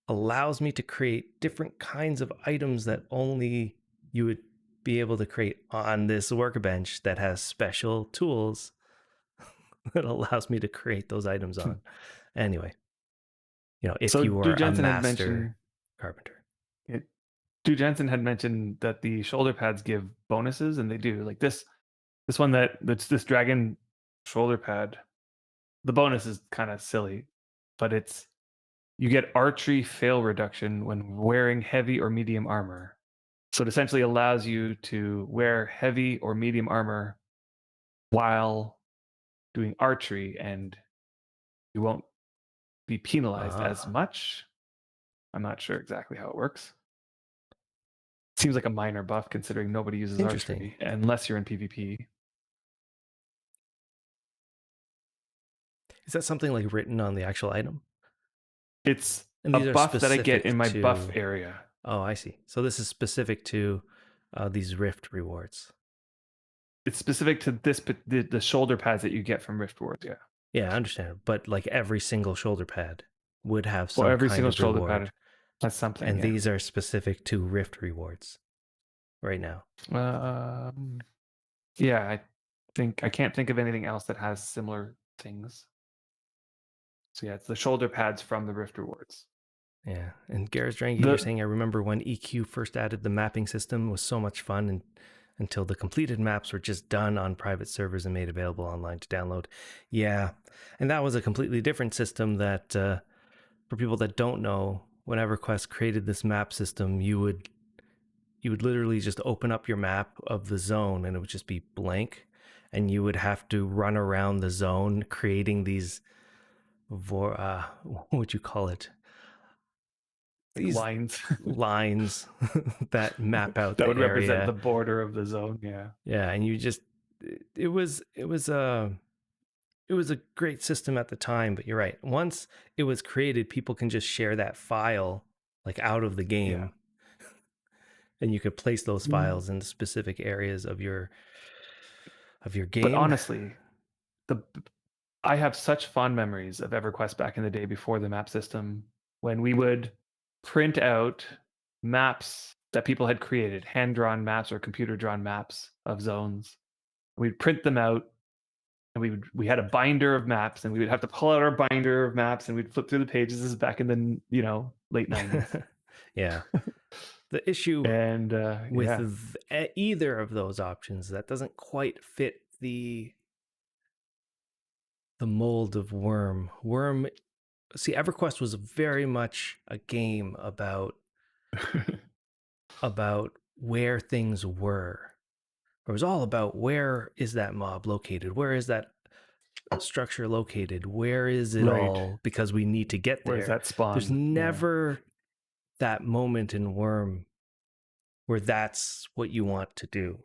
S1: allows me to create different kinds of items that only you would be able to create on this workbench that has special tools that allows me to create those items on. Anyway, if
S2: So
S1: you
S2: Drew
S1: were a
S2: Jensen had
S1: master
S2: mentioned
S1: carpenter.
S2: it, Drew Jensen had mentioned that the shoulder pads give bonuses, and they do. Like this one that's this dragon shoulder pad. The bonus is kind of silly, but it's you get archery fail reduction when wearing heavy or medium armor. So it essentially allows you to wear heavy or medium armor while doing archery, and you won't be penalized as
S1: Ah,
S2: much. I'm not sure exactly how it works. Seems like a minor buff considering nobody uses
S1: interesting.
S2: archery unless you're in PvP.
S1: Is that something like written on the actual item?
S2: It's
S1: And
S2: a
S1: these are
S2: buff that I get in
S1: specific
S2: my buff
S1: to.
S2: area.
S1: Oh, I see. So this is specific to these Rift rewards.
S2: It's specific to the shoulder pads that you get from Rift Wars. Yeah.
S1: Yeah, I understand. But like every single shoulder pad would have
S2: Well,
S1: some
S2: every
S1: kind
S2: single
S1: of
S2: shoulder pad
S1: reward,
S2: has something.
S1: and
S2: Yeah.
S1: these are specific to Rift rewards right now.
S2: Um, yeah. I can't think of anything else that has similar things. So yeah, it's the shoulder pads from the Rift Rewards.
S1: Yeah, and Gareth Drangy, you're
S2: The
S1: saying I remember when EQ first added the mapping system was so much fun, and until the completed maps were just done on private servers and made available online to download. Yeah, and that was a completely different system. That for people that don't know, when EverQuest created this map system, you would literally just open up your map of the zone, and it would just be blank, and you would have to run around the zone creating these what would you call it?
S2: like
S1: These
S2: lines
S1: lines that map out
S2: that
S1: the
S2: would represent the
S1: area.
S2: border of the zone. Yeah.
S1: Yeah, and you just it was a great system at the time, but you're right. Once it was created, people can just share that file like out of the
S2: Yeah.
S1: game, and you could place those
S2: Mm.
S1: files in specific areas of your
S2: But
S1: game.
S2: honestly, the I have such fond memories of EverQuest back in the day before the map system when we would print out maps that people had created, hand drawn maps or computer drawn maps of zones. We'd print them out and we had a binder of maps and we would have to pull out our binder of maps and we'd flip through the pages. This is back in the late 90s.
S1: Yeah. The issue
S2: And
S1: with
S2: yeah,
S1: either of those options that doesn't quite fit the mold of Worm. Worm, see, EverQuest was very much a game about where things were. It was all about where is that mob located? Where is that structure located? Where is it
S2: right.
S1: all? Because we need to get
S2: Where's
S1: there.
S2: that
S1: There's
S2: spawn? Yeah,
S1: never that moment in Worm where that's what you want to do.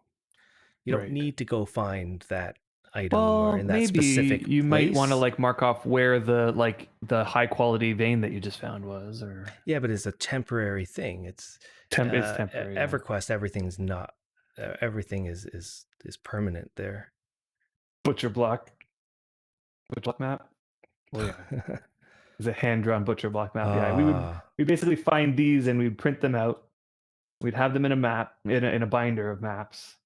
S1: You don't
S2: right.
S1: need to go find that item or
S2: Well,
S1: in that
S2: maybe
S1: specific
S2: you might want to
S1: place.
S2: like mark off where the high quality vein that you just found was, or
S1: Yeah, but it's a temporary thing.
S2: it's temporary. Yeah,
S1: EverQuest. Everything's not. Everything is permanent there.
S2: butcher block, butcher block map. Well, yeah, it's a hand drawn butcher block map. Yeah,
S1: Ah,
S2: we basically find these and we'd print them out. We'd have them in a map in a binder of maps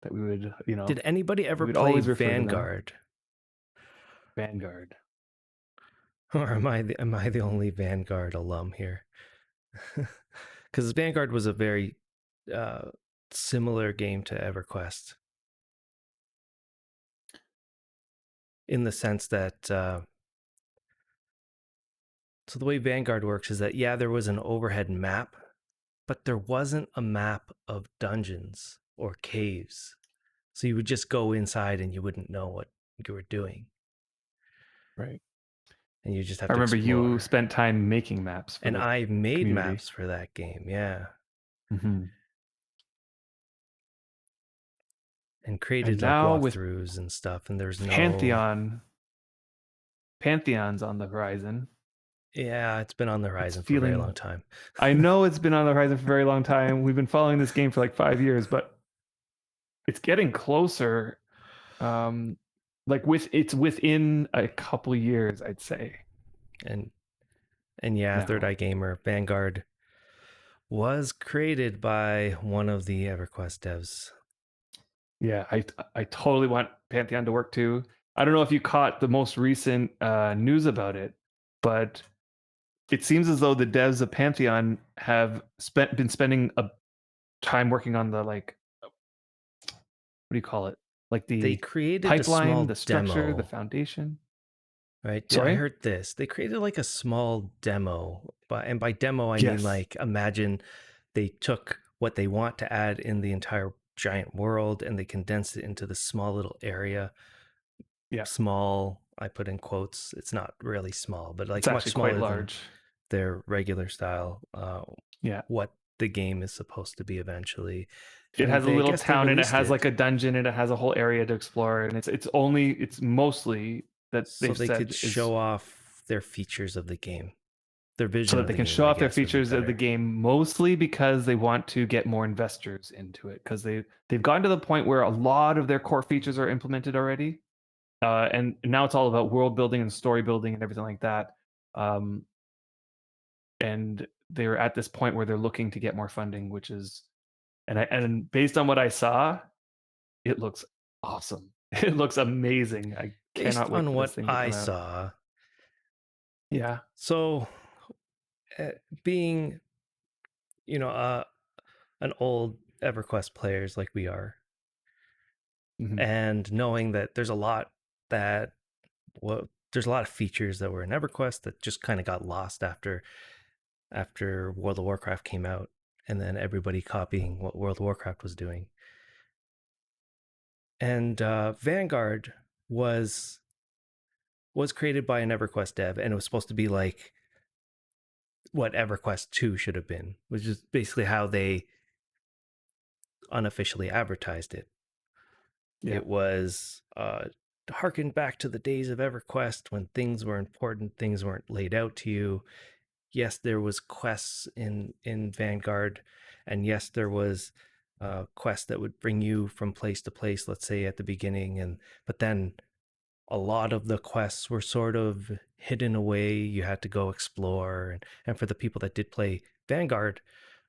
S2: that we would
S1: did anybody
S2: we
S1: ever
S2: would
S1: play
S2: always refer to them.
S1: Vanguard?
S2: Vanguard.
S1: Or am I the only Vanguard alum here? Because Vanguard was a very uh, similar game to EverQuest in the sense that so the way Vanguard works is that yeah, there was an overhead map, but there wasn't a map of dungeons or caves. So you would just go inside and you wouldn't know what you were doing,
S2: Right.
S1: and you just have
S2: I
S1: to
S2: remember you
S1: explore.
S2: spent time making maps for
S1: And
S2: the
S1: I made
S2: community.
S1: maps for that game, yeah,
S2: Hmm.
S1: and
S2: And
S1: created like
S2: now with
S1: walkthroughs and stuff. And there's no,
S2: Pantheon, Pantheon's on the horizon.
S1: yeah, it's been on the
S2: It's
S1: horizon for a very long
S2: feeling.
S1: time.
S2: I know it's been on the horizon for a very long time. We've been following this game for like 5 years, but it's getting closer. Um, it's within a couple years, I'd say.
S1: and and yeah, Third
S2: Now,
S1: Eye Gamer Vanguard was created by one of the EverQuest devs.
S2: yeah, I totally want Pantheon to work too. I don't know if you caught the most recent news about it, but it seems as though the devs of Pantheon have been spending a time working on the what do you call it? Like
S1: They
S2: the
S1: created a
S2: pipeline, the
S1: small
S2: structure, the
S1: demo,
S2: foundation.
S1: right? Yeah, I
S2: Sorry?
S1: heard this. They created like a small demo, and by demo I mean
S2: Yes.
S1: like imagine they took what they want to add in the entire giant world and they condensed it into this small little area,
S2: Yeah.
S1: small I put in quotes. It's not really small, but
S2: It's
S1: like much
S2: actually quite
S1: smaller than
S2: large.
S1: their regular style.
S2: Yeah.
S1: What the game is supposed to be eventually,
S2: It
S1: and
S2: has a
S1: they I
S2: little
S1: guess they
S2: town and it
S1: released
S2: has
S1: it
S2: like a dungeon and it has a whole area to explore and it's mostly that
S1: so
S2: they've
S1: they could
S2: said is
S1: show off their features of the game, their
S2: so
S1: vision
S2: that
S1: of
S2: they
S1: the
S2: can
S1: game.
S2: show
S1: I
S2: off their
S1: guess would be
S2: features of the
S1: better.
S2: game mostly because they want to get more investors into it because they've gotten to the point where a lot of their core features are implemented already. And now it's all about world building and story building and everything like that. Um, and they're at this point where they're looking to get more funding, which is and based on what I saw, it looks awesome. It looks amazing. I
S1: Based
S2: cannot wait
S1: on
S2: for this
S1: what
S2: thing to
S1: I
S2: come out.
S1: saw,
S2: Yeah.
S1: so being an old EverQuest players like we are,
S2: Mhm.
S1: and knowing that that there's a lot of features that were in EverQuest that just kind of got lost after World of Warcraft came out, and then everybody copying what World of Warcraft was doing. And Vanguard was was created by an EverQuest dev, and it was supposed to be like what EverQuest 2 should have been, which is basically how they unofficially advertised it.
S2: Yeah.
S1: It was harkened back to the days of EverQuest when things were important, things weren't laid out to you. Yes, there was quests in Vanguard, and yes, there was quests that would bring you from place to place. Let's say at the beginning, and but then a lot of the quests were sort of hidden away. You had to go explore, and for the people that did play Vanguard,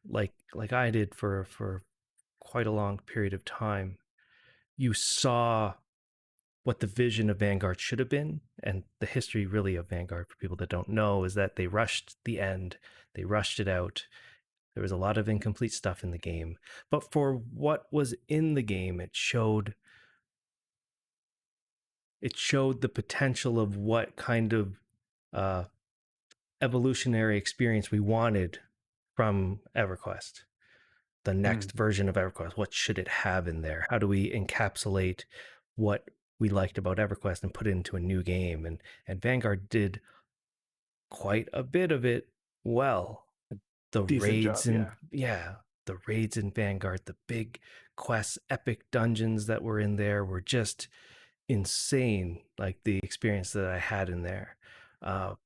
S1: like I did for quite a long period of time, you saw what the vision of Vanguard should have been. And the history really of Vanguard, for people that don't know, is that they rushed the end, they rushed it out. There was a lot of incomplete stuff in the game. But for what was in the game, it showed the potential of what kind of uh, evolutionary experience we wanted from EverQuest. The next
S2: Mhm.
S1: version of EverQuest, what should it have in there? How do we encapsulate what we liked about EverQuest and put it into a new game? And Vanguard did quite a bit of it well. The
S2: Decent
S1: raids
S2: job.
S1: in
S2: Yeah.
S1: yeah, the raids in Vanguard, the big quests, epic dungeons that were in there were just insane. Like the experience that I had in there. Uh,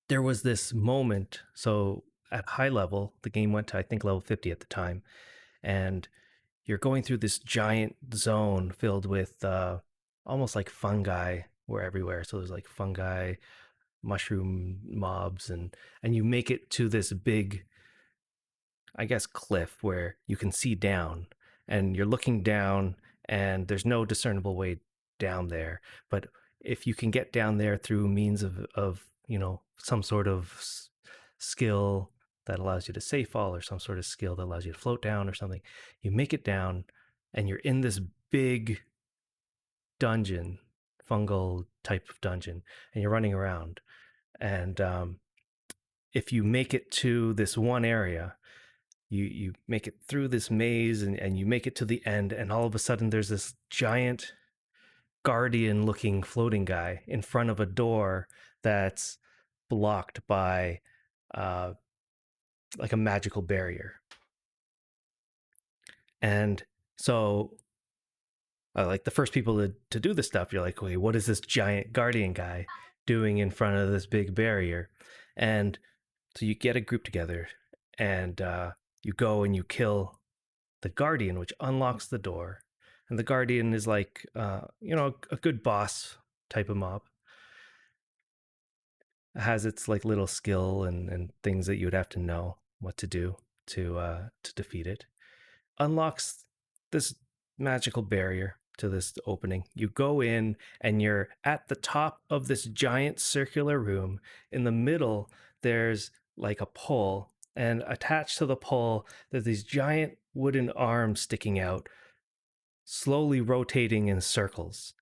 S1: there was this moment. So at high level, the game went to I think level 50 at the time, and you're going through this giant zone filled with almost like fungi were everywhere. So there's like fungi, mushroom mobs, and you make it to this big, I guess, cliff where you can see down, and you're looking down, and there's no discernible way down there. But if you can get down there through means of some sort of skill that allows you to safe fall, or some sort of skill that allows you to float down or something, you make it down, and you're in this big dungeon, fungal type of dungeon, and you're running around. And if you make it to this one area, you make it through this maze, and you make it to the end, and all of a sudden there's this giant guardian looking floating guy in front of a door that's blocked by uh, like a magical barrier. And so like the first people to do this stuff, you're like, wait, what is this giant guardian guy doing in front of this big barrier? And so you get a group together, and you go and you kill the guardian, which unlocks the door. And the guardian is like a good boss type of mob. It has its like little skill and things that you would have to know what to do to defeat it. Unlocks this magical barrier to this opening. You go in, and you're at the top of this giant circular room. In the middle, there's like a pole, and attached to the pole, there's these giant wooden arms sticking out, slowly rotating in circles.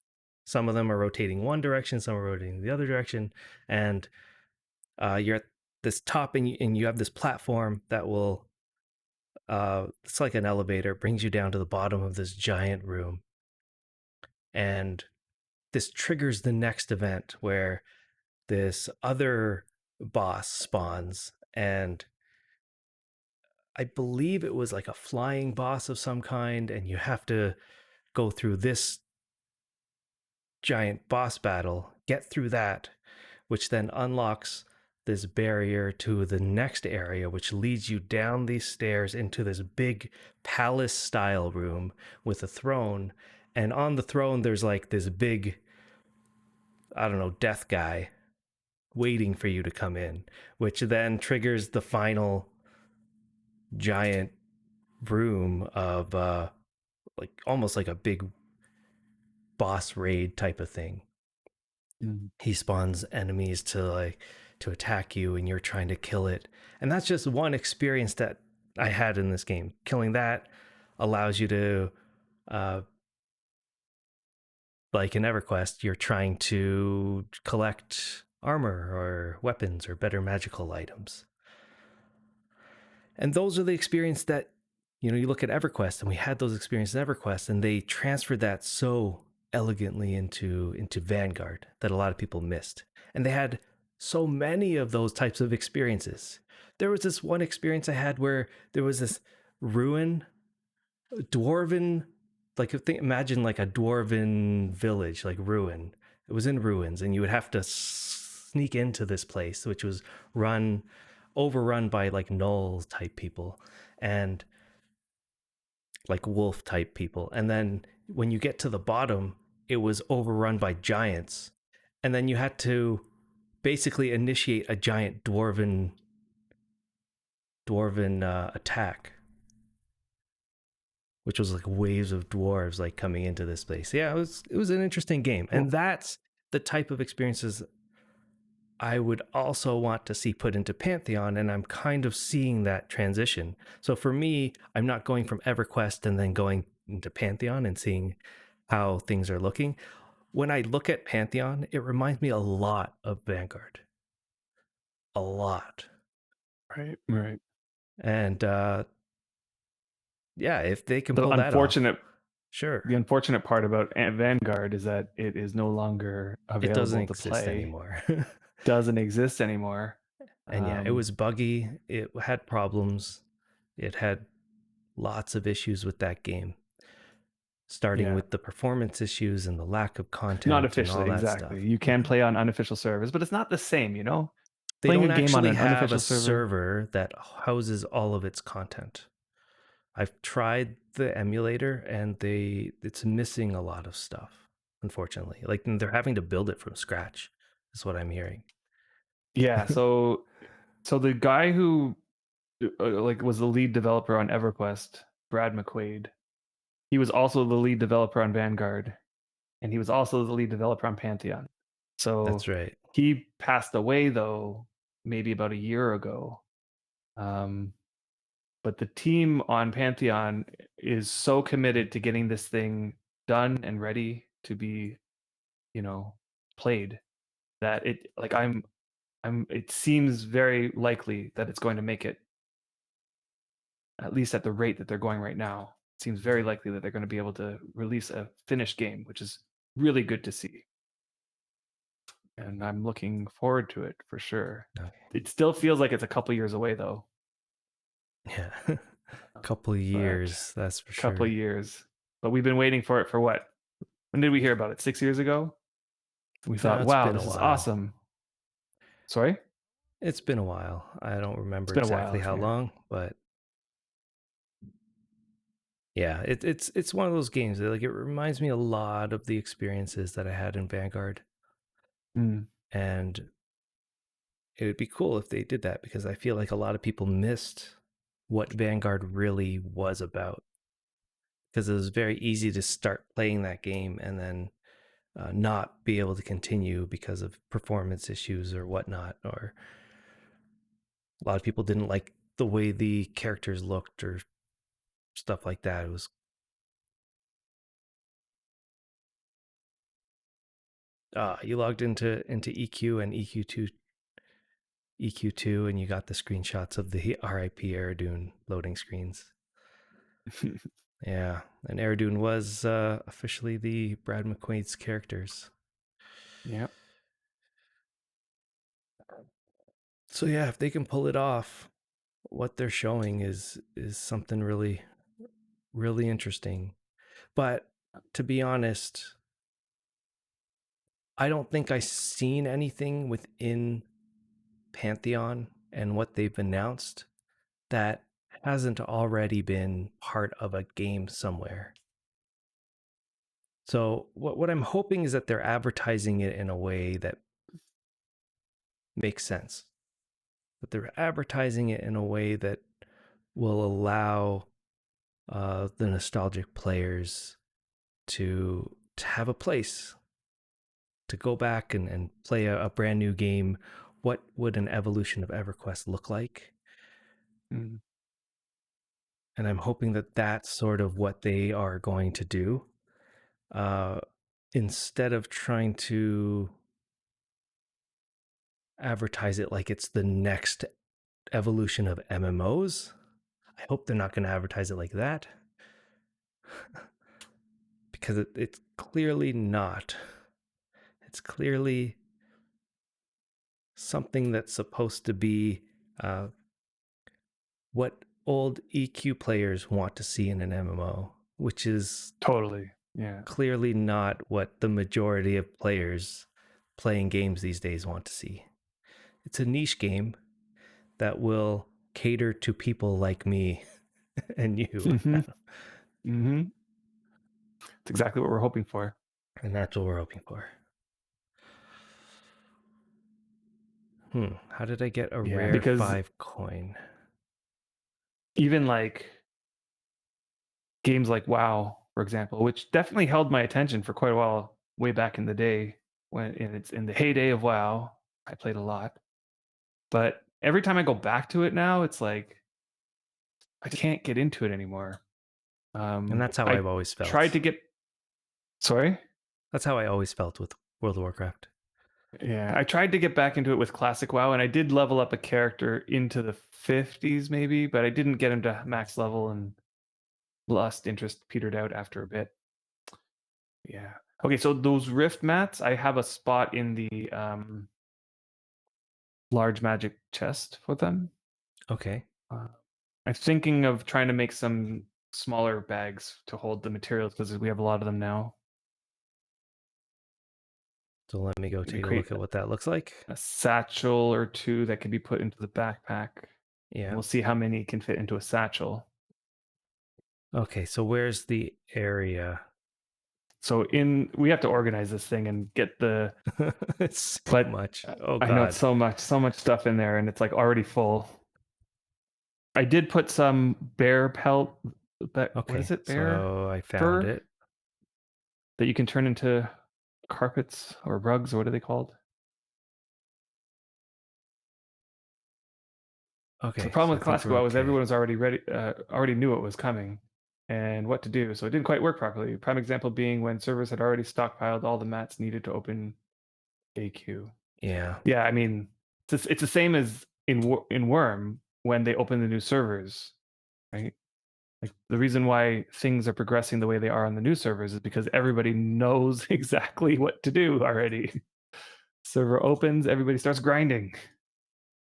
S1: Some of them are rotating one direction, some are rotating the other direction, and you're at this top, and you have this platform that will it's like an elevator, brings you down to the bottom of this giant room. And this triggers the next event where this other boss spawns, and I believe it was like a flying boss of some kind, and you have to go through this giant boss battle, get through that, which then unlocks this barrier to the next area, which leads you down these stairs into this big palace style room with a throne. And on the throne, there's like this big, I don't know, death guy waiting for you to come in, which then triggers the final giant room of like almost like a big boss raid type of thing.
S2: Mm.
S1: He spawns enemies to attack you, and you're trying to kill it. And that's just one experience that I had in this game. Killing that allows you to like in EverQuest, you're trying to collect armor or weapons or better magical items. And those are the experience that, you look at EverQuest, and we had those experiences in EverQuest, and they transferred that so elegantly into Vanguard that a lot of people missed. And they had so many of those types of experiences. There was this one experience I had where there was this ruin, dwarven, like imagine like a dwarven village, like ruin. It was in ruins, and you would have to sneak into this place, which was overrun by like gnolls type people and like wolf type people. And then when you get to the bottom, it was overrun by giants. And then you had to basically initiate a giant dwarven attack, which was like waves of dwarves like coming into this place. Yeah, it was an interesting game. And
S2: Well,
S1: that's the type of experiences I would also want to see put into Pantheon, and I'm kind of seeing that transition. So for me, I'm not going from EverQuest and then going into Pantheon and seeing how things are looking. When I look at Pantheon, it reminds me a lot of Vanguard. A lot.
S2: right, right.
S1: And yeah, if they can
S2: The
S1: pull that off,
S2: unfortunate
S1: sure.
S2: the unfortunate part about Vanguard is that it is no longer
S1: It doesn't
S2: available to
S1: exist
S2: play.
S1: anymore.
S2: Doesn't exist anymore.
S1: And yeah, it
S2: Um,
S1: was buggy. It had problems. It had lots of issues with that game, starting
S2: yeah,
S1: with the performance issues and the lack of
S2: not
S1: content and all
S2: officially,
S1: that
S2: exactly.
S1: stuff.
S2: You can play on unofficial servers, but it's not the same, you know?
S1: They
S2: Playing a
S1: don't
S2: game on
S1: actually
S2: an
S1: have a
S2: unofficial server.
S1: server that houses all of its content. I've tried the emulator, and it's missing a lot of stuff, unfortunately. Like they're having to build it from scratch, is what I'm hearing.
S2: Yeah, so the guy who like was the lead developer on EverQuest, Brad McQuaid, he was also the lead developer on Vanguard, and he was also the lead developer on Pantheon.
S1: That's
S2: So
S1: right.
S2: he passed away though, maybe about a year ago. Um, but the team on Pantheon is so committed to getting this thing done and ready to be, you know, played that it seems very likely that it's going to make it, at least at the rate that they're going right now. It seems very likely that they're going to be able to release a finished game, which is really good to see. And I'm looking forward to it for sure.
S1: Okay.
S2: It still feels like it's a couple years away though,
S1: Yeah. Couple of
S2: but
S1: years, that's for
S2: a couple of
S1: sure.
S2: years. But we've been waiting for it for what? When did we hear about it? 6 years ago? We thought,
S1: It's
S2: wow,
S1: been a
S2: this is
S1: while.
S2: awesome. Sorry?
S1: It's been a while. I don't
S2: It's
S1: remember
S2: been a
S1: exactly
S2: while.
S1: how
S2: Yeah.
S1: long, but yeah, it's one of those games that like it reminds me a lot of the experiences that I had in Vanguard,
S2: Mm.
S1: and it would be cool if they did that because I feel like a lot of people missed what Vanguard really was about, because it was very easy to start playing that game and then not be able to continue because of performance issues or whatnot, or a lot of people didn't like the way the characters looked or stuff like that. It was you logged into EQ and EQ2, and you got the screenshots of the RIP Aradune loading screens. Yeah, and Aradune was officially the Brad McQuaid's characters.
S2: Yeah.
S1: So yeah, if they can pull it off, what they're showing is something really really interesting. But to be honest, I don't think I've seen anything within Pantheon and what they've announced that hasn't already been part of a game somewhere. So what I'm hoping is that they're advertising it in a way that makes sense. That they're advertising it in a way that will allow the nostalgic players to have a place to go back and play a brand new game. What would an evolution of EverQuest look like?
S2: Mm.
S1: And I'm hoping that that's sort of what they are going to do. Uh, Instead of trying to advertise it like it's the next evolution of MMOs, I hope they're not going to advertise it like that because it's clearly not. It's clearly something that's supposed to be uh, what old EQ players want to see in an MMO, which is
S2: Totally. Yeah.
S1: clearly not what the majority of players playing games these days want to see. It's a niche game that will cater to people like me and you,
S2: Hmm.
S1: Adam.
S2: Hmm. It's exactly what we're hoping for.
S1: And that's what we're hoping for. How did I get a
S2: Yeah.
S1: rare
S2: Because
S1: 5 coin?
S2: even like games like WoW, for example, which definitely held my attention for quite a while way back in the day when it's in the heyday of WoW, I played a lot. But every time I go back to it now, it's like I can't get into it anymore.
S1: And that's how
S2: I
S1: I've always
S2: tried
S1: felt.
S2: to get sorry?
S1: That's how I always felt with World of Warcraft.
S2: Yeah, I tried to get back into it with classic WoW, and I did level up a character into the 50s maybe, but I didn't get him to max level and lost interest, petered out after a bit. Yeah. Okay, so those rift mats, I have a spot in the large magic chest for them.
S1: Okay.
S2: Uh, I'm thinking of trying to make some smaller bags to hold the materials because we have a lot of them now.
S1: So let me go
S2: Maybe
S1: take a
S2: create
S1: look at what that looks like.
S2: a satchel or two that can be put into the backpack. And
S1: Yeah.
S2: we'll see how many can fit into a satchel.
S1: Okay, so where's the area?
S2: So in we have to organize this thing and get the
S1: It's so
S2: but
S1: much. Oh
S2: I know it's
S1: god.
S2: so much stuff in there and it's like already full. I did put some bear pelt but what is
S1: Okay,
S2: it? Bear
S1: so I found
S2: fur
S1: it.
S2: that you can turn into carpets or rugs or what are they called? So the
S1: Okay,
S2: problem
S1: so I
S2: with
S1: think
S2: classic
S1: we're
S2: WoW was
S1: okay.
S2: everyone was already ready already knew it was coming and what to do. So it didn't quite work properly. Prime example being when servers had already stockpiled all the mats needed to open AQ.
S1: Yeah,
S2: Yeah, I mean, it's the same as in Worm when they open the new servers, right? Like the reason why things are progressing the way they are on the new servers is because everybody knows exactly what to do already. Server opens, everybody starts grinding.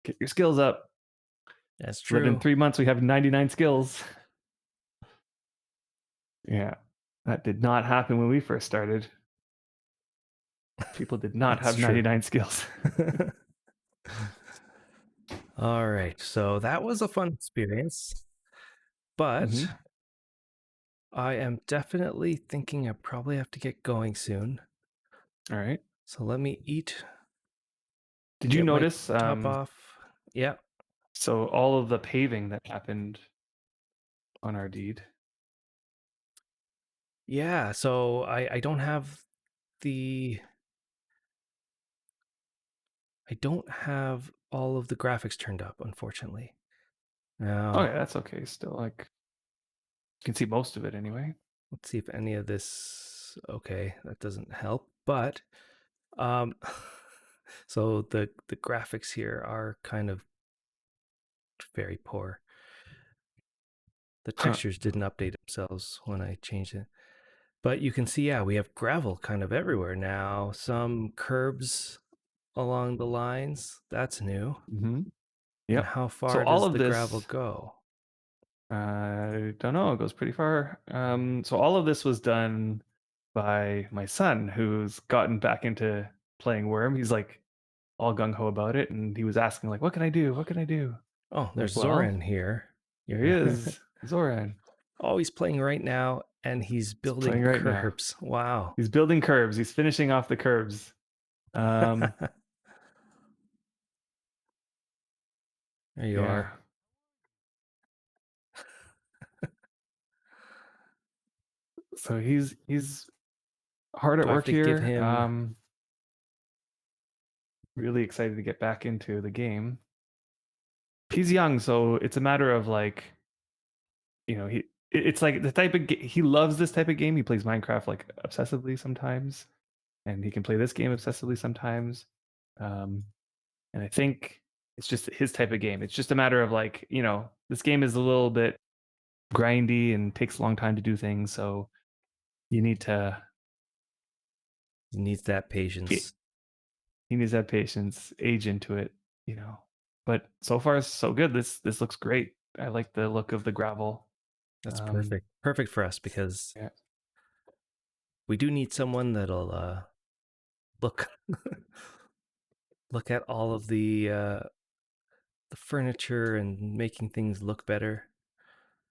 S2: Get your skills up.
S1: that's
S2: So that in
S1: true.
S2: 3 months we have 99 skills. Yeah, that did not happen when we first started. People did not
S1: That's
S2: have
S1: true.
S2: 99 skills.
S1: All right, so that was a fun experience, but
S2: Hmm.
S1: I am definitely thinking I probably have to get going soon.
S2: All right.
S1: So let me eat,
S2: Did you
S1: get my
S2: notice?
S1: top off. Yeah,
S2: So all of the paving that happened on our deed.
S1: yeah. So I don't have the I don't have all of the graphics turned up, unfortunately.
S2: Oh
S1: Now
S2: yeah, that's okay. Still, like you can see most of it anyway.
S1: let's see if any of this. Okay, that doesn't help, but um, so the graphics here are kind of very poor. The
S2: Huh.
S1: textures didn't update themselves when I changed it. But you can see, yeah, we have gravel kind of everywhere now. Some curbs along the lines. That's new.
S2: Hmm.
S1: And
S2: Yep.
S1: how
S2: So
S1: far
S2: all
S1: does
S2: of
S1: the gravel
S2: this,
S1: go?
S2: I don't know, it goes pretty far. So all of this was done by my son, who's gotten back into playing Worm. He's like all gung ho about it, and he was asking like, "What can I do? What can I do?"
S1: Oh,
S2: I'm like,
S1: there's
S2: "Well,
S1: Zoran here.
S2: here he is, Zoran.
S1: Oh, he's playing right now and he's
S2: He's
S1: building
S2: playing right now.
S1: curbs. Wow.
S2: He's building curbs. He's finishing off the curbs." Um,
S1: There you
S2: yeah.
S1: are.
S2: So he's hard at
S1: Do I have
S2: work
S1: to give
S2: here.
S1: him
S2: Really excited to get back into the game. He's young, so it's a matter of like, it's like the type of he loves this type of game. He plays Minecraft like obsessively sometimes, and he can play this game obsessively sometimes. Um, and I think it's just his type of game. It's just a matter of like, this game is a little bit grindy and takes a long time to do things, so you need to
S1: he needs that
S2: he
S1: patience?
S2: needs that patience, age into it, you know. But so far so good. This looks great. I like the look of the gravel.
S1: That's
S2: Um,
S1: perfect. Perfect for us because
S2: yeah.
S1: we do need someone that'll look look at all of the furniture and making things look better.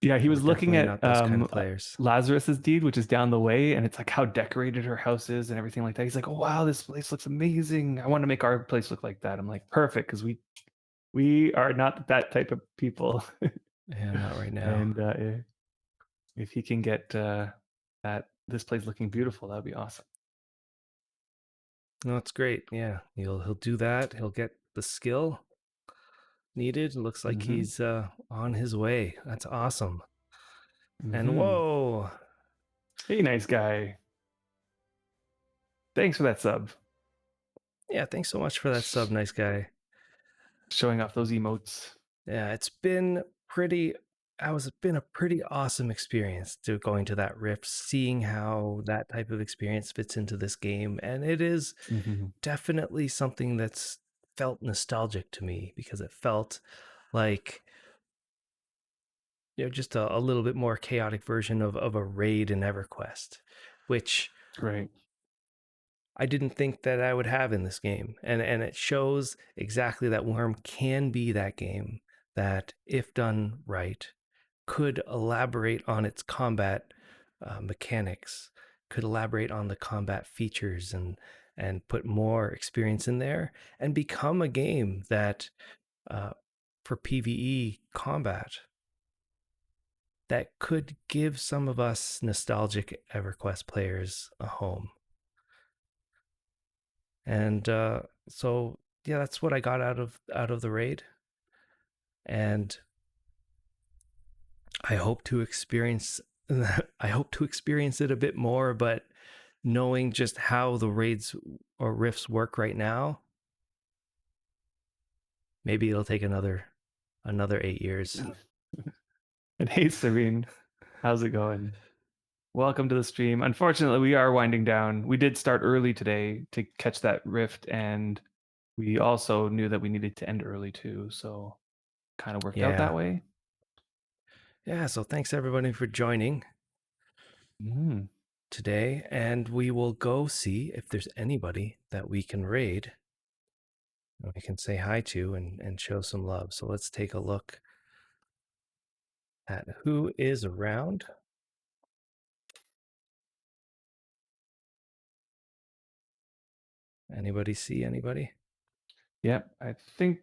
S2: Yeah, he
S1: We're
S2: was looking
S1: definitely
S2: at
S1: not those kind of players.
S2: Lazarus's deed, which is down the way, and it's like how decorated her house is and everything like that. He's like, "Oh wow, this place looks amazing. I want to make our place look like that." I'm like, "Perfect," because we are not that type of people.
S1: Yeah, not right now.
S2: And if he can get that this place looking beautiful, that'd be awesome.
S1: No, it's great. Yeah, he'll do that. He'll get the skill needed. It looks like
S2: Hmm.
S1: he's on his way. That's awesome. And
S2: Hmm.
S1: whoa,
S2: Hey, nice guy. Thanks for that sub.
S1: yeah, thanks so much for that sub, nice guy.
S2: Showing off those emotes.
S1: Yeah, it's been pretty. I was been a pretty awesome experience to going to that rift, seeing how that type of experience fits into this game, and it is
S2: Hmm.
S1: definitely something that's felt nostalgic to me because it felt like just a little bit more chaotic version of a raid in EverQuest, which
S2: Right.
S1: I didn't think that I would have in this game. And it shows exactly that Worm can be that game that, if done right, could elaborate on its combat mechanics, could elaborate on the combat features and put more experience in there and become a game that uh, for PvE combat that could give some of us nostalgic EverQuest players a home. And so yeah, that's what I got out of the raid, and I hope to experience I hope to experience it a bit more, but knowing just how the raids or rifts work right now, maybe it'll take another 8 years.
S2: And hey, Serene, how's it going? Welcome to the stream. Unfortunately, we are winding down. We did start early today to catch that rift, and we also knew that we needed to end early too, so kind of worked out
S1: Yeah.
S2: that way.
S1: Yeah, so thanks everybody for joining
S2: Mm.
S1: today, and we will go see if there's anybody that we can raid, we can say hi to and show some love. So let's take a look at who is around. Anybody see anybody?
S2: Yep, I think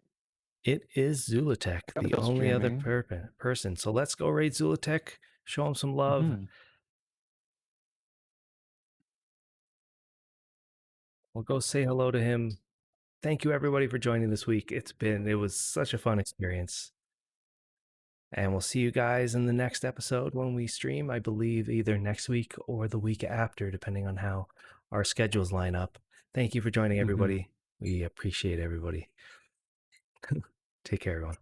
S1: It is Zulatek,
S2: I'm
S1: the
S2: still
S1: only other
S2: streaming.
S1: person. So let's go raid Zulatek, show him some love.
S2: Hmm.
S1: We'll go say hello to him. Thank you everybody for joining this week. It was such a fun experience. And we'll see you guys in the next episode when we stream, I believe either next week or the week after, depending on how our schedules line up. Thank you for joining
S2: Hmm.
S1: everybody. We appreciate everybody. Take care, everyone.